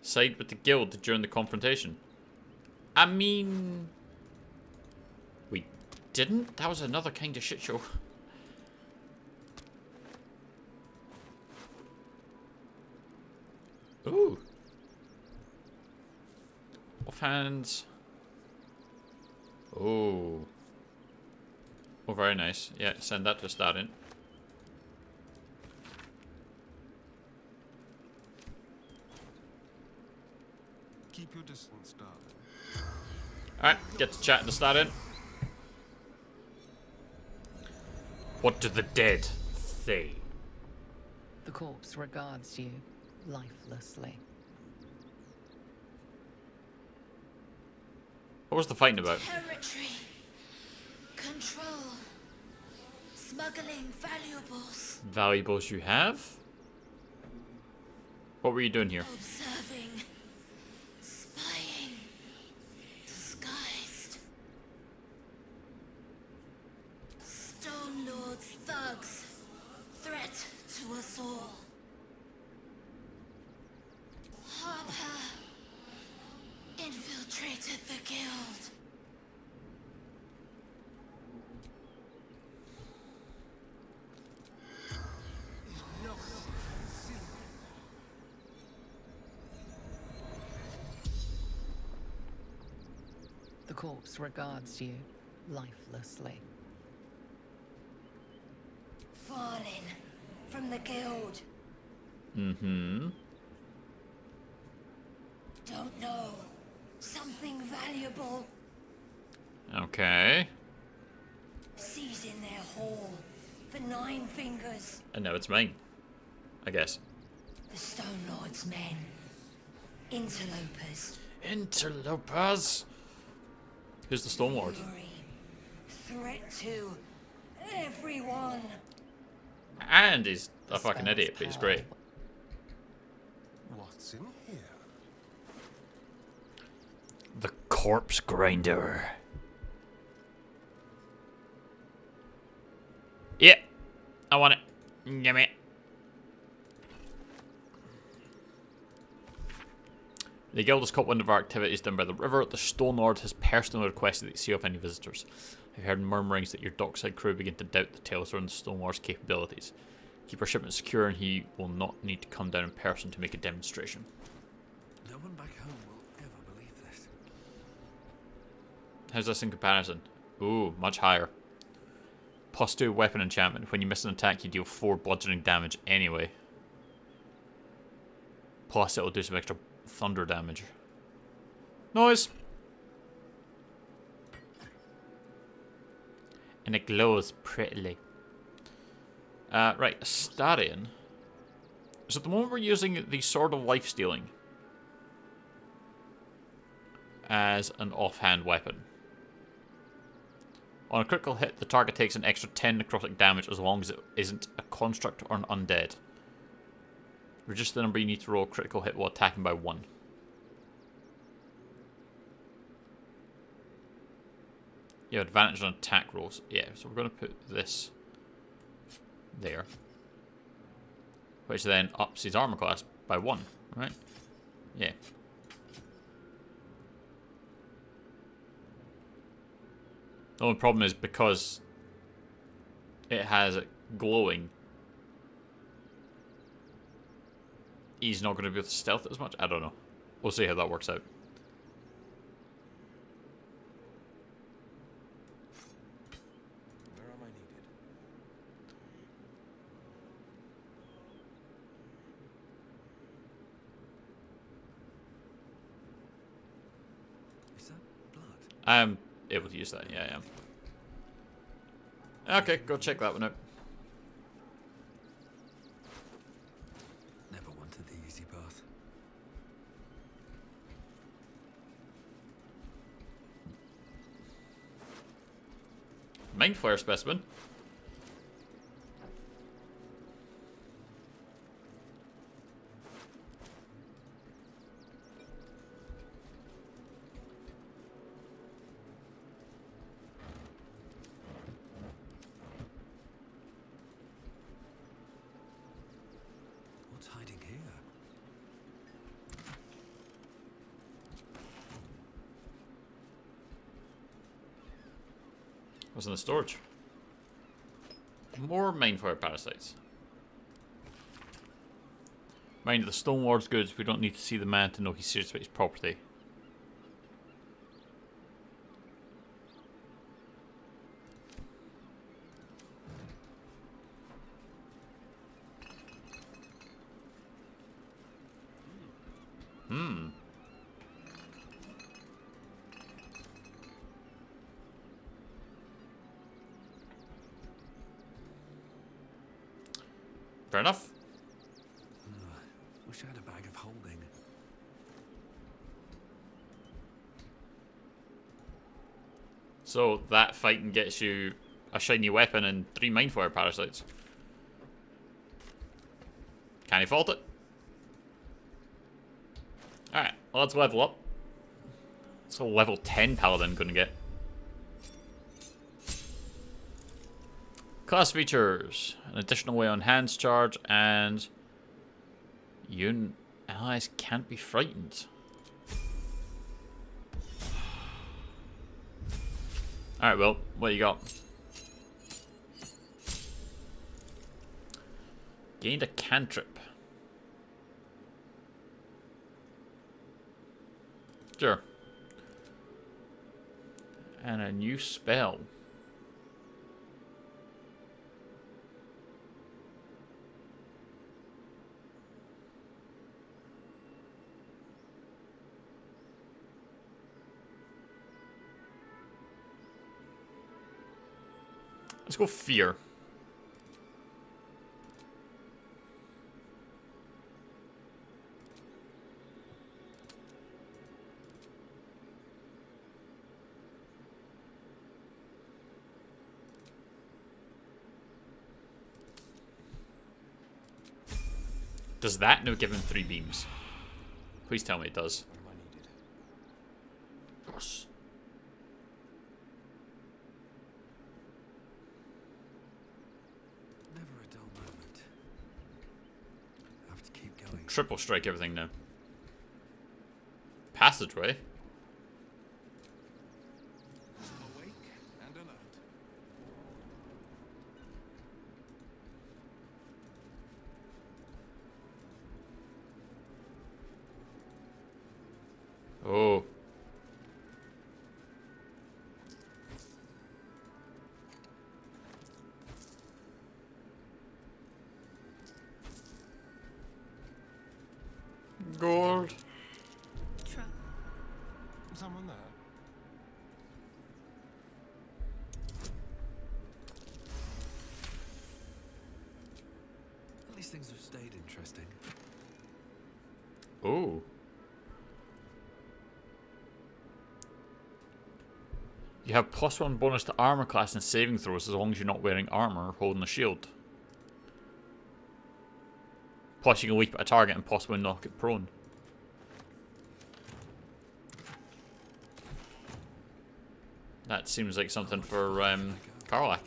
Side with the guild during the confrontation. I mean... we didn't? That was another kind of shit show. Ooh. Offhands. Oh. Oh, very nice. Yeah, send that to start in. Keep your distance, darling. Alright, get to chat to start in. What do the dead say? The corpse regards you lifelessly. What was the fighting about? Territory. Control. Smuggling valuables. Valuables you have? What were you doing here? Observing. Spying. Disguised. Stone Lord's thugs. Threat to us all. Harper infiltrated the guild. The corpse regards you lifelessly. Fallen from the guild. Mm-hmm. Don't know. Something valuable. Okay. Sees in their hall. The 9 fingers. And now it's mine. I guess. The Stone Lord's men. Interlopers. Interlopers? Who's the Stone Lord? Threat to everyone. And he's a fucking idiot, but he's great. What's in here? The Corpse Grinder. I want it. Give me it. The guild has caught wind of our activities down by the river. The Stone Lord has personally requested that you see off any visitors. I've heard murmurings that your dockside crew begin to doubt the tales around the Stone Lord's capabilities. Keep our shipment secure and he will not need to come down in person to make a demonstration. No one back home will ever believe this. How's this in comparison? Ooh, much higher. Plus 2 weapon enchantment. When you miss an attack, you deal 4 bludgeoning damage anyway. Plus, it'll do some extra thunder damage. Noise! And it glows prettily. Right, Astarion. So at the moment we're using the Sword of Life Stealing as an offhand weapon. On a critical hit, the target takes an extra 10 necrotic damage as long as it isn't a construct or an undead. Reduce the number you need to roll a critical hit while attacking by 1. You have advantage on attack rolls. Yeah, so we're going to put this there. Which then ups his armor class by 1, right? Yeah. The only problem is because it has it glowing, he's not going to be able to stealth it as much. I don't know. We'll see how that works out. Where am I needed? Is that blood? I'm able to use that. Yeah, I am. Okay, go check that one out. Never wanted the easy path. Mind Flare specimen. What's hiding here? What's in the storage? More Mindfire parasites. Mind, the Stone Lord's goods. We don't need to see the man to know he's serious about his property. Fair enough. Wish I had a bag of holding. So that fighting gets you a shiny weapon and 3 Mindfire parasites. Can you fault it? Alright, well, let's level up. What's a level 10 Paladin gonna get? Class features. An additional way on hands charge and your allies can't be frightened. Alright, well, what you got? Gained a cantrip. Sure. And a new spell. Let's go fear. Does that now give him 3 beams? Please tell me it does. Where am I needed? Yes. Never a triple strike everything now. Passageway? Awake and alert. Oh. Gold. Someone there? At least things have stayed interesting. Oh. You have +1 bonus to armor class and saving throws as long as you're not wearing armor or holding a shield. Plus you can leap at a target and possibly knock it prone. That seems like something for Karlach.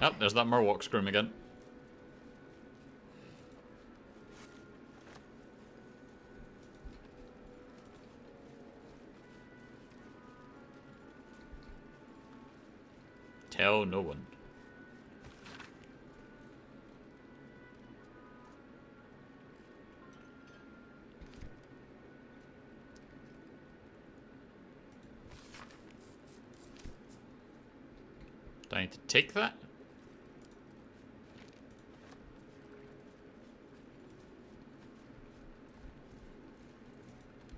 Oh, there's that Murloc scream again. Tell no one. Do I need to take that?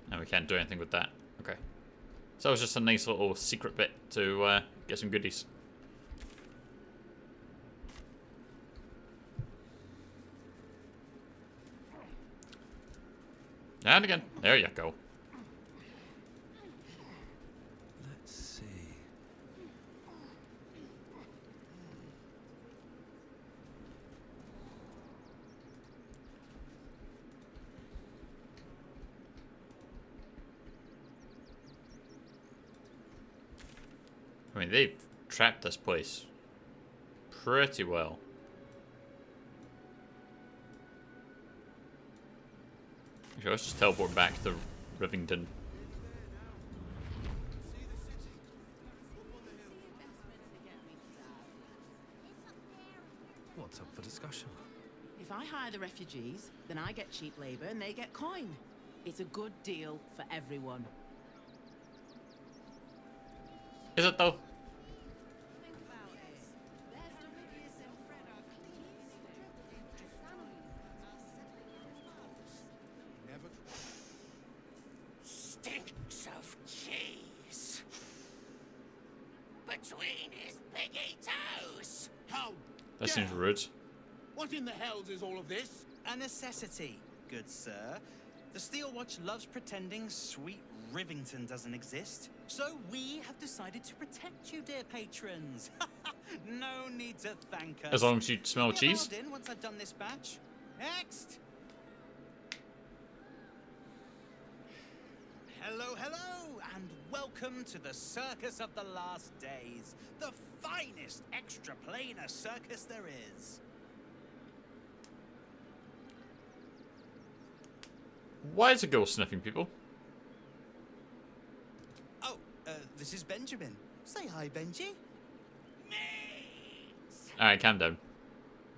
No, we can't do anything with that. Okay. So it was just a nice little secret bit to get some goodies. And again. There you go. Let's see. I mean, they've trapped this place pretty well. Actually, let's just teleport back to Rivington. What's up for discussion? If I hire the refugees, then I get cheap labor and they get coin. It's a good deal for everyone. Is it though? Stinks of cheese between his piggy toes. How? That seems rude. What in the hells is all of this? A necessity, good sir. The Steel Watch loves pretending sweet Rivington doesn't exist. So we have decided to protect you, dear patrons. No need to thank us. As long as you smell cheese. Baldin, once I've done this batch. Next. Hello, hello, and welcome to the Circus of the Last Days. The finest extra-planar circus there is. Why is a girl sniffing people? Oh, this is Benjamin. Say hi, Benji. Alright, calm down.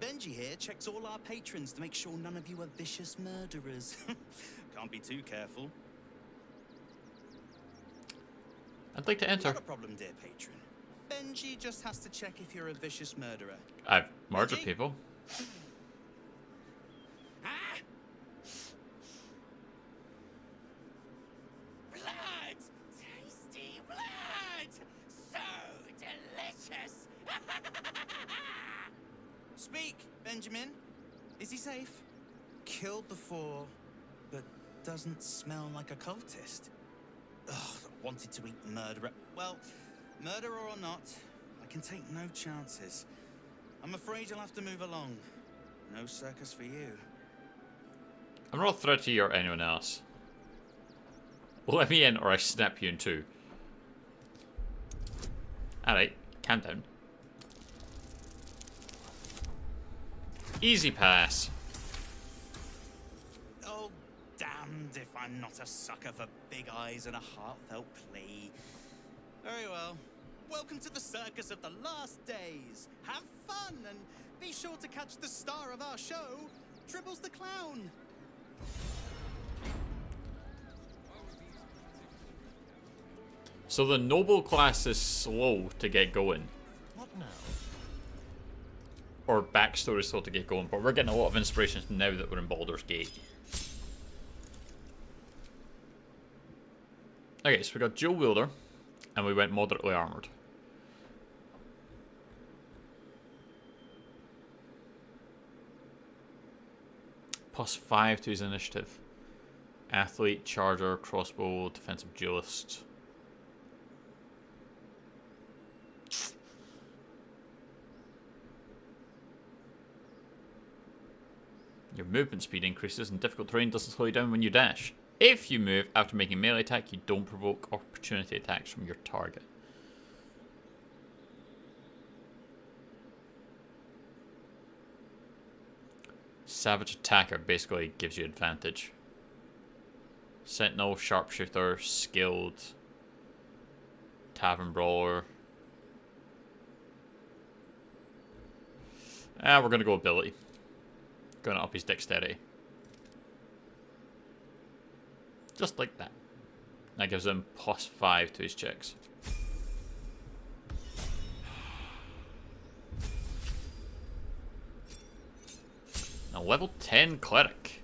Benji here checks all our patrons to make sure none of you are vicious murderers. Can't be too careful. I'd like to enter. Not a problem, dear patron. Benji just has to check if you're a vicious murderer. I've murdered people. Blood! Tasty blood! So delicious! Speak, Benjamin. Is he safe? Killed before, but doesn't smell like a cultist. Ugh, wanted to eat murderer. Well, murderer or not, can take no chances. I'm afraid you'll have to move along. No circus for you. I'm not a threat to you or anyone else. Let me in or I snap you in two. Alright, calm down. Easy pass. Oh, damned if I'm not a sucker for big eyes and a heartfelt plea. Very well. Welcome to the circus of the last days. Have fun and be sure to catch the star of our show, Dribbles the Clown. So the noble class is slow to get going. What now? Or backstory slow to get going, but we're getting a lot of inspiration now that we're in Baldur's Gate. Okay, so we got Dual Wielder, and we went moderately armored. +5 to his initiative. Athlete, Charger, Crossbow, Defensive Duelist. Your movement speed increases and difficult terrain doesn't slow you down when you dash. If you move after making a melee attack, you don't provoke opportunity attacks from your target. Savage Attacker basically gives you advantage. Sentinel, Sharpshooter, Skilled, Tavern Brawler. We're going to go Ability. Going to up his Dexterity. Just like that. That gives him +5 to his checks. Now level 10 Cleric.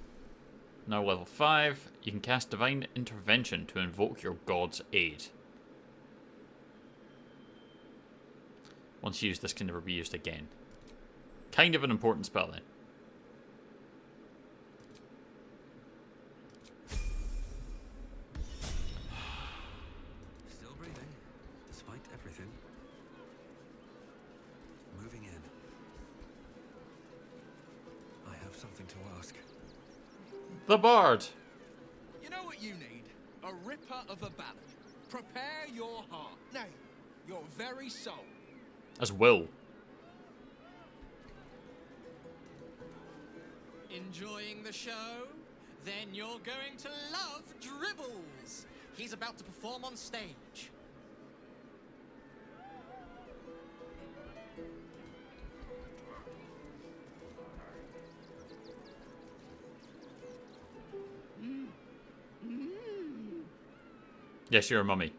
Now level 5, you can cast Divine Intervention to invoke your god's aid. Once used, this can never be used again. Kind of an important spell then. Still breathing, despite everything. Moving in. I have something to ask. The Bard! You know what you need? A ripper of a ballad. Prepare your heart. Nay, your very soul. As Will. Enjoying the show? Then you're going to love Dribbles. He's about to perform on stage. Yes, you're a mummy.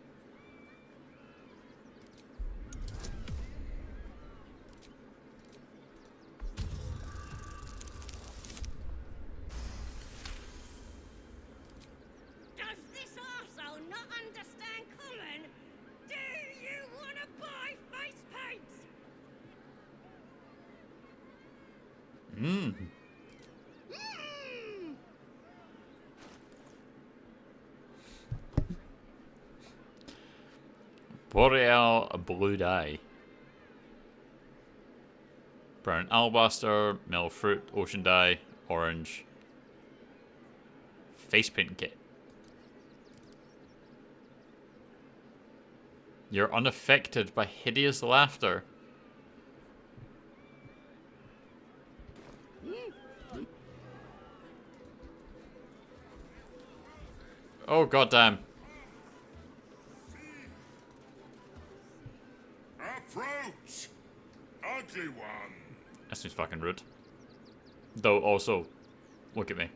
Does this arsehole not understand common? Do you want to buy face paints? Boreal Blue Dye. Brown Alabaster, Mill Fruit, Ocean Dye, Orange. Face paint kit. You're unaffected by hideous laughter. Oh goddamn. Approach, ugly one. That seems fucking rude. Though also, look at me.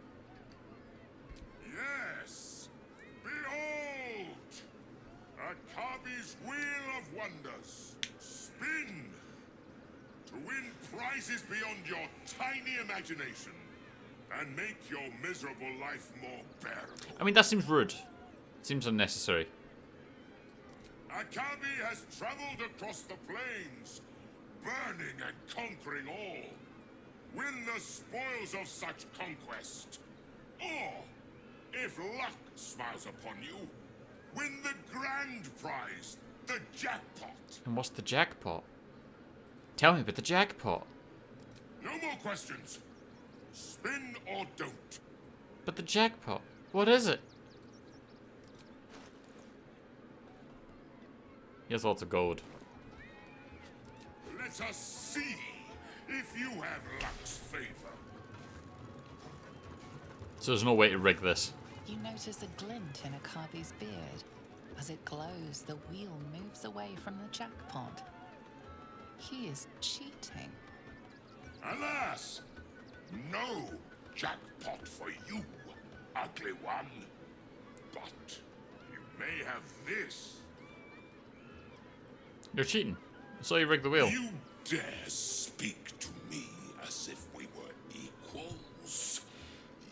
Yes, behold, Akabi's wheel of wonders. Spin to win prizes beyond your tiny imagination and make your miserable life more bearable. I mean, that seems rude. Seems unnecessary. Akabi has traveled across the plains, burning and conquering all. Win the spoils of such conquest. Or, if luck smiles upon you, win the grand prize, the jackpot. And what's the jackpot? Tell me about the jackpot. No more questions. Spin or don't. But the jackpot, what is it? He has lots of gold. Let us see if you have luck's favor. So there's no way to rig this. You notice a glint in Akabi's beard. As it glows, the wheel moves away from the jackpot. He is cheating. Alas! No jackpot for you, ugly one. But you may have this. You're cheating. So you rigged the wheel. You dare speak to me as if we were equals?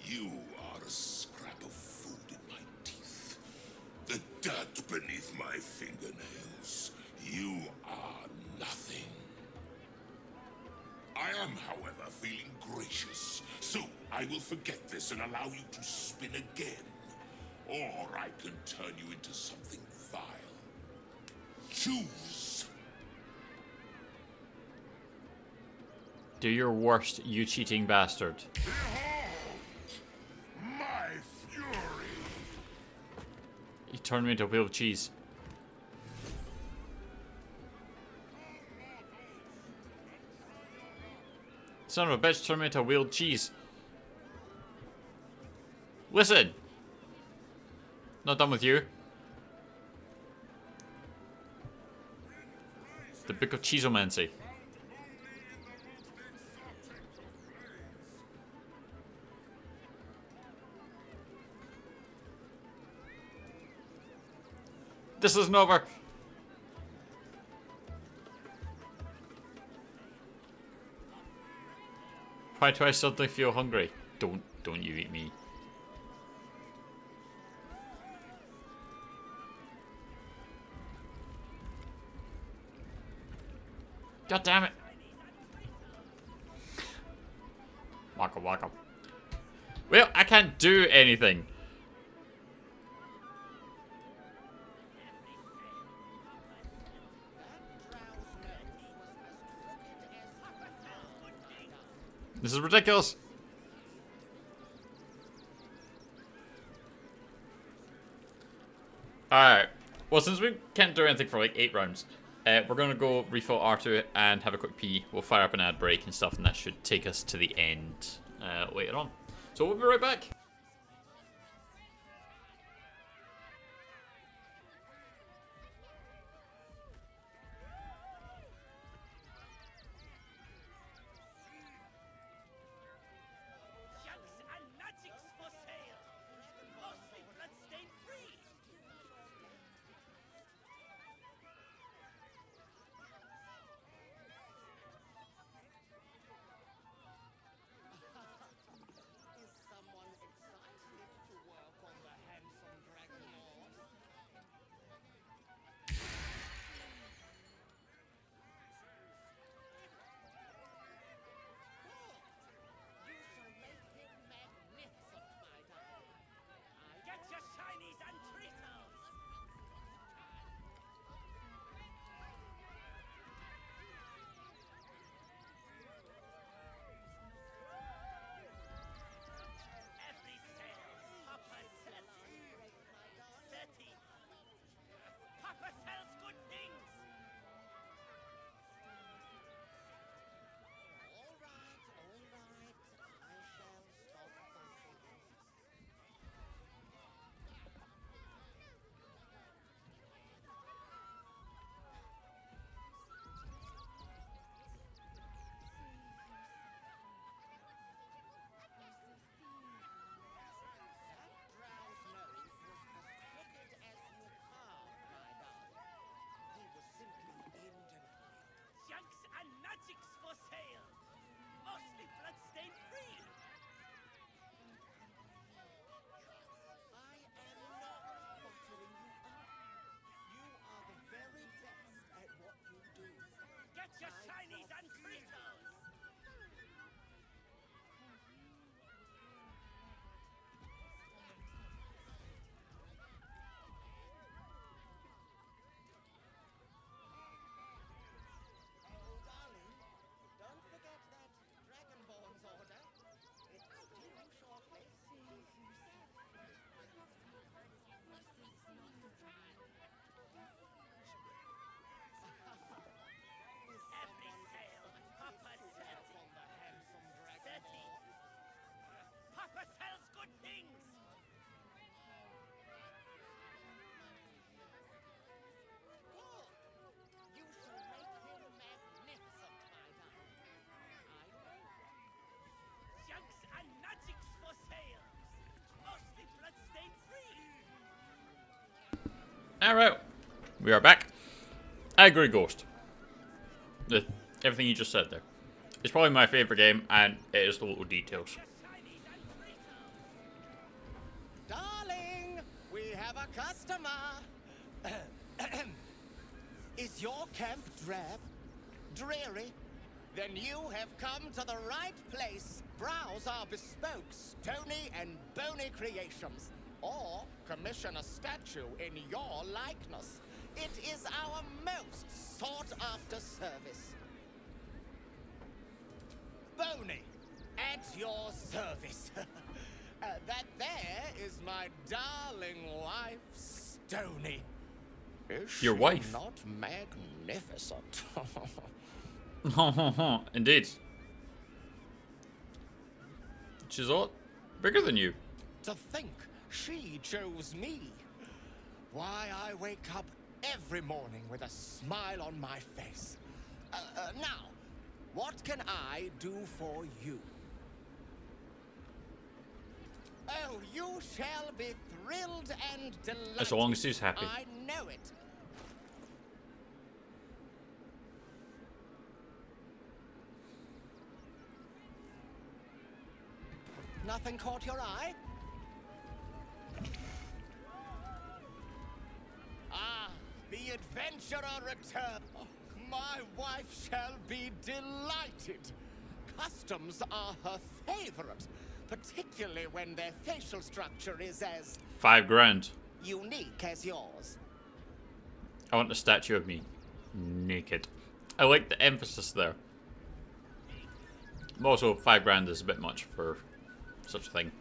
You are a scrap of food in my teeth. The dirt beneath my fingernails. You are nothing. I am, however, feeling gracious, so I will forget this and allow you to spin again. Or I can turn you into something vile. Choose. Do your worst, you cheating bastard. My fury. You turned me into a wheel of cheese. Son of a bitch, turned me into a wheel of cheese. Listen! Not done with you. The Book of Cheesomancy. This isn't over. Why do I suddenly feel hungry? Don't you eat me. God damn it. Waka waka. Well, I can't do anything. This is ridiculous. Alright. Well, since we can't do anything for like 8 rounds, we're going to go refill R2 and have a quick pee. We'll fire up an ad break and stuff, and that should take us to the end later on. So we'll be right back. Alright, we are back. I agree, Ghost. Everything you just said there. It's probably my favourite game, and it is the little details. Darling, we have a customer. Is your camp drab? Dreary? Then you have come to the right place. Browse our bespoke, stony and bony creations. Or commission a statue in your likeness. It is our most sought-after service. Bony, at your service. That there is my darling wife, Stony. Is Your she wife? not magnificent? Indeed. She's a lot bigger than you. To think she chose me. Why, I wake up every morning with a smile on my face. Now, what can I do for you? Oh, you shall be thrilled and delighted. As long as she's happy. I know it. Nothing caught your eye? Ah, the adventurer return. Oh, my wife shall be delighted. Customs are her favorite, particularly when their facial structure is as $5 grand. unique as yours. I want a statue of me naked. I like the emphasis there. Also, $5 grand is a bit much for such a thing.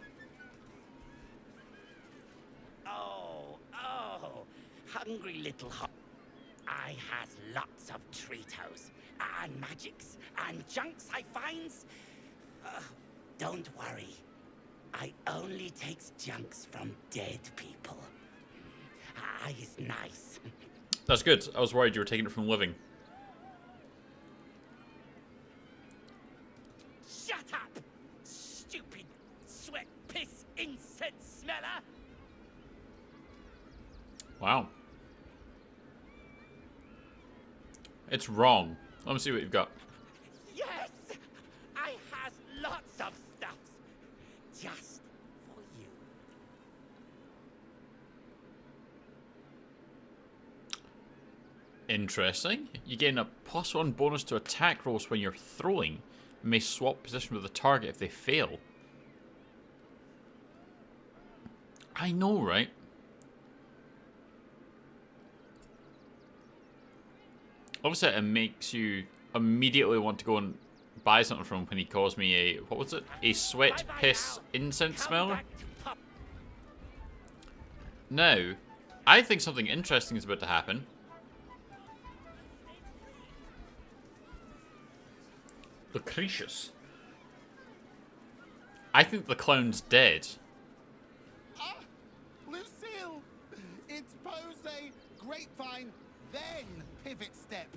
Oh, hungry little I has lots of treatos, and magics, and junks I finds. Don't worry. I only takes junks from dead people. I is nice. That's good. I was worried you were taking it from living. Shut up! Stupid sweat, piss, incense smeller! Wow. It's wrong. Let me see what you've got. Yes! I has lots of stuffs. Just for you. Interesting. You gain a +1 bonus to attack rolls when you're throwing. You may swap position with the target if they fail. I know, right? Obviously, it makes you immediately want to go and buy something from him when he calls me a... What was it? A sweat, piss, incense smeller? Now, I think something interesting is about to happen. Lucretius. I think the clown's dead. Ah, Lucille! It's pose, grapevine, then pivot step.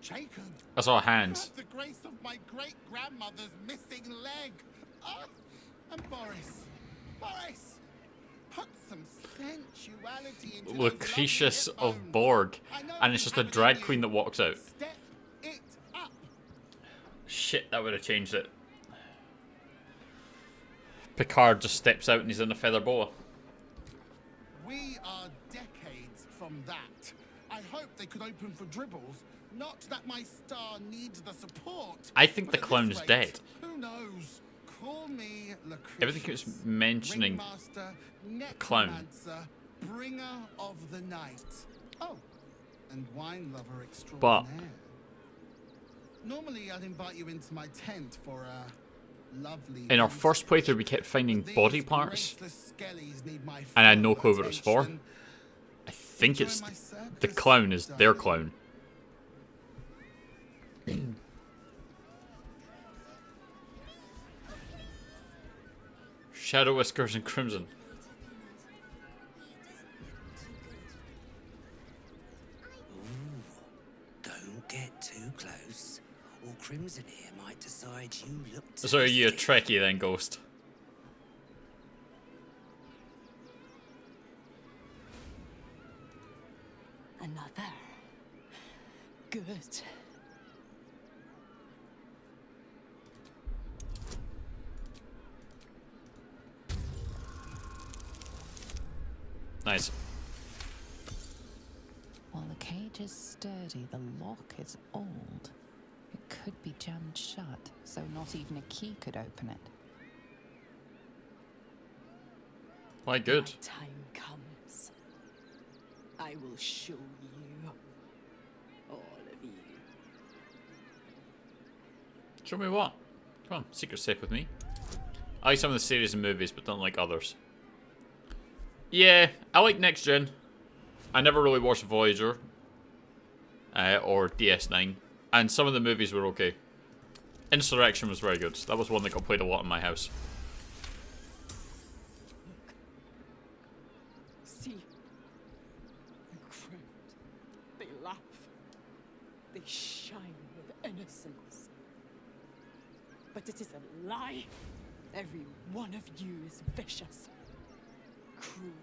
Jacob. I saw a You hand. have the grace of my great-grandmother's missing leg. Ah, and Boris. Boris! Put some sensuality into Lucretius those lovely hip of Borg. I know And it's you just a have it in drag you. queen that walks out. Step it up. Shit, that would have changed it. Picard just steps out and he's in a feather boa. We are decades from that. I hope they could open for dribbles. Not that my star needs the support. I think but the at this clown's rate, dead. Who knows? Call me Lucretius. Everything keeps mentioning Ringmaster, the clown. necromancer, bringer of the night. Oh, and wine lover But extraordinaire. Normally, I'd invite you into my tent for a lovely. in our feast. first playthrough, we kept finding These body parts, graceless skellies need my and I had full no clue what it was for. attention. I think it's Enjoy my the circus, clown is their clown. Shadow Whiskers and Crimson. Don't get too close, or Crimson here might decide you look So are you a Trekkie then, Ghost? Good. Nice. While the cage is sturdy, the lock is old. It could be jammed shut, so not even a key could open it. Quite good. My time comes. I will show you. All of you. Show me what? Come on, secret safe with me. I like some of the series and movies, but don't like others. Yeah, I like Next Gen. I never really watched Voyager or DS9, and some of the movies were okay. Insurrection was very good. That was one that got played a lot in my house. See, the crowd, they laugh, they shine with innocence. But it is a lie. Every one of you is vicious, cruel.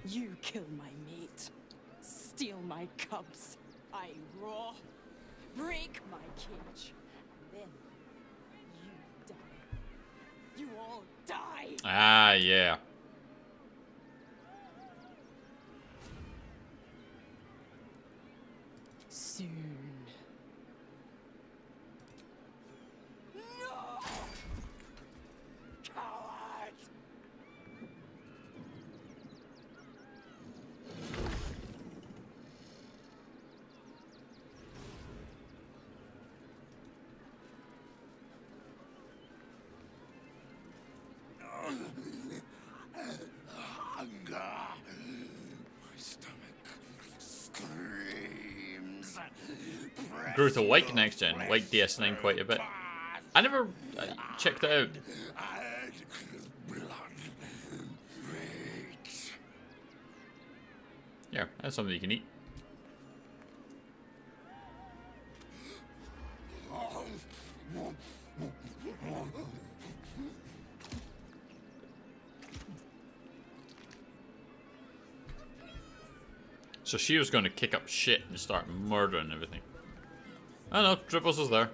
You kill my mate, steal my cubs, I roar, break my cage, and then you die. You all die. Ah, yeah. Soon. No! Coward! Hunger. My stomach screams. Grew to like Next Gen, like DS9 quite a bit. I never checked it out. Yeah, that's something you can eat. So she was going to kick up shit and start murdering everything. I know, Dribbles was there.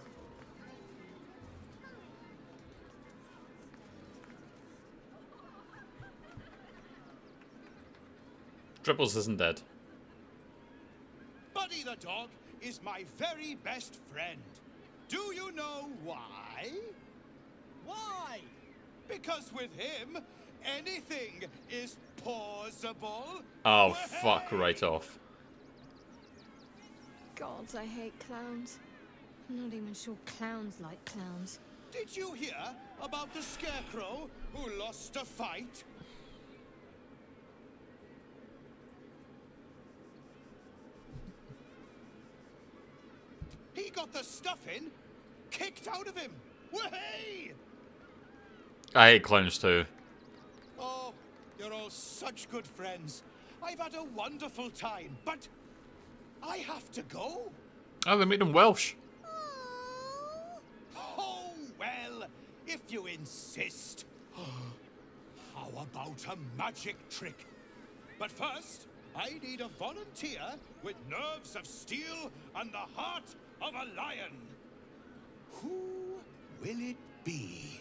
Dribbles isn't dead. Buddy the dog is my very best friend. Do you know why? Why? Because with him, anything is possible. Oh, fuck right off. God, I hate clowns. I'm not even sure clowns like clowns. Did you hear about the scarecrow who lost a fight? He got the stuffing kicked out of him. Way! I hate clowns too. Oh, you're all such good friends. I've had a wonderful time, but I have to go. Oh, they made him Welsh. Oh, well, if you insist. How about a magic trick? But first, I need a volunteer with nerves of steel and the heart of a lion. Who will it be?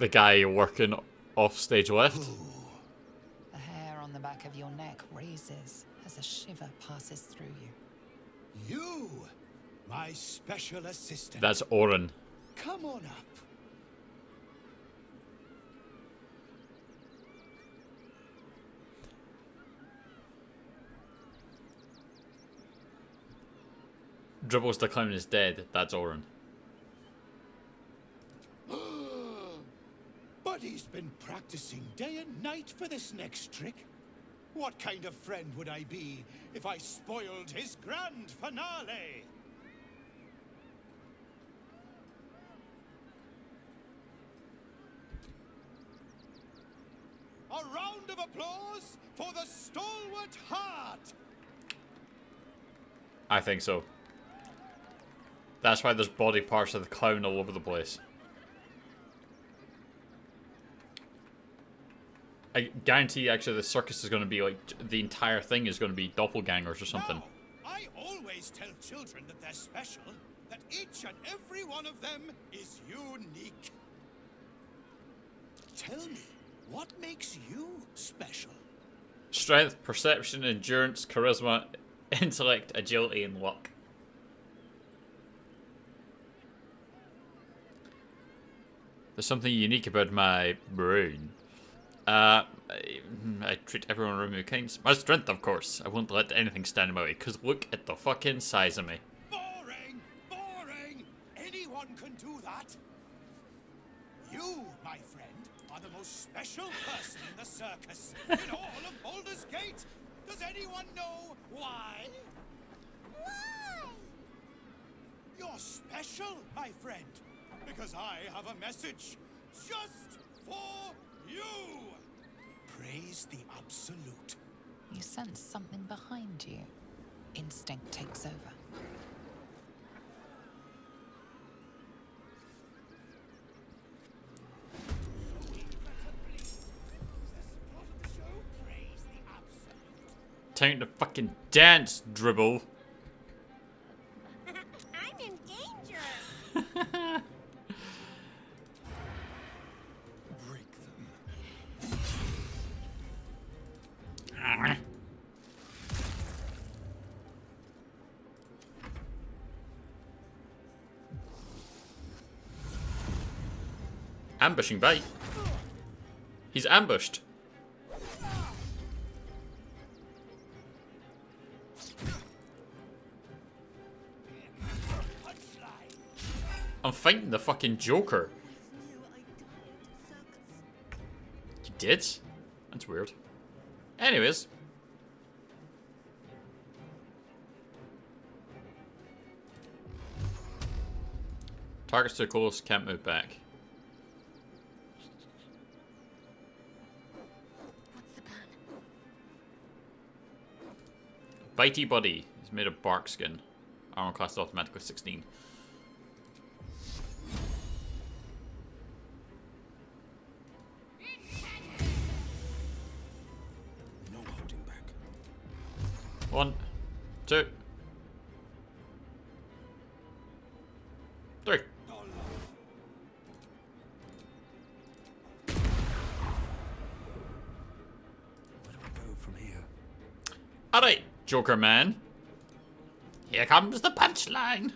The guy working off stage left. The hair on the back of your neck raises as a shiver passes through you. You, my special assistant. That's Oren. Come on up. Dribbles the clown is dead. That's Oren. Buddy's been practicing day and night for this next trick. What kind of friend would I be if I spoiled his grand finale? A round of applause for the stalwart heart! I think so. That's why there's body parts of the clown all over the place. I guarantee actually the circus is going to be like, the entire thing is going to be doppelgangers or something. I always tell children that they're special, that each and every one of them is unique. Tell me, what makes you special? Strength, perception, endurance, charisma, intellect, agility, and luck. There's something unique about my brain. I treat everyone around me with kindness. My strength, of course. I won't let anything stand in my way, because look at the fucking size of me. Boring! Boring! Anyone can do that. You, my friend, are the most special person in the circus. In all of Baldur's Gate. Does anyone know why? Why? You're special, my friend. Because I have a message just for you. Praise the Absolute. You sense something behind you. Instinct takes over. Time to fucking dance, dribble. I'm in danger. Ambushing bait. He's ambushed. I'm fighting the fucking Joker. You did? That's weird. Anyways. Targets too close, can't move back. Bitey Buddy is made of bark skin. Armor class automatically 16. No holding back. 1, 2, 3. Alright, Joker man. Here comes the punchline.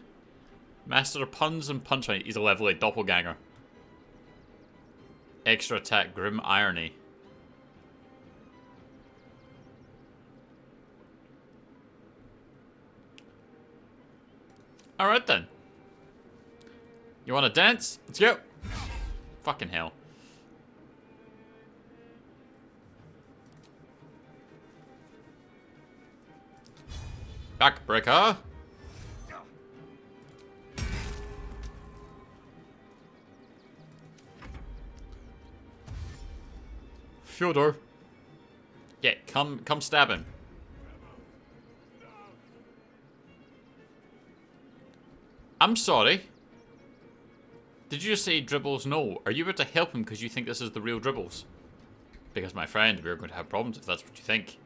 Master of puns and punchline. He's a level 8 doppelganger. Extra attack, grim irony. Alright then. You wanna dance? Let's go. Fucking hell. Backbreaker. Fyodor. Yeah, come stab him. I'm sorry. Did you just say Dribbles no? Are you about to help him because you think this is the real Dribbles? Because my friend, we're going to have problems if that's what you think.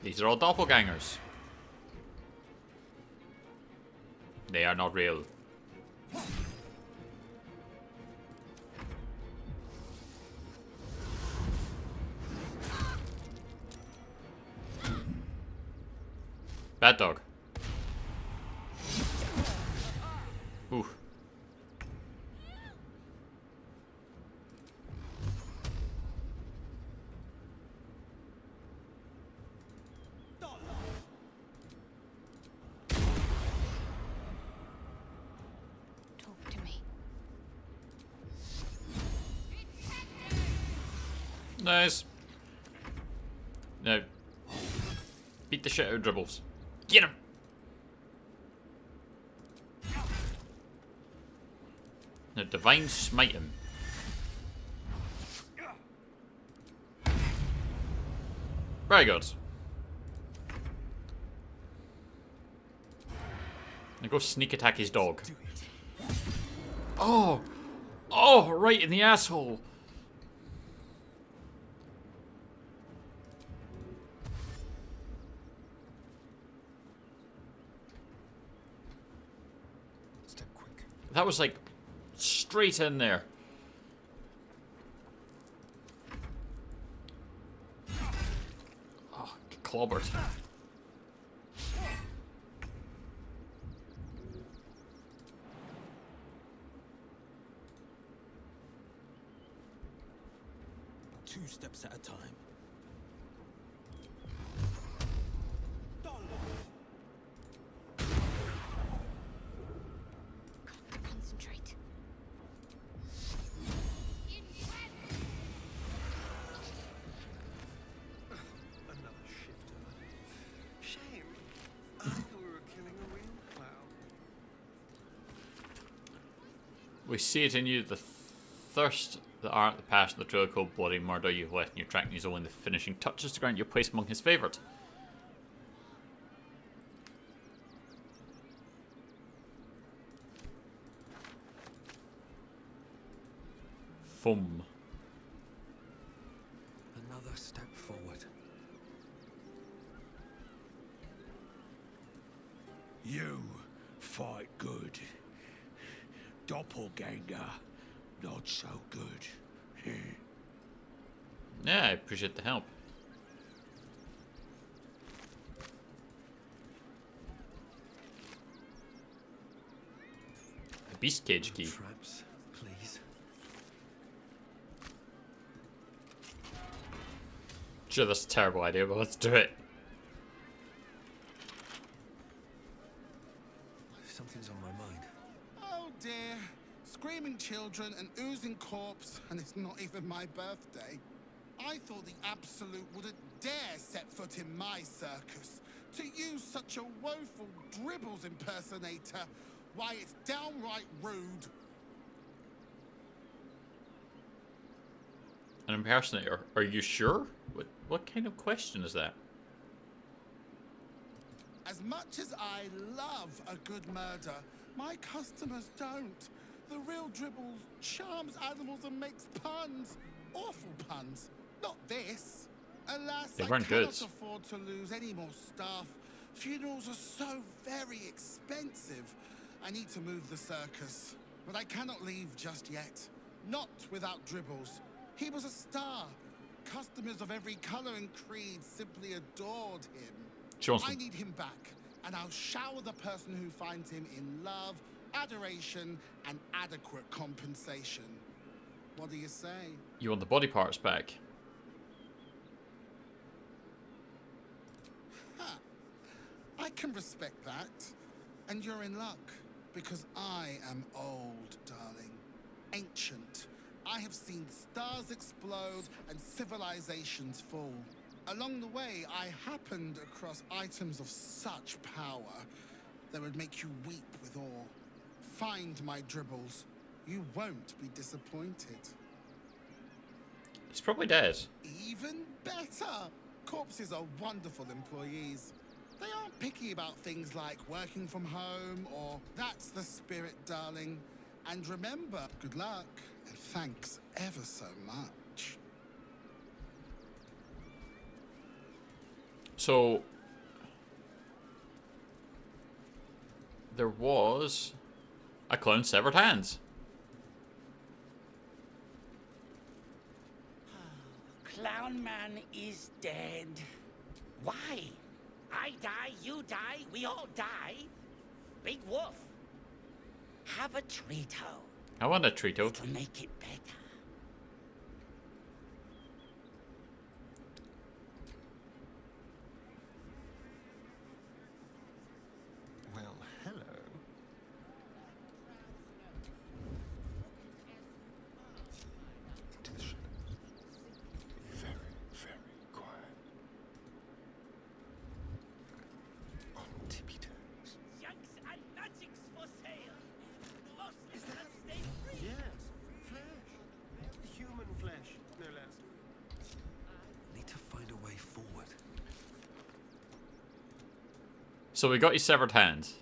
These are all doppelgangers. They are not real. Bad dog. Ooh. Talk to me. Nice. No. Beat the shit out of Dribbles. Get him! Now, Divine Smite him. Very good. Now go sneak attack his dog. Oh! Oh, right in the asshole. That was like straight in there. Oh, clobbered. Two steps at a time. Concentrate. Another shifter. Shame. I thought we were killing a real clown. We see it in you, the thirst, the art, the passion, the trail cold bloody murder you've left in your track, and he's only the finishing touches to grant your place among his favourite. Fum. Another step forward. You fight good. Doppelganger, not so good. Yeah, I appreciate the help. A beast cage key. Traps, please. Sure, that's a terrible idea, but let's do it. Something's on my mind. Oh dear. Screaming children, an oozing corpse, and it's not even my birthday. I thought the Absolute wouldn't dare set foot in my circus. To use such a woeful dribbles impersonator, why, it's downright rude. An impersonator? Are you sure? What kind of question is that? As much as I love a good murder, my customers don't. The real Dribbles charms animals and makes puns. Awful puns. Not this. Alas, They I weren't cannot good. afford to lose any more staff. Funerals are so very expensive. I need to move the circus. But I cannot leave just yet. Not without Dribbles. He was a star. Customers of every color and creed simply adored him. Johnson. I need him back, and I'll shower the person who finds him in love, adoration, and adequate compensation. What do you say? You want the body parts back? Ha! I can respect that. And you're in luck, because I am old, darling. Ancient. I have seen stars explode and civilizations fall. Along the way, I happened across items of such power that would make you weep with awe. Find my Dribbles. You won't be disappointed. He's probably dead. Even better! Corpses are wonderful employees. They aren't picky about things like working from home or that's the spirit, darling. And remember, good luck and thanks ever so much. So there was a clown's severed hands. Clown Man is dead. Why? I die, you die, we all die. Big Wolf, have a Trito. I want a Trito. It'll make it better. Well, hello. Into the shadows. Very, very quiet. On tippy toes. Junks and magics for sale. Most that stay free. Yes, flesh. Human flesh, no less. Need to find a way forward. So we got his severed hands.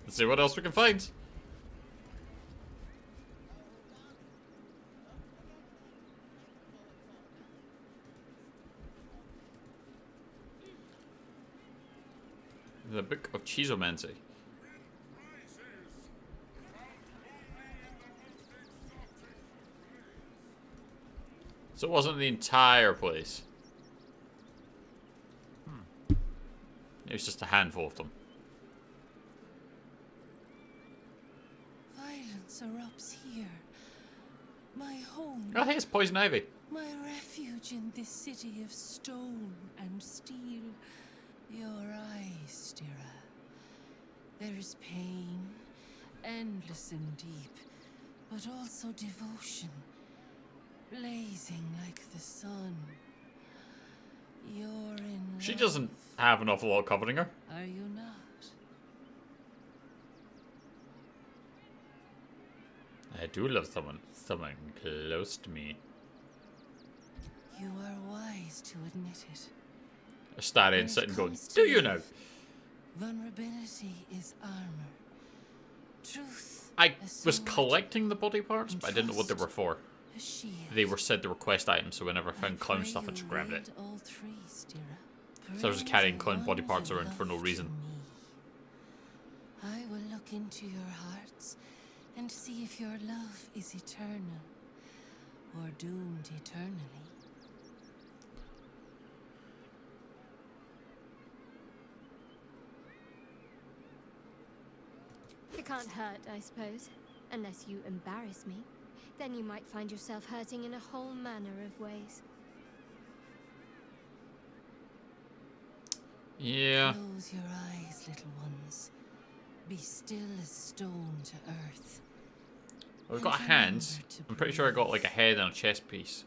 Let's see what else we can find. The Book of Cheezomancy. So it wasn't the entire place. It was just a handful of them. Violence erupts here. My home. Oh, hey, it's Poison Ivy. My refuge in this city of stone and steel. Your eyes, Stira. There is pain, endless and deep, but also devotion, blazing like the sun. You're in love. She doesn't have an awful lot covering her. Are you not? I do love someone close to me. You are wise to admit it. I stand in, sit and go, do you know? Vulnerability is armor. Truth. I was collecting the body parts, but I didn't know what they were for. A shield. They were said to request items, so whenever I found clown stuff, I just grabbed it. All three, Stira. So I was just carrying clown body parts around for no reason. I will look into your hearts and see if your love is eternal or doomed eternally. It can't hurt, I suppose. Unless you embarrass me. Then you might find yourself hurting in a whole manner of ways. Yeah. Close your eyes, little ones. Be still as stone to earth. I've got hands. I'm pretty sure I got like a head and a chest piece.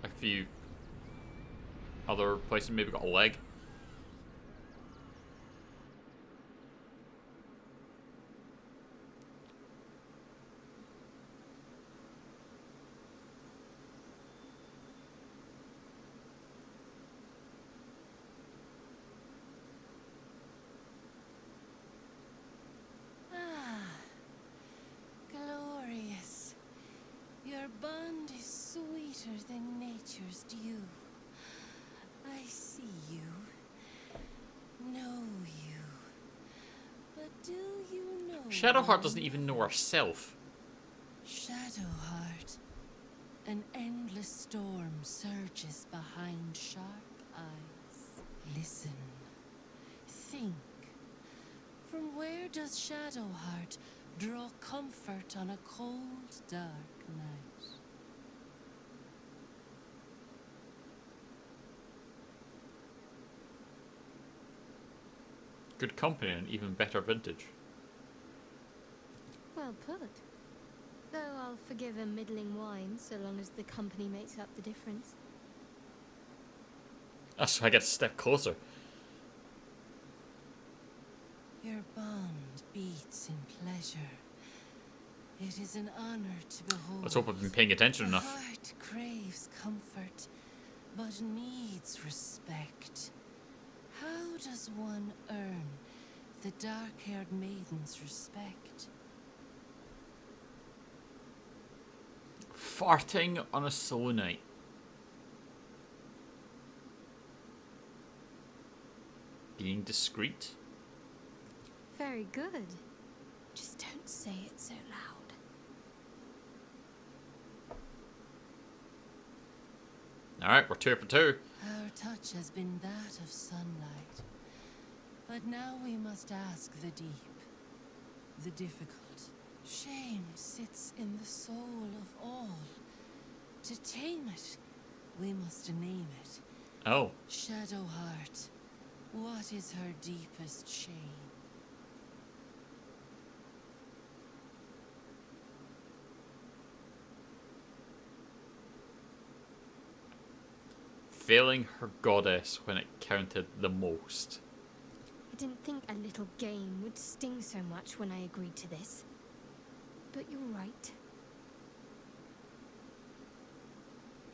A few other places maybe got a leg. Your bond is sweeter than nature's dew. I see you, know you, but do you know? Shadowheart doesn't even know herself. Shadowheart, an endless storm surges behind sharp eyes. Listen, think. From where does Shadowheart draw comfort on a cold, dark night? Good company and even better vintage. Well put. Though I'll forgive a middling wine so long as the company makes up the difference. That's why I get a step closer. Your bond beats in pleasure. It is an honor to behold. Let's hope I've been paying attention enough. The heart craves comfort, but needs respect. How does one earn the dark-haired maiden's respect? Farting on a solo night. Being discreet. Very good. Just don't say it so loud. Alright, we're 2 for 2. Our touch has been that of sunlight. But now we must ask the deep, the difficult. Shame sits in the soul of all. To tame it, we must name it. Oh. Shadowheart, what is her deepest shame? Failing her goddess when it counted the most. I didn't think a little game would sting so much when I agreed to this. But you're right.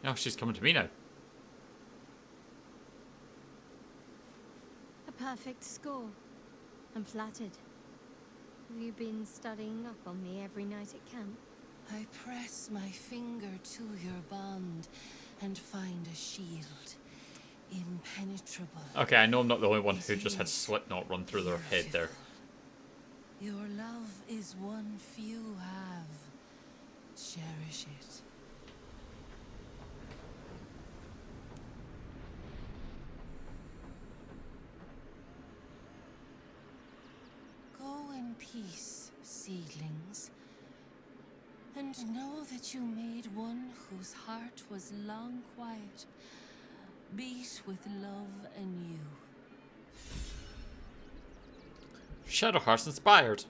Oh, she's coming to me now. A perfect score. I'm flattered. Have you been studying up on me every night at camp? I press my finger to your bond and find a shield. In impenetrable. Okay, I know I'm not the only one who just had Slipknot run through their head there. Your love is one few have. Cherish it. Go in peace, seedlings, and know that you made one whose heart was long quiet, beat with love anew. Shadowheart's inspired.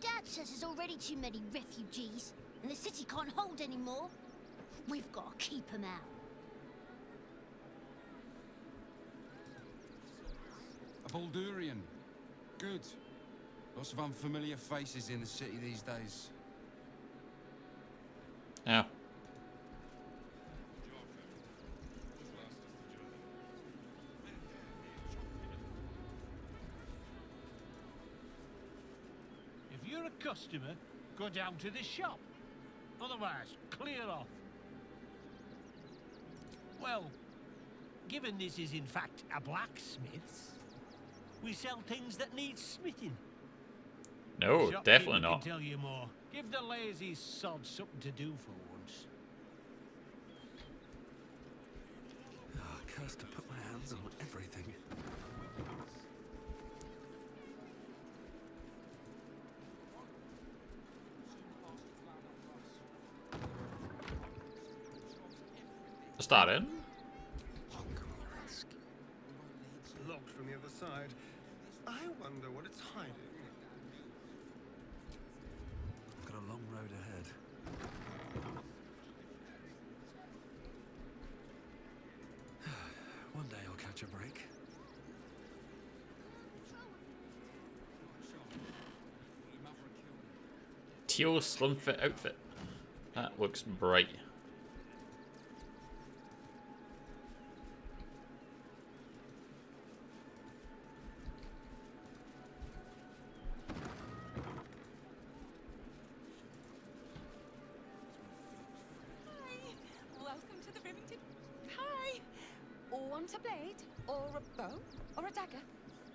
Dad says there's already too many refugees, and the city can't hold any more. We've got to keep them out. A Baldurian. Good. Lots of unfamiliar faces in the city these days. Yeah. If you're a customer, go down to the shop. Otherwise, clear off. Well, given this is in fact a blacksmith's, we sell things that need smithing. No, Shopkeeper definitely not. Can tell you more. Give the lazy sod something to do for once. Oh, cursed to put my hands on everything. Is that in? It's locked from the other side. I wonder what it's hiding. I've got a long road ahead. One day I'll catch a break. Teal slim fit outfit. That looks bright. Welcome to the Rivington. Hi. Want a blade, or a bow, or a dagger,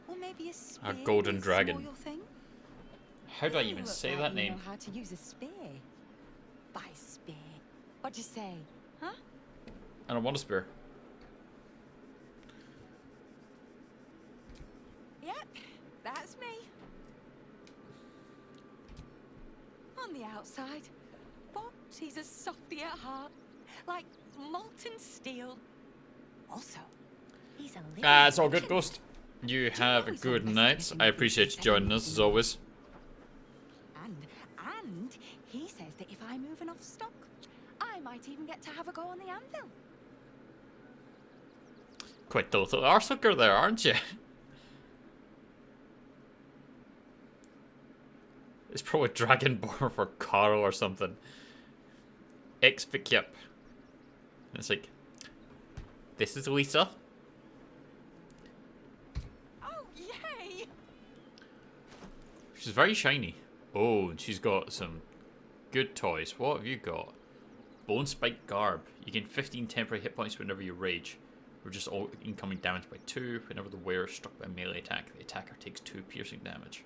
or maybe a spear? A golden is dragon. more your thing? How do I You even look say like that you name? know how to use a spear. By spear. What'd you say? Huh? I don't want a spear. Yep, that's me. On the outside, but he's a softy at heart, like molten steel. Also, he's a little. It's all good, Ghost. You have a good night. I appreciate you joining us as always. And he says that if I move enough stock, I might even get to have a go on the anvil. Quite the little arsehooker there, aren't you? It's probably Dragonborn for Carl or something. Expicup. It's like, this is Lisa. Oh, yay! She's very shiny. Oh, and she's got some good toys. What have you got? Bone Spike Garb. You gain 15 temporary hit points whenever you rage. Reduce all incoming damage by 2. Whenever the wearer is struck by a melee attack, the attacker takes 2 piercing damage.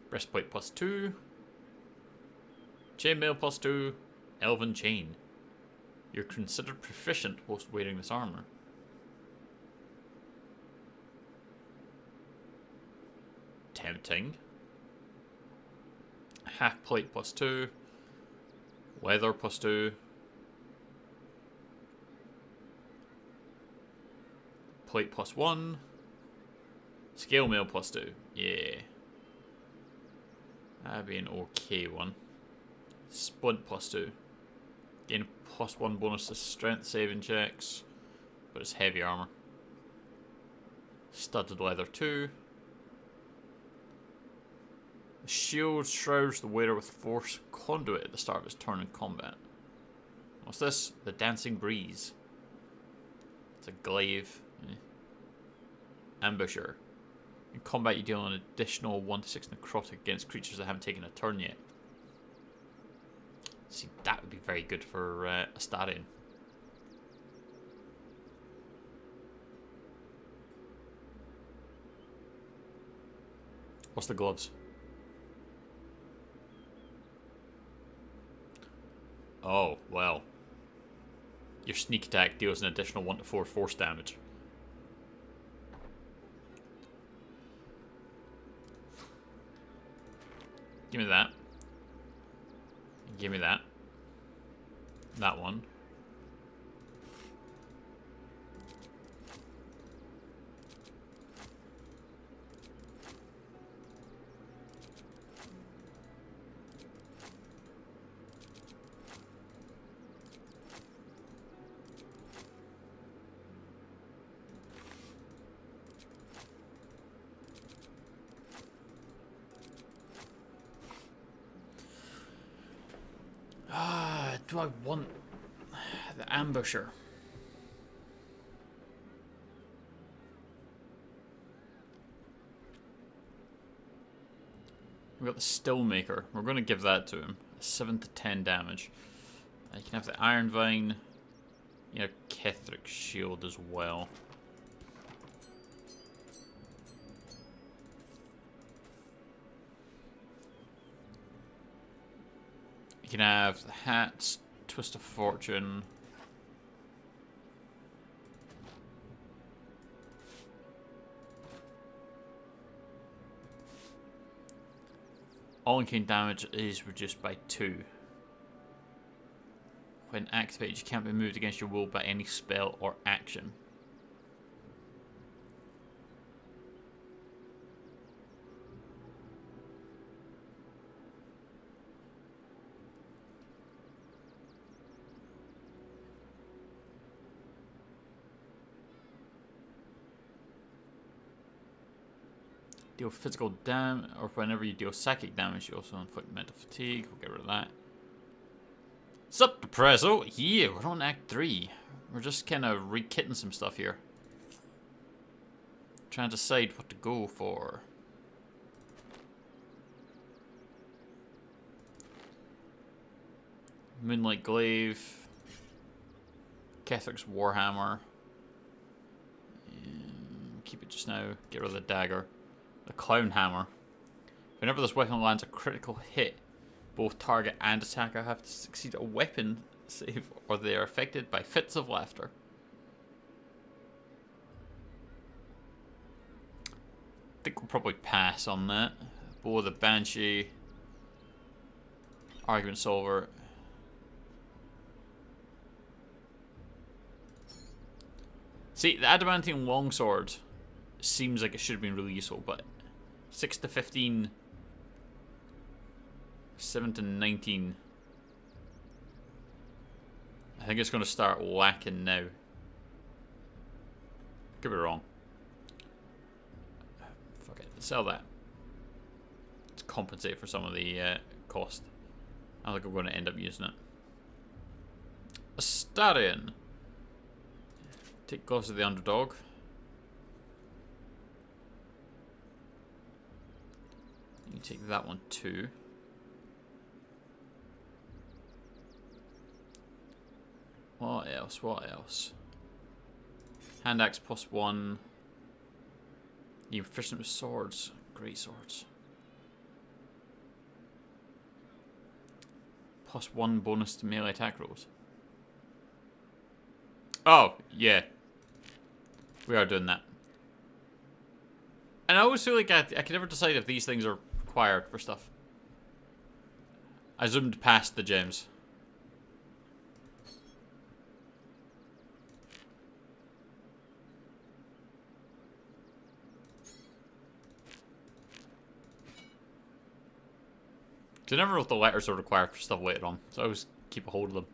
Breastplate plus 2. Chainmail plus 2. Elven Chain. You're considered proficient whilst wearing this armor. Tempting. Half plate plus 2. Leather plus 2. Plate plus 1. Scale mail plus 2. Yeah. That'd be an okay one. Splint plus 2. Gain plus 1 bonus to strength saving checks. But it's heavy armor. Studded leather 2. The shield shrouds the wearer with force conduit at the start of his turn in combat. What's this? The Dancing Breeze. It's a glaive. Ambusher. In combat, you deal an additional 1d6 necrotic against creatures that haven't taken a turn yet. See, that would be very good for Astarion. What's the gloves? Oh, well. Your sneak attack deals an additional 1 to 4 force damage. Give me that. Give me that. That one. Do I want the ambusher? We've got the Stillmaker. We're going to give that to him. 7 to 10 damage. You can have the Iron Vine. You know, Ketheric Shield as well. You can have the hats, Twist of Fortune. All uncanny damage is reduced by 2. When activated, you can't be moved against your will by any spell or action. Deal physical damage, or whenever you deal psychic damage, you also inflict mental fatigue. We'll get rid of that. Sup, Depresso? Yeah, we're on Act 3. We're just kind of re-kitting some stuff here. Trying to decide what to go for. Moonlight Glaive. Kethric's Warhammer. Keep it just now. Get rid of the dagger. The Clown Hammer. Whenever this weapon lands a critical hit, both target and attacker have to succeed a weapon save or they are affected by fits of laughter. I think we'll probably pass on that. Bow of the Banshee. Argument Solver. See, the Adamantine Longsword seems like it should have been really useful, but 6 to 15, 7 to 19. I think it's going to start lacking now. Could be wrong. Fuck it, sell that. To compensate for some of the cost. I think I'm going to end up using it. Astarion. Take Gloves of the Underdog. You take that one too. What else? What else? Hand axe +1. You're proficient with swords. Great swords. +1 bonus to melee attack rolls. Oh, yeah. We are doing that. And I always feel like I can never decide if these things are required for stuff. I zoomed past the gems. I never know if the letters are required for stuff later on, so I always keep a hold of them.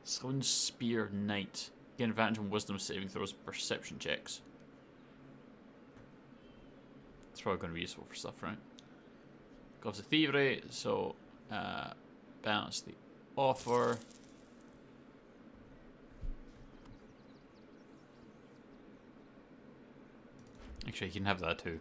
Stone Spear Knight. Gain advantage on wisdom saving throws, perception checks. It's probably going to be useful for stuff, right? Gloves of Thievery, so balance the offer. Actually, you can have that too.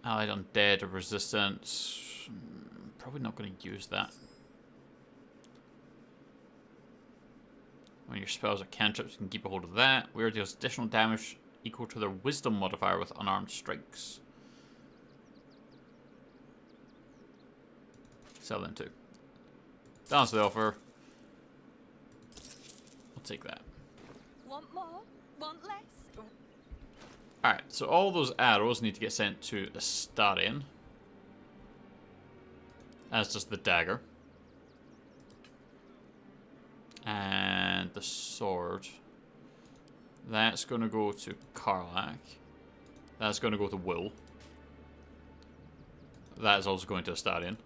Allied Undead or Resistance. Probably not going to use that. When your spells or cantrips, you can keep a hold of that. Weird deals additional damage equal to their Wisdom modifier with unarmed strikes. Sell them too. Balance the offer. I'll take that. Want more? Want less? Alright, so all those arrows need to get sent to the Astarion. As does the dagger. And the sword. That's going to go to Karlach. That's going to go to Will. That is also going to Astarion.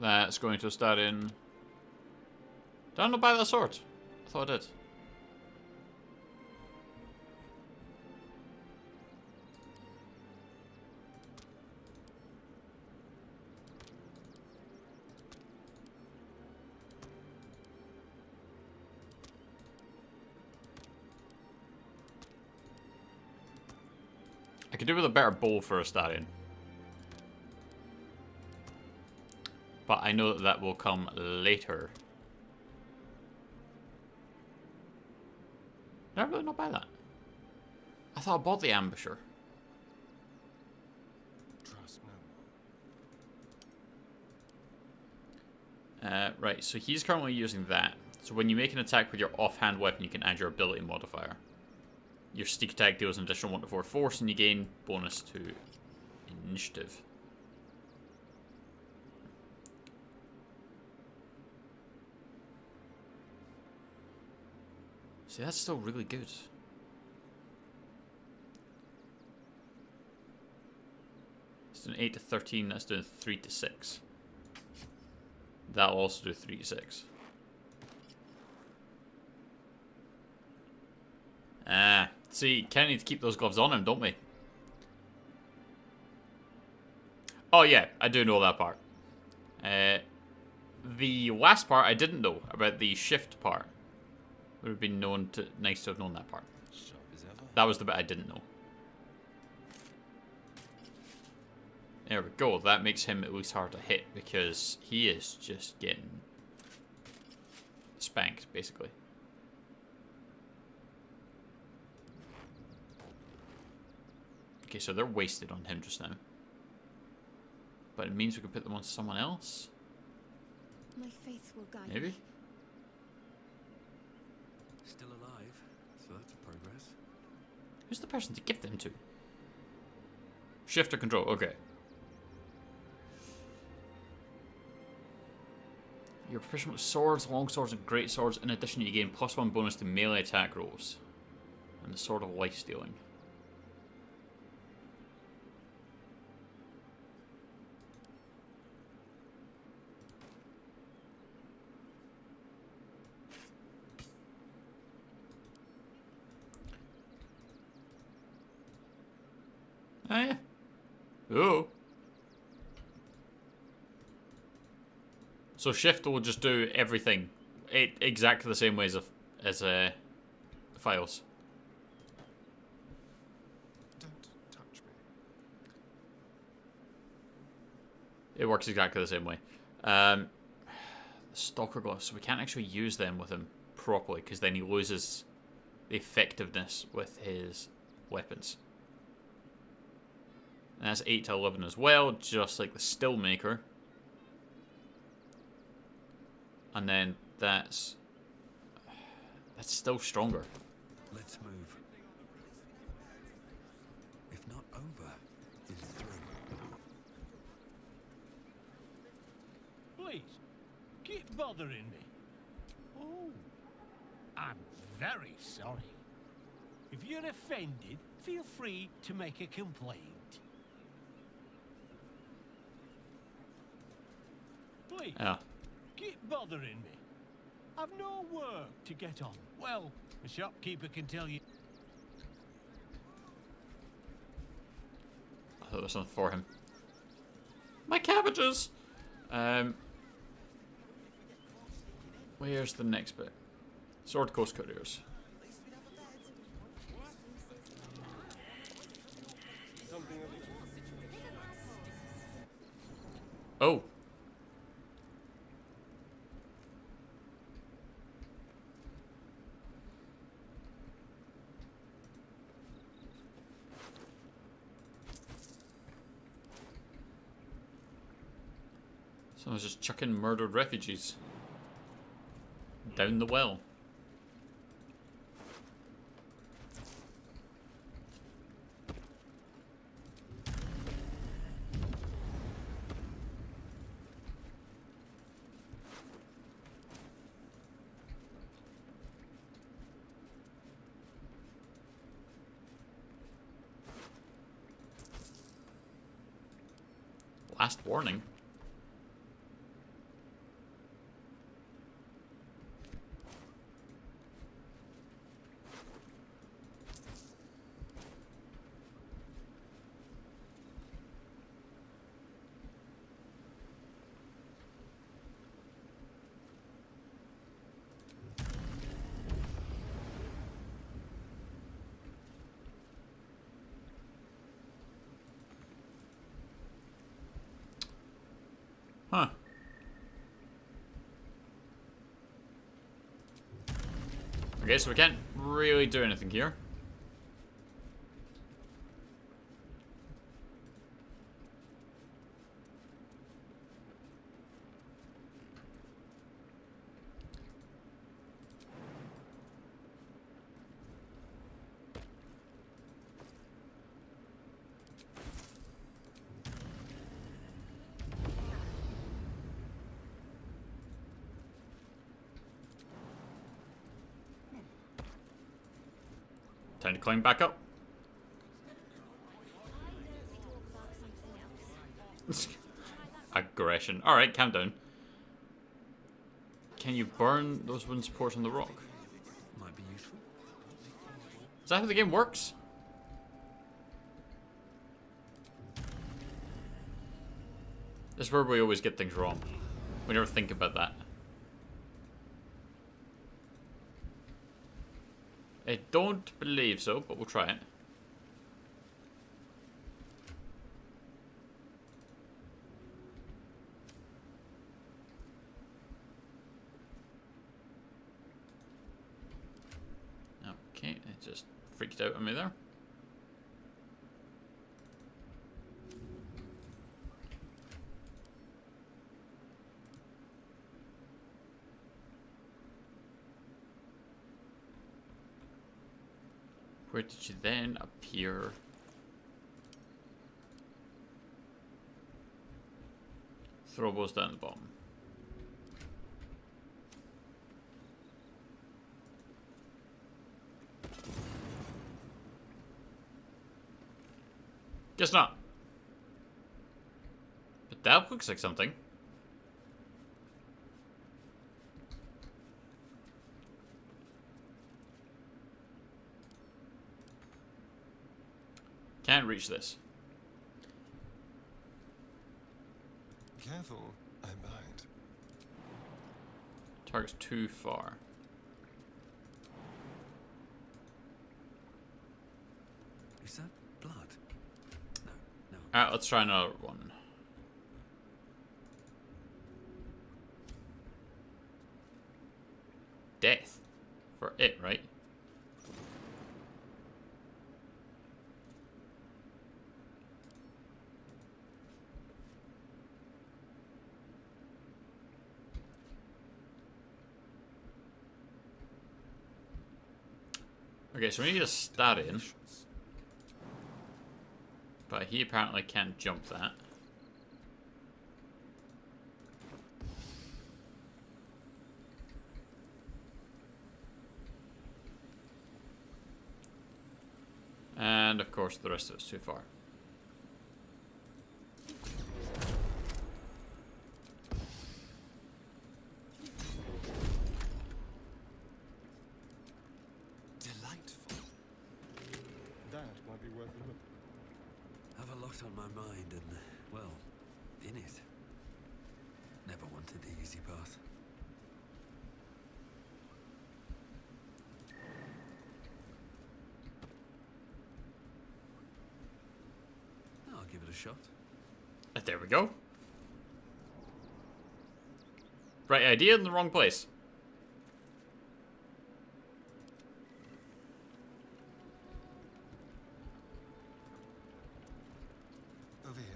That's going to Astarion. Did I not buy that sword? I thought I did. I could do with a better bow for Astarion. But I know that that will come later. Did I really not buy that? I thought I bought the Ambusher. Trust no. Right, so he's currently using that. So when you make an attack with your offhand weapon, you can add your ability modifier. Your sneak attack deals an additional 1 to 4 force, and you gain bonus to initiative. See, that's still really good. It's doing 8 to 13, that's doing 3 to 6. That'll also do 3 to 6. Ah, see, kind of need to keep those gloves on him, don't we? Oh yeah, I do know that part. The last part I didn't know about the shift part. Would have been nice to have known that part. That was the bit I didn't know. There we go. That makes him at least hard to hit because he is just getting spanked, basically. Okay, so they're wasted on him just now. But it means we can put them on someone else? My faith will guide Maybe? me. Still alive, so that's a progress. Who's the person to give them to? Shift or control, okay. You're proficient with swords, long swords, and great swords. In addition, you gain +1 bonus to melee attack rolls. And the Sword of Life Stealing. Oh yeah. Oh. So shift will just do everything, exactly the same way as files. Don't touch me. It works exactly the same way. Stalker gloves, so we can't actually use them with him properly because then he loses the effectiveness with his weapons. And that's 8 to 11 as well, just like the Stillmaker. And then that's still stronger. Let's move. If not over, then through. Please, keep bothering me. Oh, I'm very sorry. If you're offended, feel free to make a complaint. Please, Yeah. keep bothering me. I've no work to get on. Well, the shopkeeper can tell you. I thought there was something for him. My cabbages! Where's the next bit? Sword Coast Couriers. Oh. Someone's just chucking murdered refugees down the well. Last warning. Huh. Okay, so we can't really do anything here. Time to climb back up. Aggression. Alright, calm down. Can you burn those wooden supports on the rock? Might be useful. Is that how the game works? This is where we always get things wrong. We never think about that. I don't believe so, but we'll try it. Okay, it just freaked out on me there. Where did you then appear? Throw those down the bottom. Guess not. But that looks like something. Can't reach this. Careful, I'm behind. Target's too far. Is that blood? No. Alright, let's try another one. Death. For it, right? Okay, so we need a stat in. But he apparently can't jump that. And of course the rest of it's too far. lot on my mind and, well, in it. Never wanted the easy path. I'll give it a shot. There we go. Right idea in the wrong place. Over here.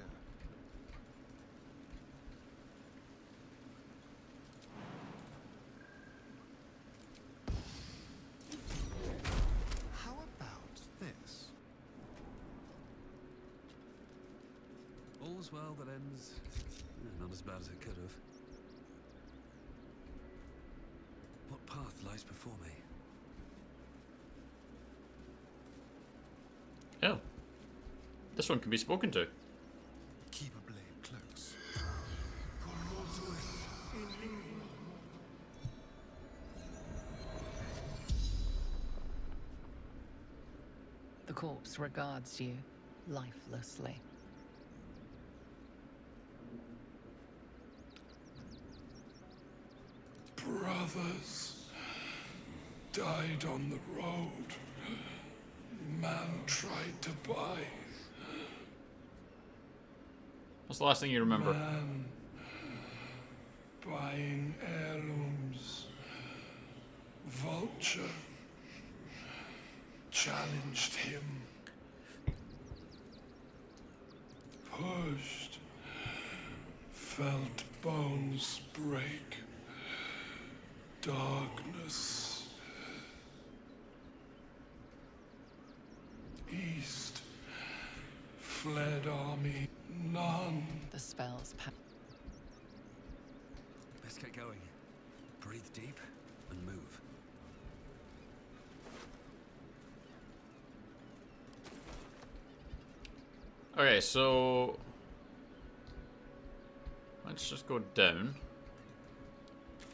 How about this? All's well that ends not as bad as it could have. What path lies before me? Oh. This one can be spoken to. Keep a blade close. The corpse regards you lifelessly. Brothers died on the road. Man tried to buy. What's the last thing you remember? Man buying heirlooms. Vulture challenged him. Pushed. Felt bones break. Darkness. East. Fled army. None. The spell's Let's get going. Breathe deep and move. Okay, so let's just go down.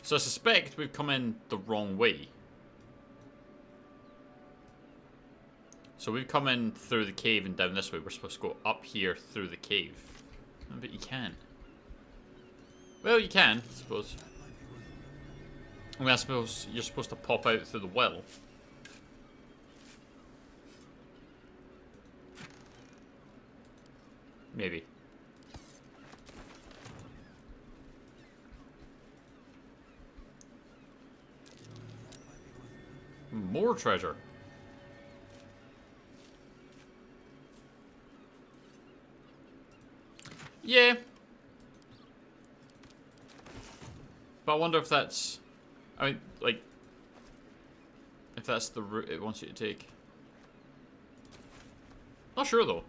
So I suspect we've come in the wrong way. So we've come in through the cave and down this way. We're supposed to go up here through the cave. But you can. Well, you can, I suppose. I mean, I suppose you're supposed to pop out through the well. Maybe. More treasure. Yeah. But I wonder if that's... I mean, like... if that's the route it wants you to take. Not sure, though.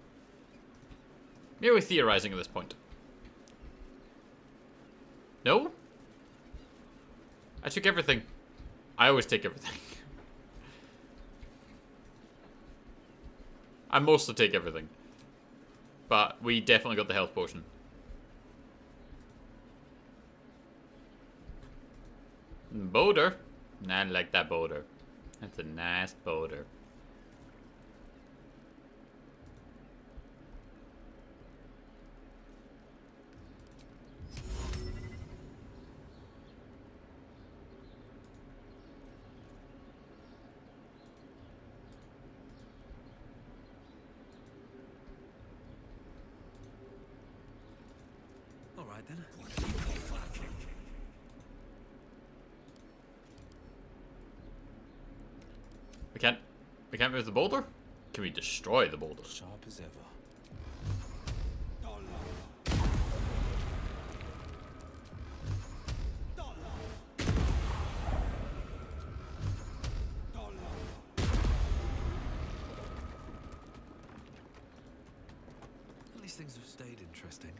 Maybe we're theorizing at this point. No? I took everything. I always take everything. I mostly take everything. But we definitely got the health potion. Boulder. Nah, I like that boulder. That's a nice boulder. All right then. We can't move the boulder? Can we destroy the boulder? Sharp as ever. At least things have stayed interesting.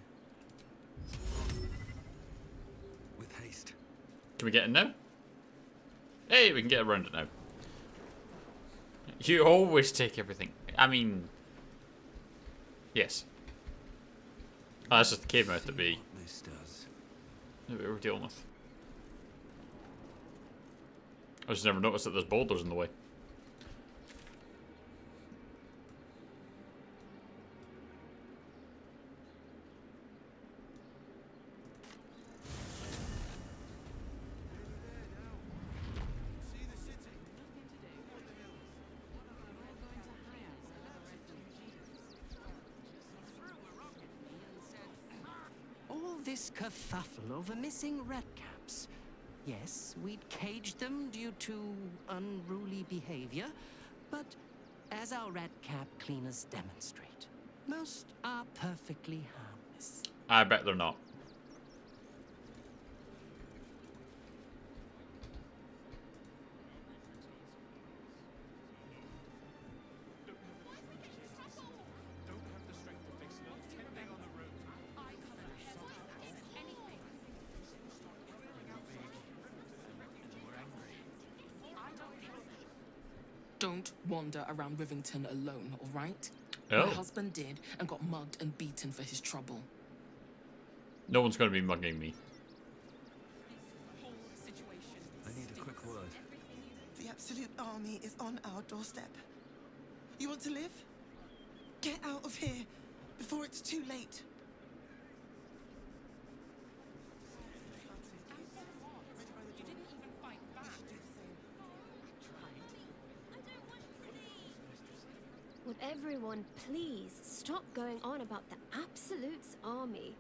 With haste. Can we get in now? Hey, we can get around it now. You always take everything. I mean... yes. Oh, that's just the cave mouth that we were dealing with. I just never noticed that there's boulders in the way. this kerfuffle over missing redcaps. Yes, we'd caged them due to unruly behavior, but as our redcap cleaners demonstrate, most are perfectly harmless. I bet they're not. Don't wander around Rivington alone, all right? Oh. My husband did and got mugged and beaten for his trouble. No one's going to be mugging me. I need a quick word. The Absolute Army is on our doorstep. You want to live? Get out of here before it's too late. Would everyone please stop going on about the Absolute's army?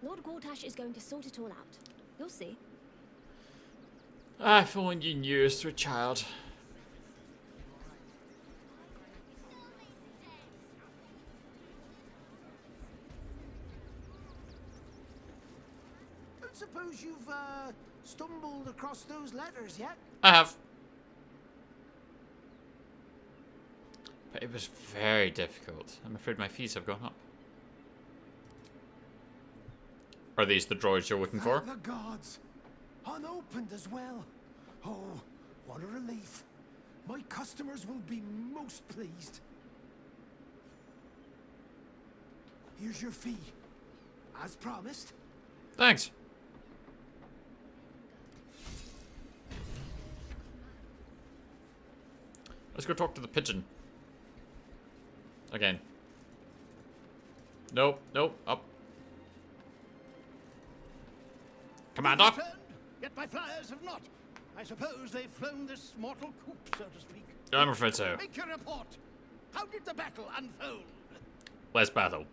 Lord Gortash is going to sort it all out. You'll see. Ah, if only you knew as a child. Don't suppose you've stumbled across those letters yet? I have. But it was very difficult. I'm afraid my fees have gone up. Are these the droids you're looking for? The gods, unopened as well. Oh, what a relief. My customers will be most pleased. Here's your fee, as promised. Thanks. Let's go talk to the pigeon. Again. Nope, nope, up. Commander! Returned, yet my flyers have not. I suppose they've flown this mortal coop, so to speak. I'm afraid so. Make your report. How did the battle unfold? Let's battle.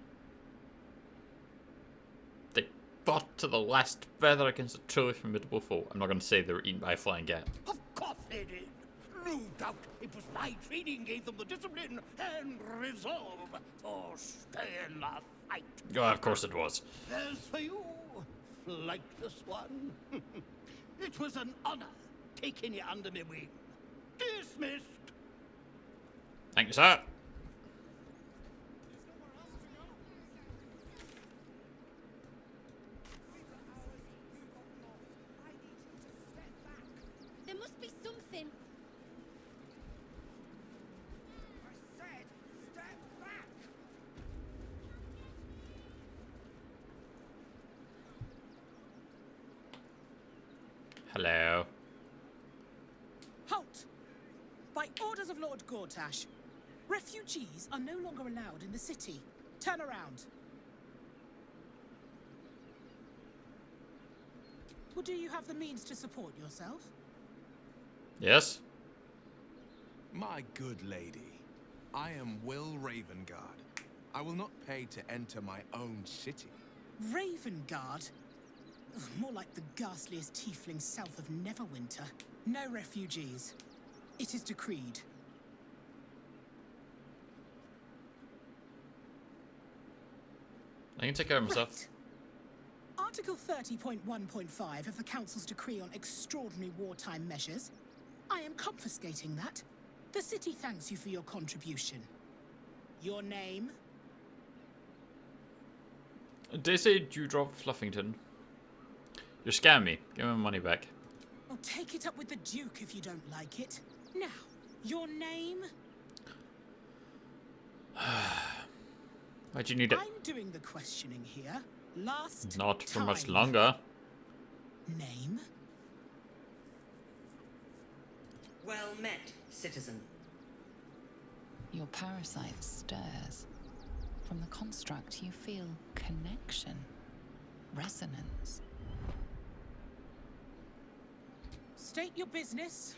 They fought to the last feather against a truly formidable foe. I'm not going to say they were eaten by a flying cat. Of course they did. No doubt it was my training gave them the discipline and resolve to stay in the fight. Oh, of course it was. As for you, flightless one, it was an honor taking you under my wing. Dismissed. Thank you, sir. There must be something. I said, step back. Hello. Halt! By orders of Lord Gortash, refugees are no longer allowed in the city. Turn around. Well, do you have the means to support yourself? Yes? My good lady, I am Will Ravengard. I will not pay to enter my own city. Ravengard? Ugh, more like the ghastliest tiefling south of Neverwinter. No refugees. It is decreed. I can take care of myself. Right. Article 30.1.5 of the Council's decree on extraordinary wartime measures. I am confiscating that. The city thanks you for your contribution. Your name? They say Dewdrop Fluffington. You're scamming me. Give me my money back. Well, take it up with the Duke if you don't like it. Now, your name? Why'd you need it? I'm doing the questioning here. Last Not for much time. longer. Name? Well met, citizen. Your parasite stirs. From the construct, you feel connection, resonance. State your business.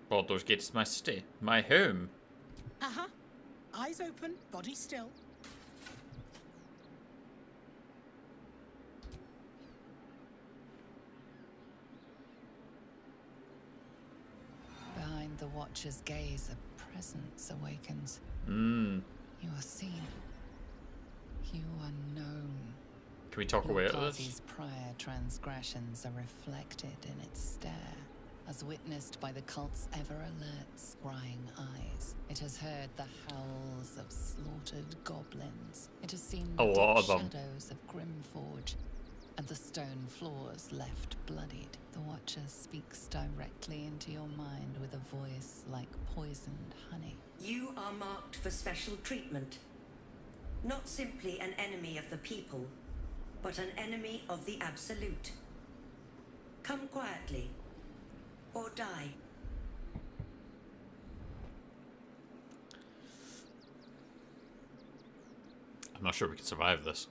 Baldur's Gate is my city, my home. Uh-huh. Eyes open, body still. the Watcher's gaze, a presence awakens. Mm. You are seen. You are known. Can we talk away out of this? Party's prior transgressions are reflected in its stare, as witnessed by the cult's ever-alert, scrying eyes. It has heard the howls of slaughtered goblins. It has seen A the lot deep of them. shadows of Grimforge, and the stone floors left bloodied. The Watcher speaks directly into your mind with a voice like poisoned honey. You are marked for special treatment. Not simply an enemy of the people, but an enemy of the Absolute. Come quietly, or die. I'm not sure we can survive this.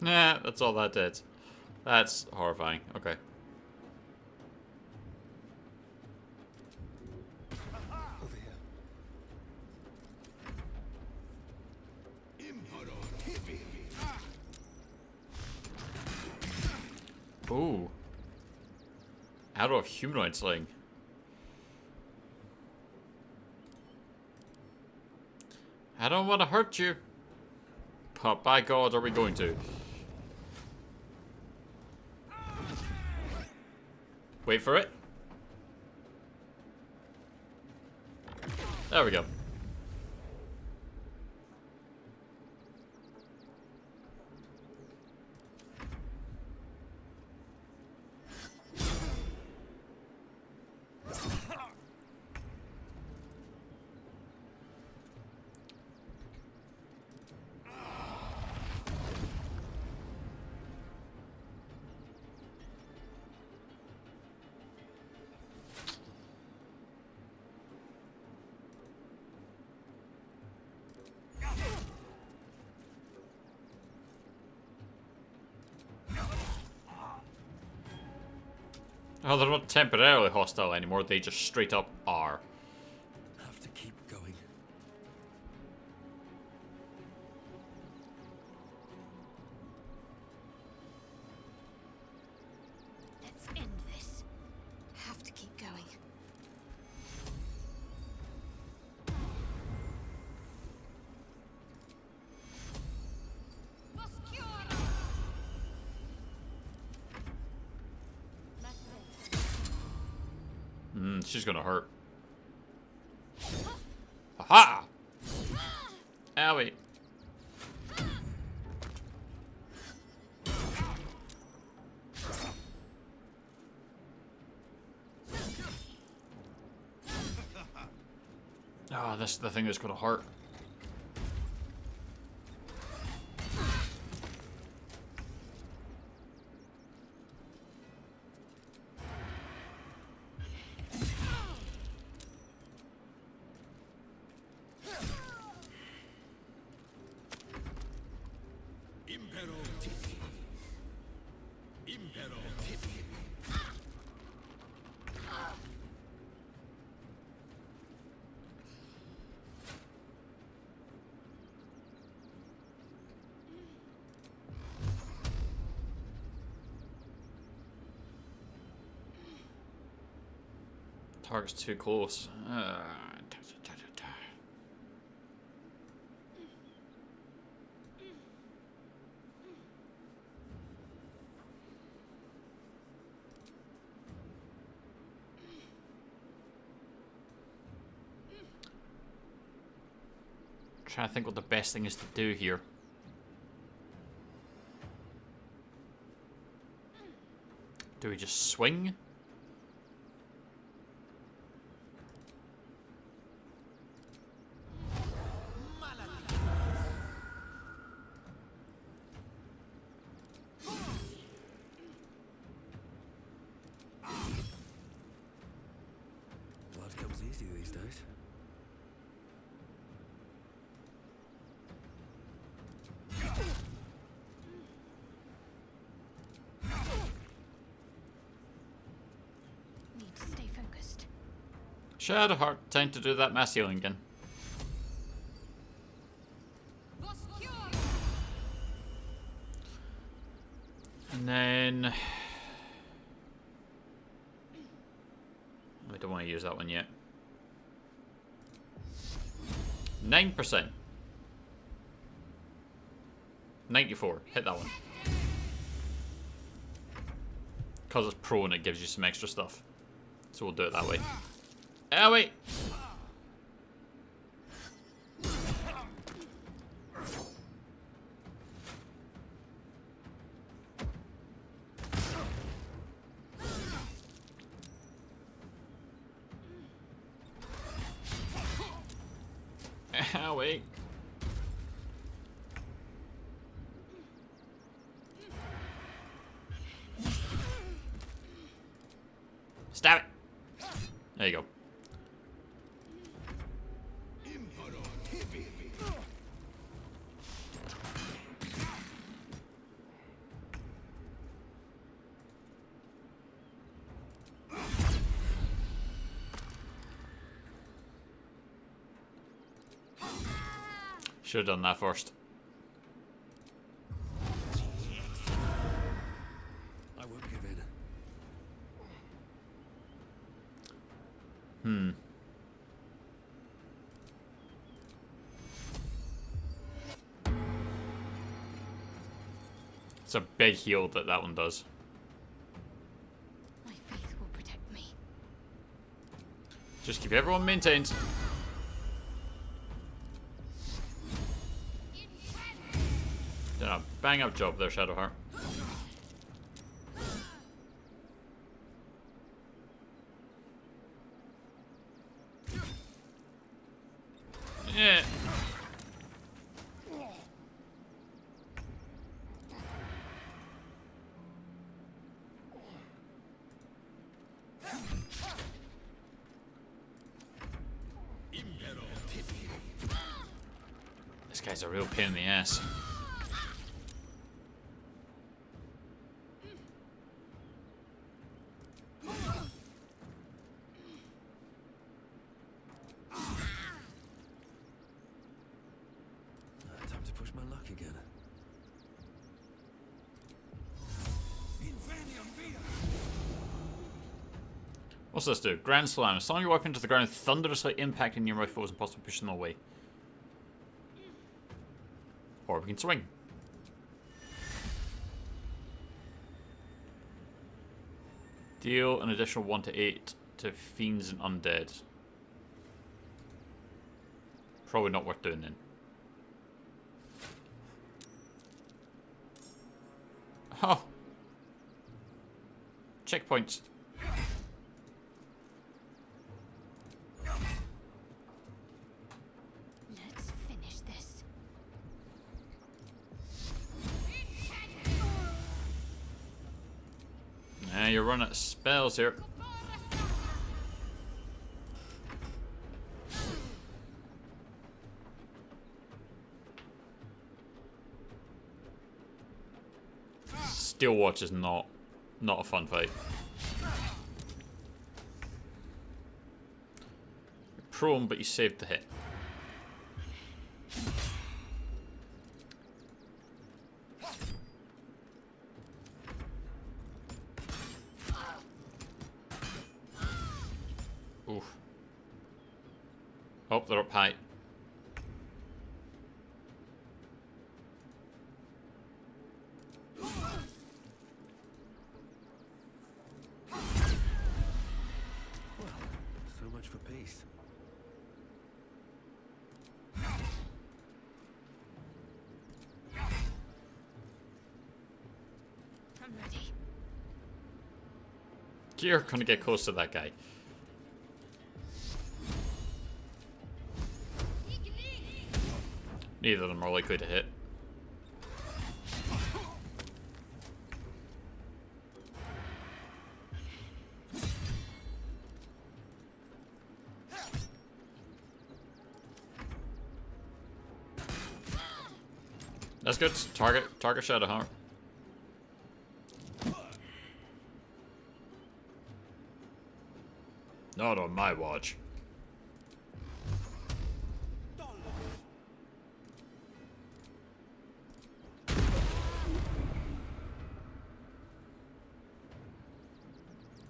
Nah, that's all that did. That's horrifying. Okay. Over here. Ooh. Out of humanoid sling. I don't want to hurt you. But by God, are we going to? Wait for it. There we go. Oh, they're not temporarily hostile anymore, they just straight up are. Have to keep going. Let's end this. Have to keep going. She's gonna hurt. Aha! Owie. Oh, this is the thing that's gonna hurt. Target's too close. Trying to think what the best thing is to do here. Do we just swing? Blood comes easy these days. Shadowheart, time to do that mass healing again. And then... I don't want to use that one yet. 9%. 94. Hit that one. Because it's prone, it gives you some extra stuff. So we'll do it that way. Ah, wait! Ah, wait. Stab it! There you go. Should have done that first. I won't give in. It's a big heal that one does. My faith will protect me. Just keep everyone maintained. Did a bang up job there, Shadowheart. Yeah. This guy's a real pain in the ass. Time to push my luck again. What's this do? Grand Slam. Slam your weapon to the ground, thunderously impacting nearby foes and possibly pushing them away. Or we can swing. Deal an additional 1 to 8 to fiends and undead. Probably not worth doing then. Oh. Checkpoints. Let's finish this. Nah, you're running out of spells here. Steel Watch is not a fun fight. You're prone, but you saved the hit. Oof. Oh, they're up high. So much for peace. I'm ready. You're gonna get close to that guy. Neither of them are likely to hit. That's good. Target Shadowheart. Not on my watch.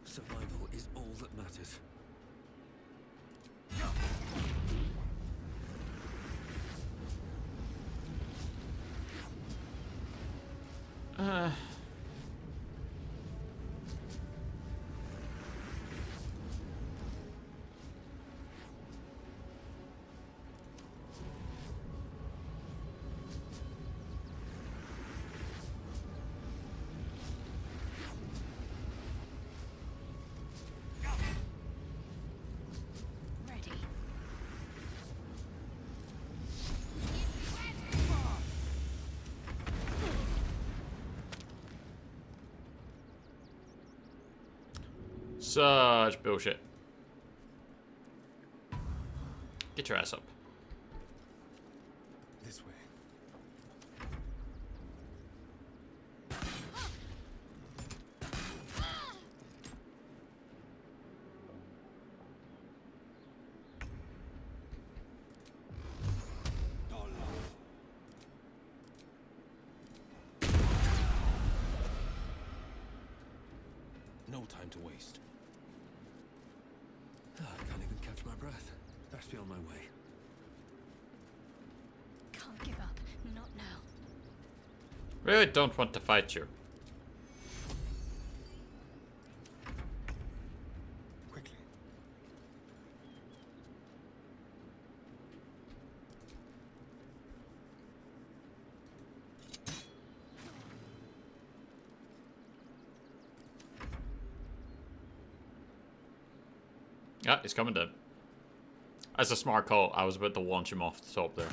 Survival is all that matters. Such bullshit. Get your ass up. This way. No time to waste. I can't even catch my breath. Best be on my way. Can't give up. Not now. Really don't want to fight you. Quickly. Ah, he's coming down. That's a smart call. I was about to launch him off the top there.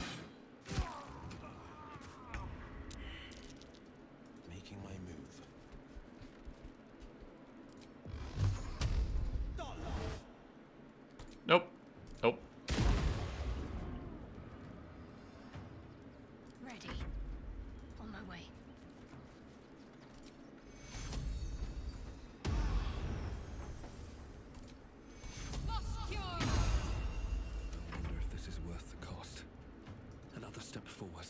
Making my move. Nope. Nope. Ready. On my way. I wonder if this is worth the cost. Another step forward.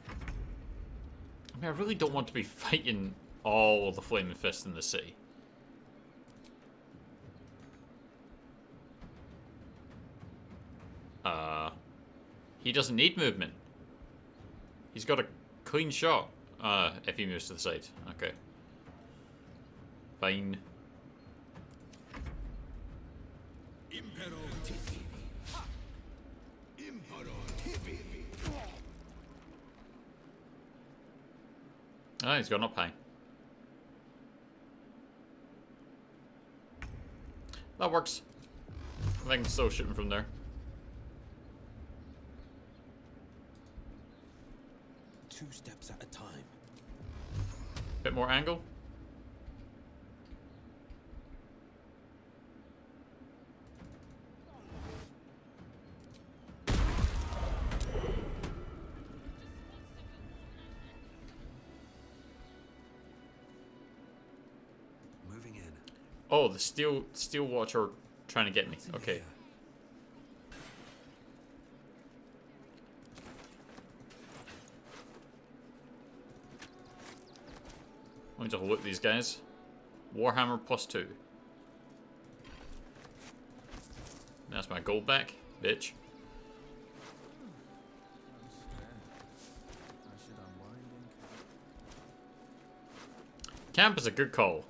I mean, I really don't want to be fighting all of the Flaming Fists in the city. He doesn't need movement. He's got a clean shot. If he moves to the side. Okay. Fine. Ah, he's gone up high. That works. I think still shooting from there. Two steps at a time. Bit more angle. Moving in. Oh, the steel watcher trying to get me. Okay. Let me just look at these guys. Warhammer +2. That's my gold back, bitch. Camp is a good call.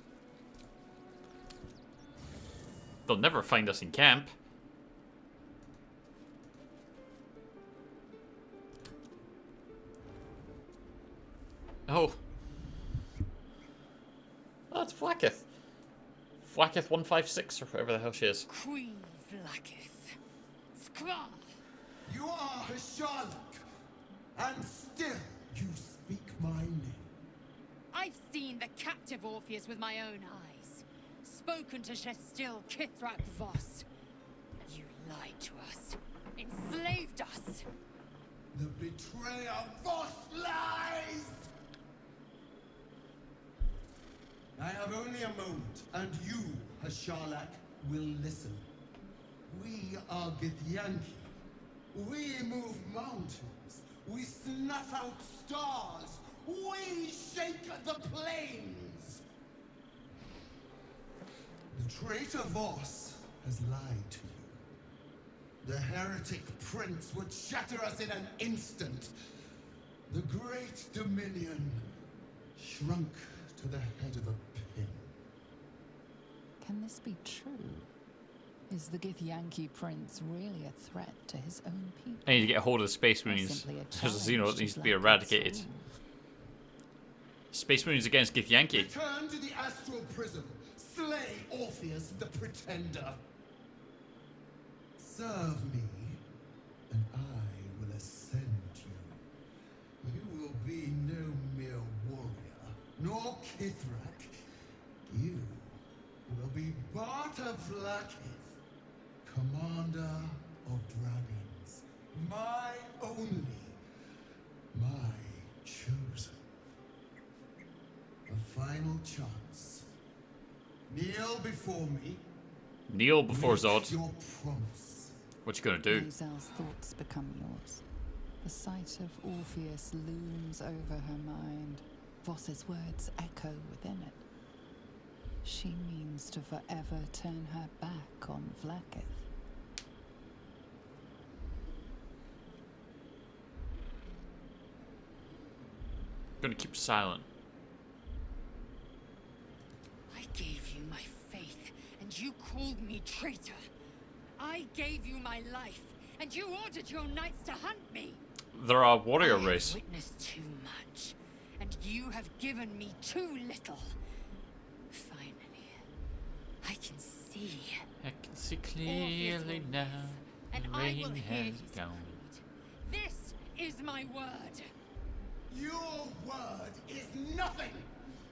They'll never find us in camp. Oh. Oh, it's Flacketh. Flacketh 156 or whatever the hell she is. Queen Flacketh. Skra! You are Sherlock, and still you speak my name. I've seen the captive Orpheus with my own eyes. Spoken to Shestil Kithrak Voss. You lied to us. Enslaved us. The betrayer Voss lies! I have only a moment, and you, Hasharlak, will listen. We are Githyanki. We move mountains. We snuff out stars. We shake the plains. Traitor Voss has lied to you. The heretic prince would shatter us in an instant. The great dominion shrunk to the head of a pin. Can this be true? Is the Githyanki prince really a threat to his own people? I need to get a hold of the Space Marines. There's a Xeno that needs to be eradicated. Space Marines against Githyanki. Return to the astral prism. Slay Orpheus the Pretender. Serve me, and I will ascend you. You will be no mere warrior, nor Kithrak. You will be Barta Vlaakith, commander of dragons. My only, my chosen. A final chance. Kneel before me. Kneel before Zod. Your promise. What you gonna do? Lae'zel's thoughts become yours. The sight of Orpheus looms over her mind. Voss's words echo within it. She means to forever turn her back on Vlaakith. Gonna keep silent. I gave you my faith, and you called me traitor. I gave you my life, and you ordered your knights to hunt me. They're a warrior I race. have witnessed too much, and you have given me too little. Finally, I can see. I can see clearly now. And The I rain will hear has his gone. This is my word. Your word is nothing.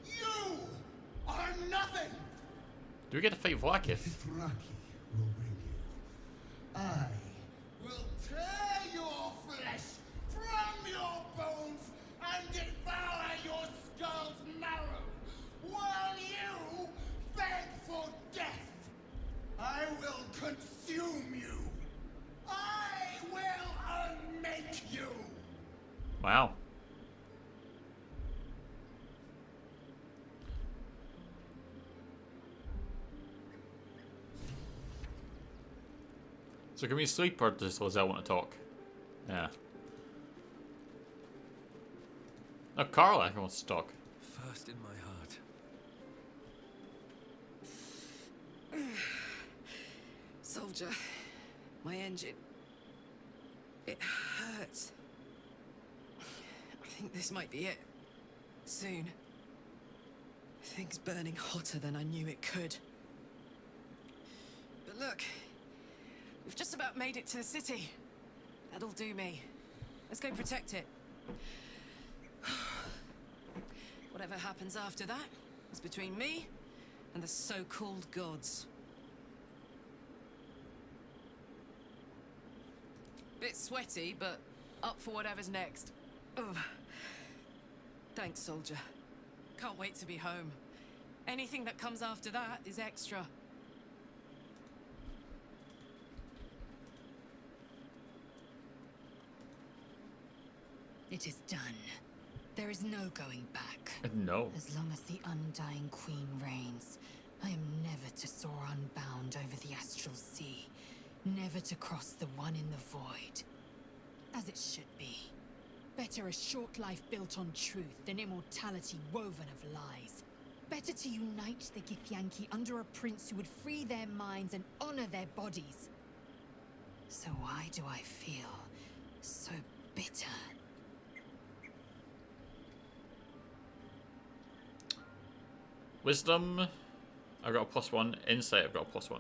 You are nothing. Do we get to fight Vlaakith? Dothraki will bring you. I will tear your flesh from your bones and devour your skull's marrow while you beg for death. I will consume you. I will unmake you. Wow. So can we sleep or does Lae'zel want to talk? Yeah. Oh, Karlach wants to talk. First in my heart. Soldier, my engine. It hurts. I think this might be it. Soon. Things burning hotter than I knew it could. But look, we've just about made it to the city. That'll do me. Let's go protect it. Whatever happens after that is between me and the so-called gods. Bit sweaty, but up for whatever's next. Ugh. Thanks, soldier. Can't wait to be home. Anything that comes after that is extra. It is done. There is no going back. No. As long as the Undying Queen reigns, I am never to soar unbound over the astral sea. Never to cross the one in the void. As it should be. Better a short life built on truth than immortality woven of lies. Better to unite the Githyanki under a prince who would free their minds and honor their bodies. So why do I feel so bitter? Wisdom, I've got a +1. Insight, I've got a +1.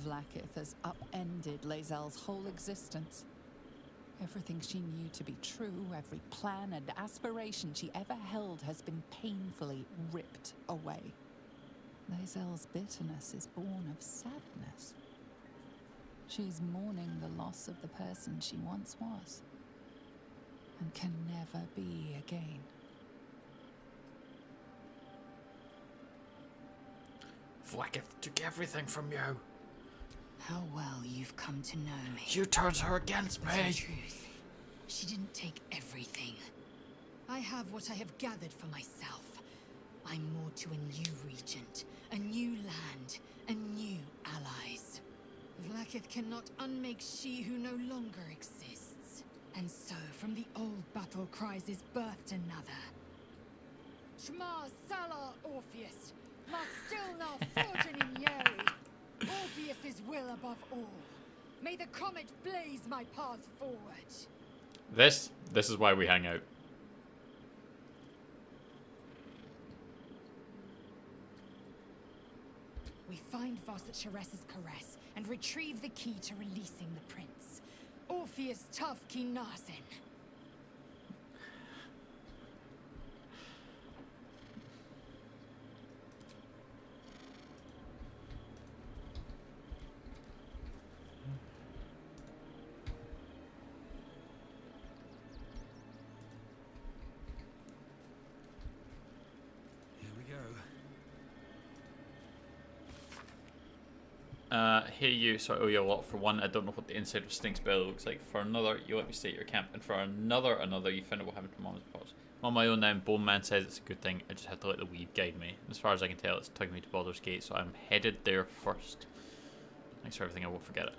Vlaakith has upended Lae'zel's whole existence. Everything she knew to be true, every plan and aspiration she ever held has been painfully ripped away. Lae'zel's bitterness is born of sadness. She's mourning the loss of the person she once was, and can never be again. Vlaakith took everything from you. How well you've come to know me. You turned her against But me. in truth, she didn't take everything. I I have what I have gathered for myself. I'm moored to a new regent, a new land, and new allies. Vlaakith cannot unmake she who no longer exists. And so, from the old battle cries is birthed another. Shma Salar Orpheus, Ma Stilna Fortune in Yeri. Orpheus's will above all. May the comet blaze my path forward. This is why we hang out. We find Voss at Sheres's caress and retrieve the key to releasing the prince. Orpheus Tough Kinarsin. Hey you, so I owe you a lot. For one, I don't know what the inside of Stink's belly looks like. For another, you let me stay at your camp. And for another, you find out what happened to Mama's pots. I'm on my own now, and Bone Man says it's a good thing. I just have to let the weave guide me. As far as I can tell, it's tugging me to Baldur's Gate, so I'm headed there first. Thanks for everything, I won't forget it.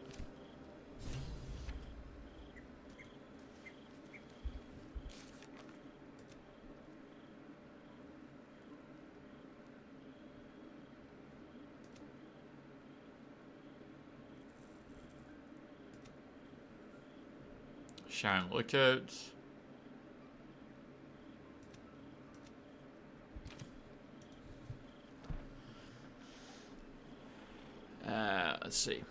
Sharon Lookout. Let's see.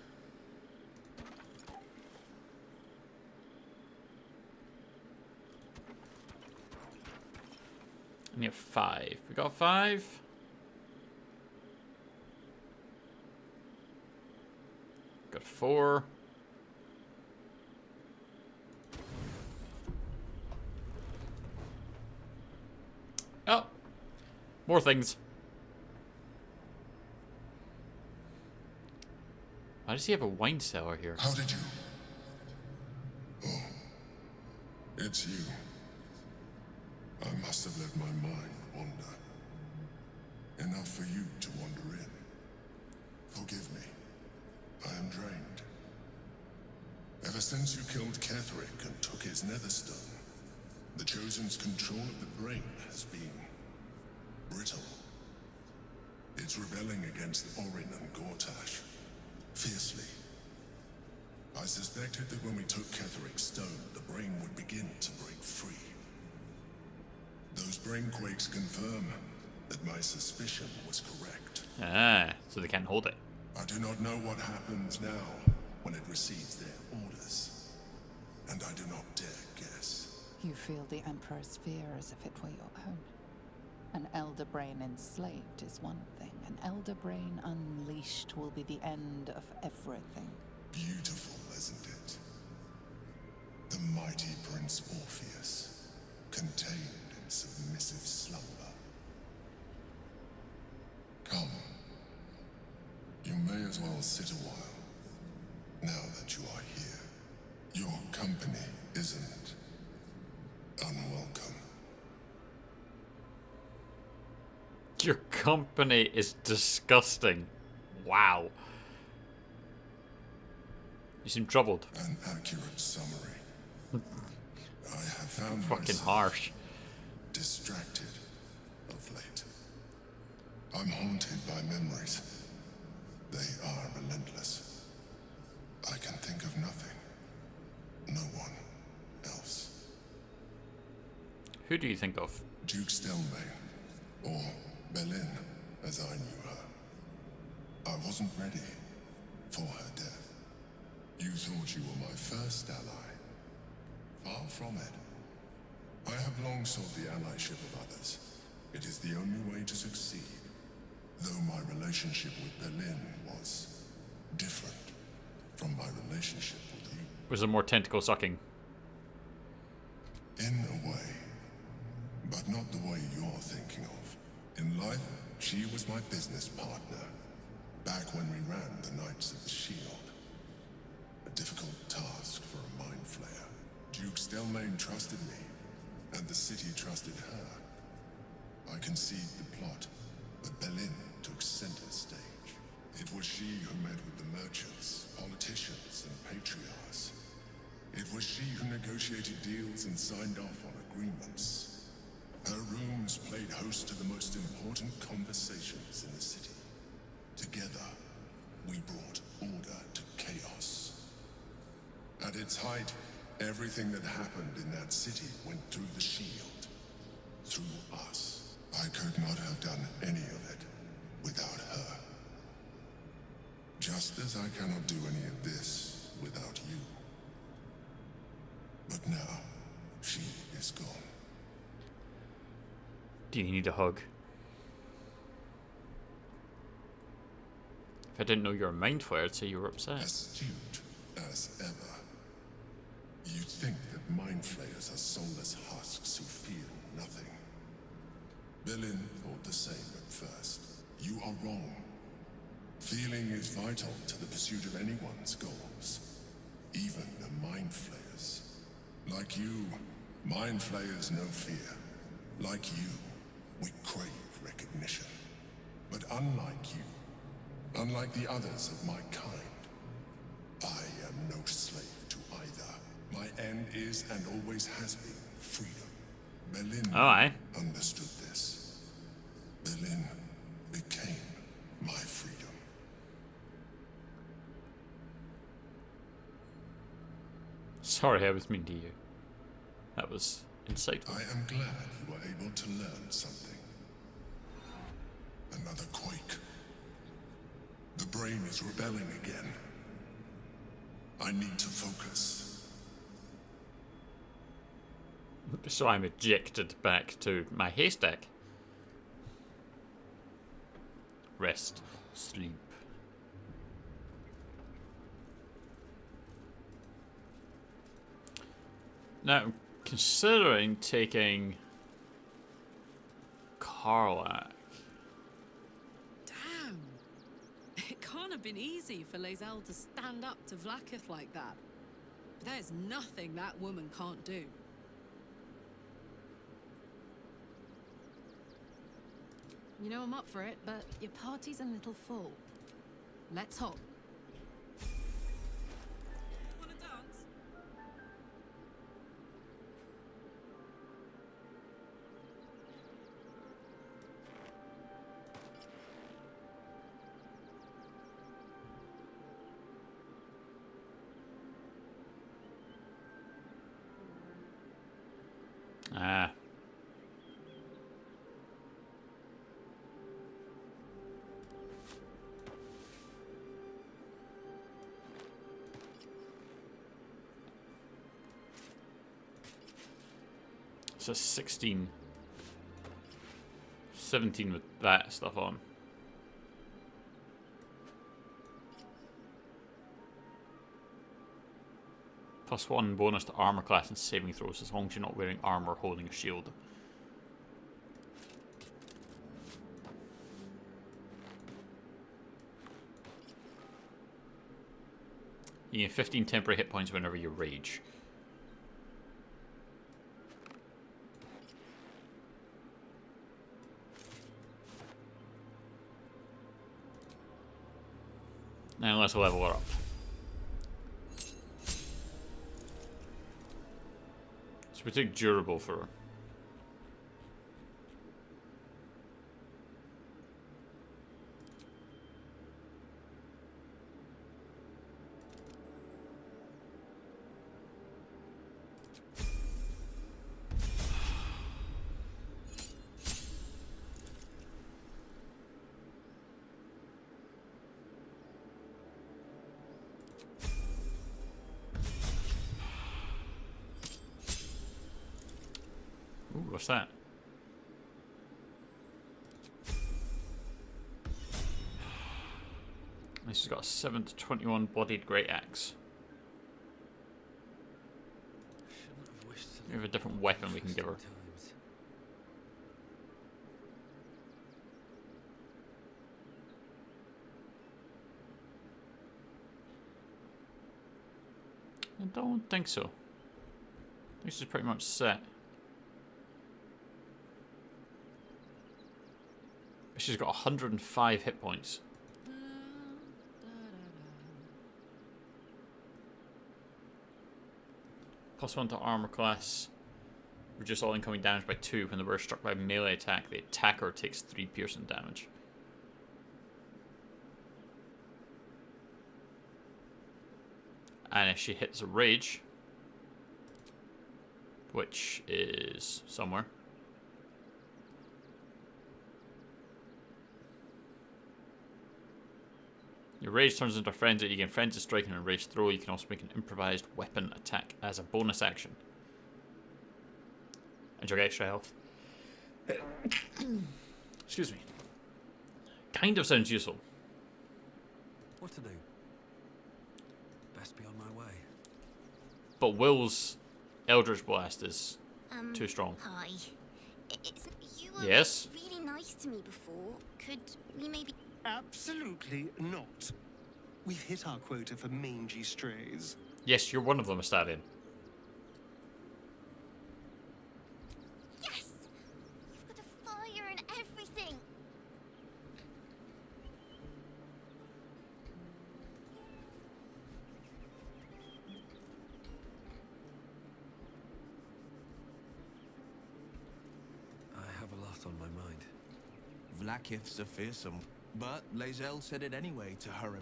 I need 5. We got 5. Got 4. Oh, more things. Why does he have a wine cellar here? How did you? Oh, it's you. I must have let my mind wander. Enough for you to wander in. Forgive me. I am drained. Ever since you killed Ketheric and took his netherstone, the Chosen's control of the brain has been brittle. It's rebelling against Orin and Gortash, fiercely. I suspected that when we took Ketheric's stone, the brain would begin to break free. Those brainquakes confirm that my suspicion was correct. Ah, so they can't hold it. I do not know what happens now when it receives their orders, and I do not dare guess. You feel the Emperor's fear as if it were your own. An elder brain enslaved is one thing. An elder brain unleashed will be the end of everything. Beautiful, isn't it? The mighty Prince Orpheus, contained in submissive slumber. Come. You may as well sit a while, now that you are here. Your company isn't unwelcome. Your company is disgusting. Wow. You seem troubled. An accurate summary. I have found fucking harsh. Distracted of late. I'm haunted by memories. They are relentless. I can think of nothing. No one else. Who do you think of? Duke Stelmane, or Belin, as I knew her. I wasn't ready for her death. You thought you were my first ally. Far from it. I have long sought the allyship of others. It is the only way to succeed. Though my relationship with Belin was different from my relationship with you. Was it more tentacle sucking? In a way. But not the way you're thinking of. In life, she was my business partner. Back when we ran the Knights of the Shield. A difficult task for a mind flayer. Duke Stelmane trusted me. and the city trusted her. I conceived the plot, but Balin took center stage. It was she who met with the merchants, politicians, and patriarchs. It was she who negotiated deals and signed off on agreements. Her rooms played host to the most important conversations in the city. Together, we brought order to chaos. At its height, everything that happened in that city went through the shield. Through us. I could not have done any of it without her. Just as I cannot do any of this without you. But now, she is gone. Do you need a hug? If I didn't know you were a mind flayer, I'd say you were upset. Astute as ever. You think that mind flayers are soulless husks who feel nothing. Balin thought the same at first. You are wrong. Feeling is vital to the pursuit of anyone's goals. Even the mind flayers. Like you, mind flayers know fear. Like you, we crave recognition. But unlike you, unlike the others of my kind, I am no slave to either. My end is and always has been freedom. Balin understood this. Balin became my freedom. Sorry, I was mean to you. That was insightful. I am glad you were able to learn something. Another quake. The brain is rebelling again. I need to focus. So I'm ejected back to my haystack. Rest. Sleep. Now, considering taking Karlach. Damn! It can't have been easy for Lae'zel to stand up to Vlaakith like that. There's nothing that woman can't do. You know I'm up for it, but your party's a little full. Let's hop. Wanna dance? Ah. So 16. 17 with that stuff on. +1 bonus to armor class and saving throws as long as you're not wearing armor or holding a shield. You gain 15 temporary hit points whenever you rage. Now let's level her up. So we take durable for her. Ooh, what's that? This has got a 7 to 21 bodied great axe. We have a different weapon we can give her. I don't think so. This is pretty much set. She's got 105 hit points. +1 to armor class. Reduce all incoming damage by 2 when the bird is struck by a melee attack. The attacker takes 3 piercing damage. And if she hits a rage, which is somewhere. Your rage turns into a frenzy. You gain frenzy strike and a rage throw. You can also make an improvised weapon attack as a bonus action. And you'll get extra health. Excuse me. Kind of sounds useful. What to do? Best be on my way. But Will's Eldritch Blast is too strong. Hi. You were Yes? really nice to me before. Could we maybe... Absolutely not. We've hit our quota for mangy strays. Yes, you're one of them, Astarion. Yes! You've got a fire and everything! I have a lot on my mind. Vlakith's a fearsome, but Lae'zel said it anyway to her.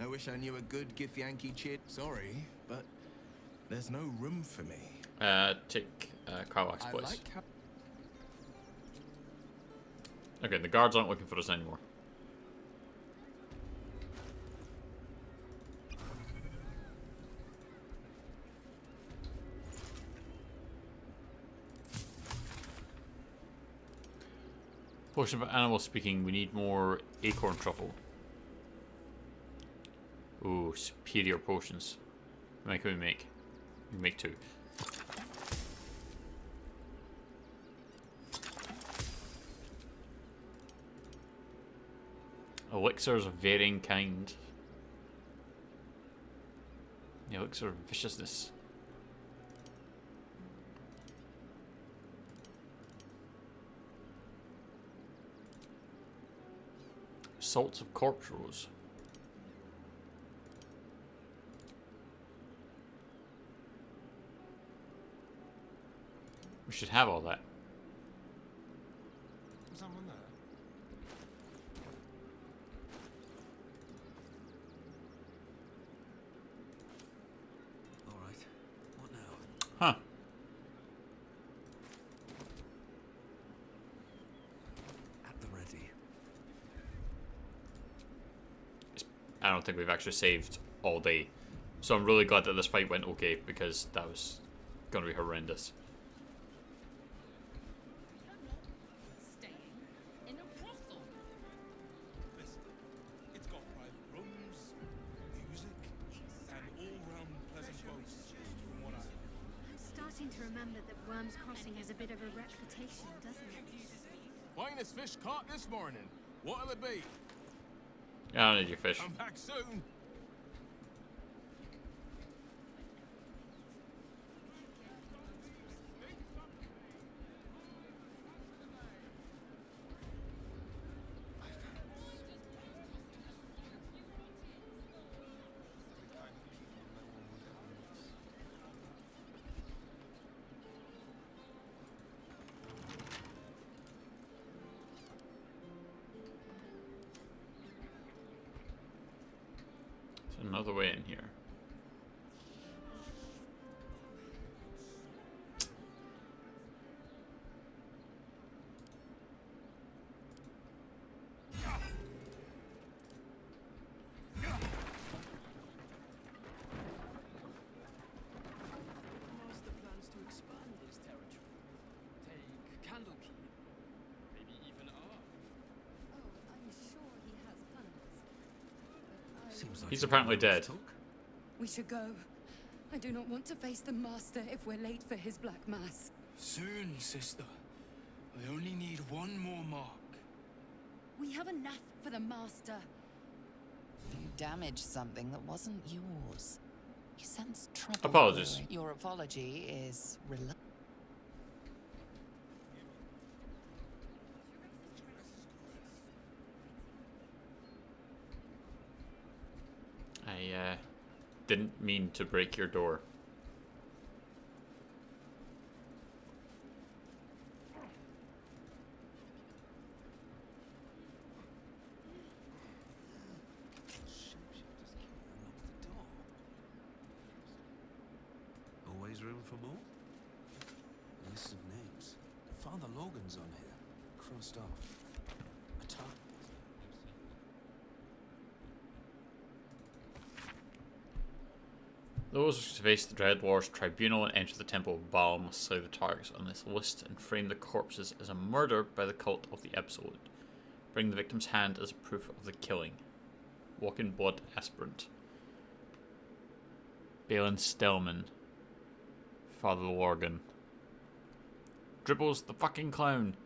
I wish I knew a good Githyanki chit. Sorry, but there's no room for me. Take Kralak's place. like how Okay, the guards aren't looking for us anymore. Potion of animal speaking, we need more acorn truffle. Ooh, superior potions. How many can we make? We can make 2. Elixirs of varying kind. The elixir of viciousness. Salts of corpse rose. We should have all that. Someone there? All right. What now? Huh. At the ready. I don't think we've actually saved all day. So I'm really glad that this fight went okay, because that was going to be horrendous. In a brothel. Listen, it's got private rooms, music, and all-round pleasant folks, from what I heard. I'm starting to remember that Worms Crossing has a bit of a reputation, doesn't it? Finest fish caught this morning. What'll it be? I don't need your fish. I'm back soon. There's another way in here. Master plans to expand his territory. Take Candlekeep. Maybe even R. Oh, I'm sure he has plans. Seems like He's apparently dead. We should go. I do not want to face the Master if we're late for his Black Mass. Soon, sister. I only need one more mark. We have enough for the Master. You damaged something that wasn't yours. You sense trouble. Apologies. brewing. Your apology is didn't mean to break your door. Always room for more? A list of names. Father Logan's on here. Crossed off. A tongue. Those who face the Dread War's tribunal and enter the Temple of Baal must slay the targets on this list and frame the corpses as a murder by the cult of the Absolute. Bring the victim's hand as a proof of the killing. Walk in Blood Aspirant. Balin Stellman. Father Lorgan. Dribbles the fucking clown.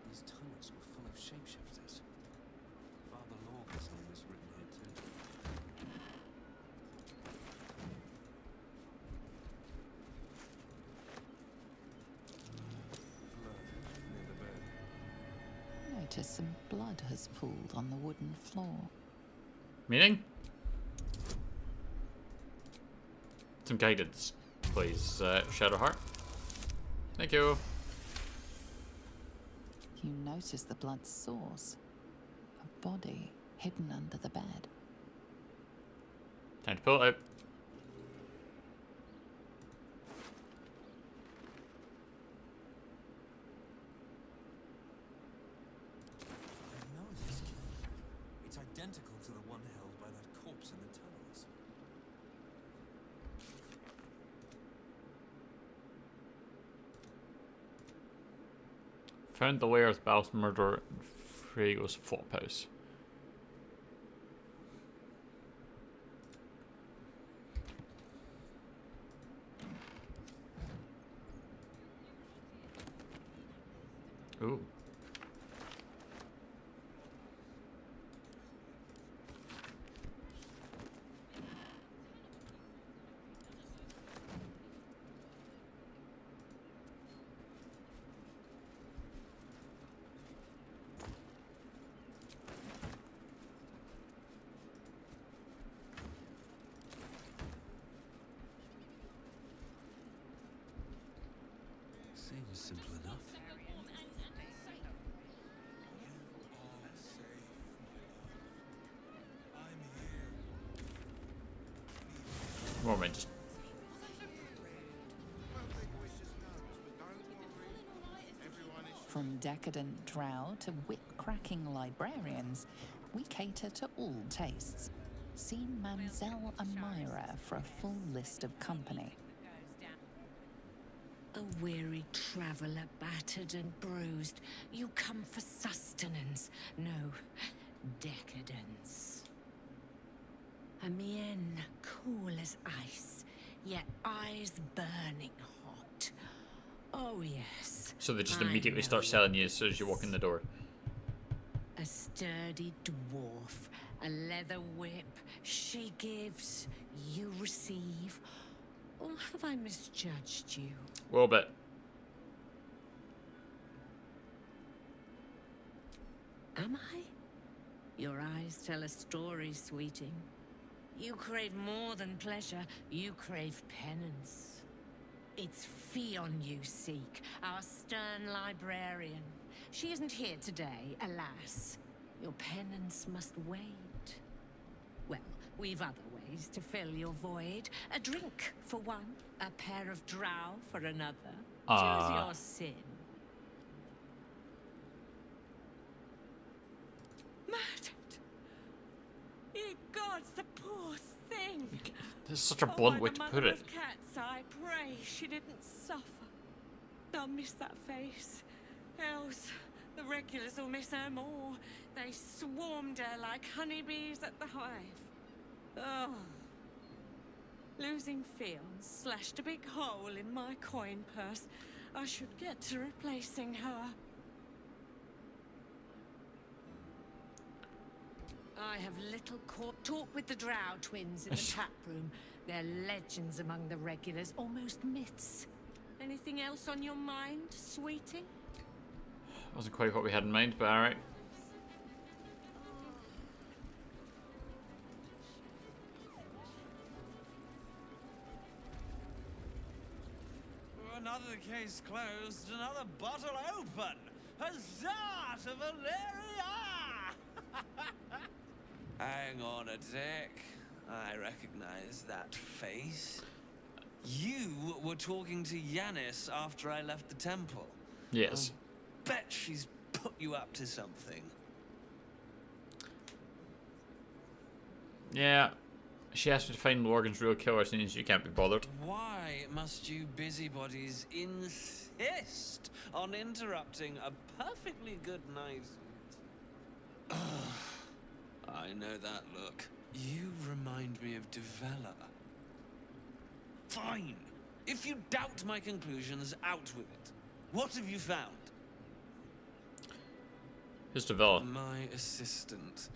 These tunnels were full of shapeshifters. Father Lorgan's name is written here too. Notice some blood has pooled on the wooden floor. Meaning? Some guidance, please, Shadowheart. Thank you. You notice the blood's source. A body hidden under the bed. Time to pull it out. I know this key. It's identical to the one held by that corpse in the tunnels. Found the lair of Bal's murderer in Friego's flop house. Ooh. Seems simple enough. Moment, just From decadent drow to whip-cracking librarians, we cater to all tastes. See Mamselle Amira for a full list of company. A weary traveller, battered and bruised, you come for sustenance, no decadence. A mien cool as ice, yet eyes burning hot. Oh yes. so they just I immediately know start selling you as soon as you walk in the door. A sturdy dwarf, a leather whip, she gives, you receive. Or have I misjudged you? A little bit. Am I? Your eyes tell a story, sweeting. You crave more than pleasure, you crave penance. It's Fionn you seek, our stern librarian. She isn't here today, alas. Your penance must wait. Well, we've other ways to fill your void. A drink for one, a pair of drow for another. Choose your sin. Murdered! Ye gods, the poor thing! This is such a blunt way to put it. Cats, I pray she didn't suffer. They'll miss that face. Else, the regulars will miss her more. They swarmed her like honeybees at the hive. Oh. Losing Fionn slashed a big hole in my coin purse. I should get to replacing her. I have little talk with the Drow twins in the tap room. They're legends among the regulars, almost myths. Anything else on your mind, sweeting? Wasn't quite what we had in mind, but alright. Another case closed, another bottle open. Huzzah to Valeria! Hang on a tick. I recognize that face. You were talking to Yanis after I left the temple. Yes. Bet she's put you up to something. Yeah. She asked me to find Morgan's real killer, since you can't be bothered. Why must you busybodies insist on interrupting a perfectly good night? I know that look. You remind me of Devella. Fine. If you doubt my conclusions, out with it. What have you found? Who's Devella? My assistant.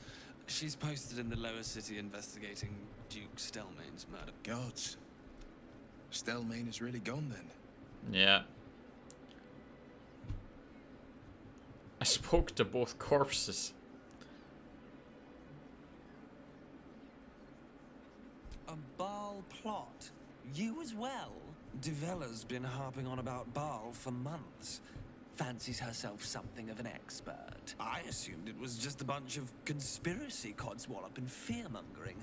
She's posted in the lower city investigating Duke Stelmane's murder. Gods. Stelmane is really gone then. Yeah. I spoke to both corpses. A Baal plot? You as well? Devella's been harping on about Baal for months. Fancies herself something of an expert. I assumed it was just a bunch of conspiracy codswallop and fear-mongering.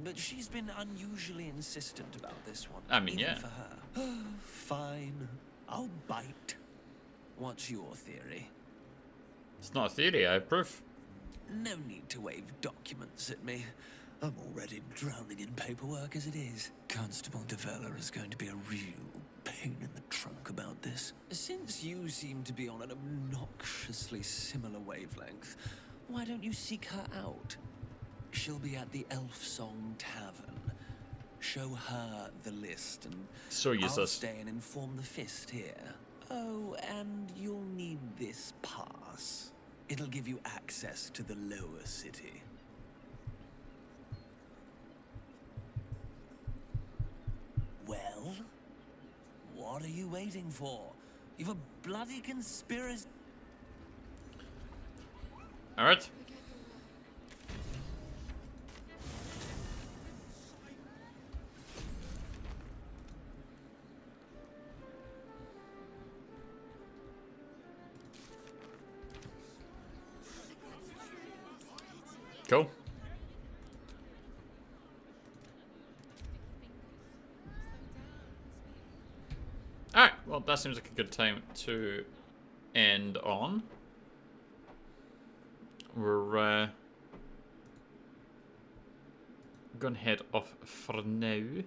But she's been unusually insistent about this one. I mean, even yeah. for her. Fine. I'll bite. What's your theory? It's not a theory, I have proof. No need to wave documents at me. I'm already drowning in paperwork as it is. Constable Devella is going to be a real pain in the trunk about this. Since you seem to be on an obnoxiously similar wavelength, why don't you seek her out? She'll be at the Elf Song Tavern. Show her the list and So I'll useless. stay and inform the Fist here. Oh, and you'll need this pass. It'll give you access to the lower city. Well? What are you waiting for? You've a bloody conspiracy. Alright. Cool. Alright, well that seems like a good time to end on. We're gonna head off for now.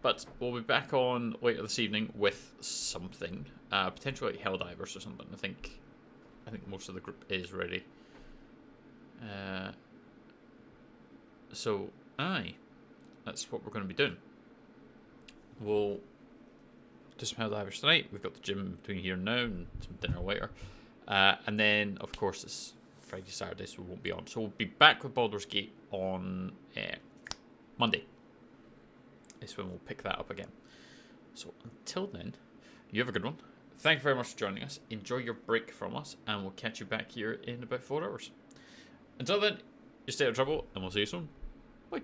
But we'll be back on later this evening with something. Potentially Helldivers or something. I think most of the group is ready. So, that's what we're going to be doing. We'll do some Helldivers tonight. We've got the gym between here and now and some dinner later. And then, of course, it's Friday, Saturday, so we won't be on. So we'll be back with Baldur's Gate on Monday. Is when we'll pick that up again. So until then, you have a good one. Thank you very much for joining us. Enjoy your break from us, and we'll catch you back here in about 4 hours. Until then, you stay out of trouble, and we'll see you soon. Bye.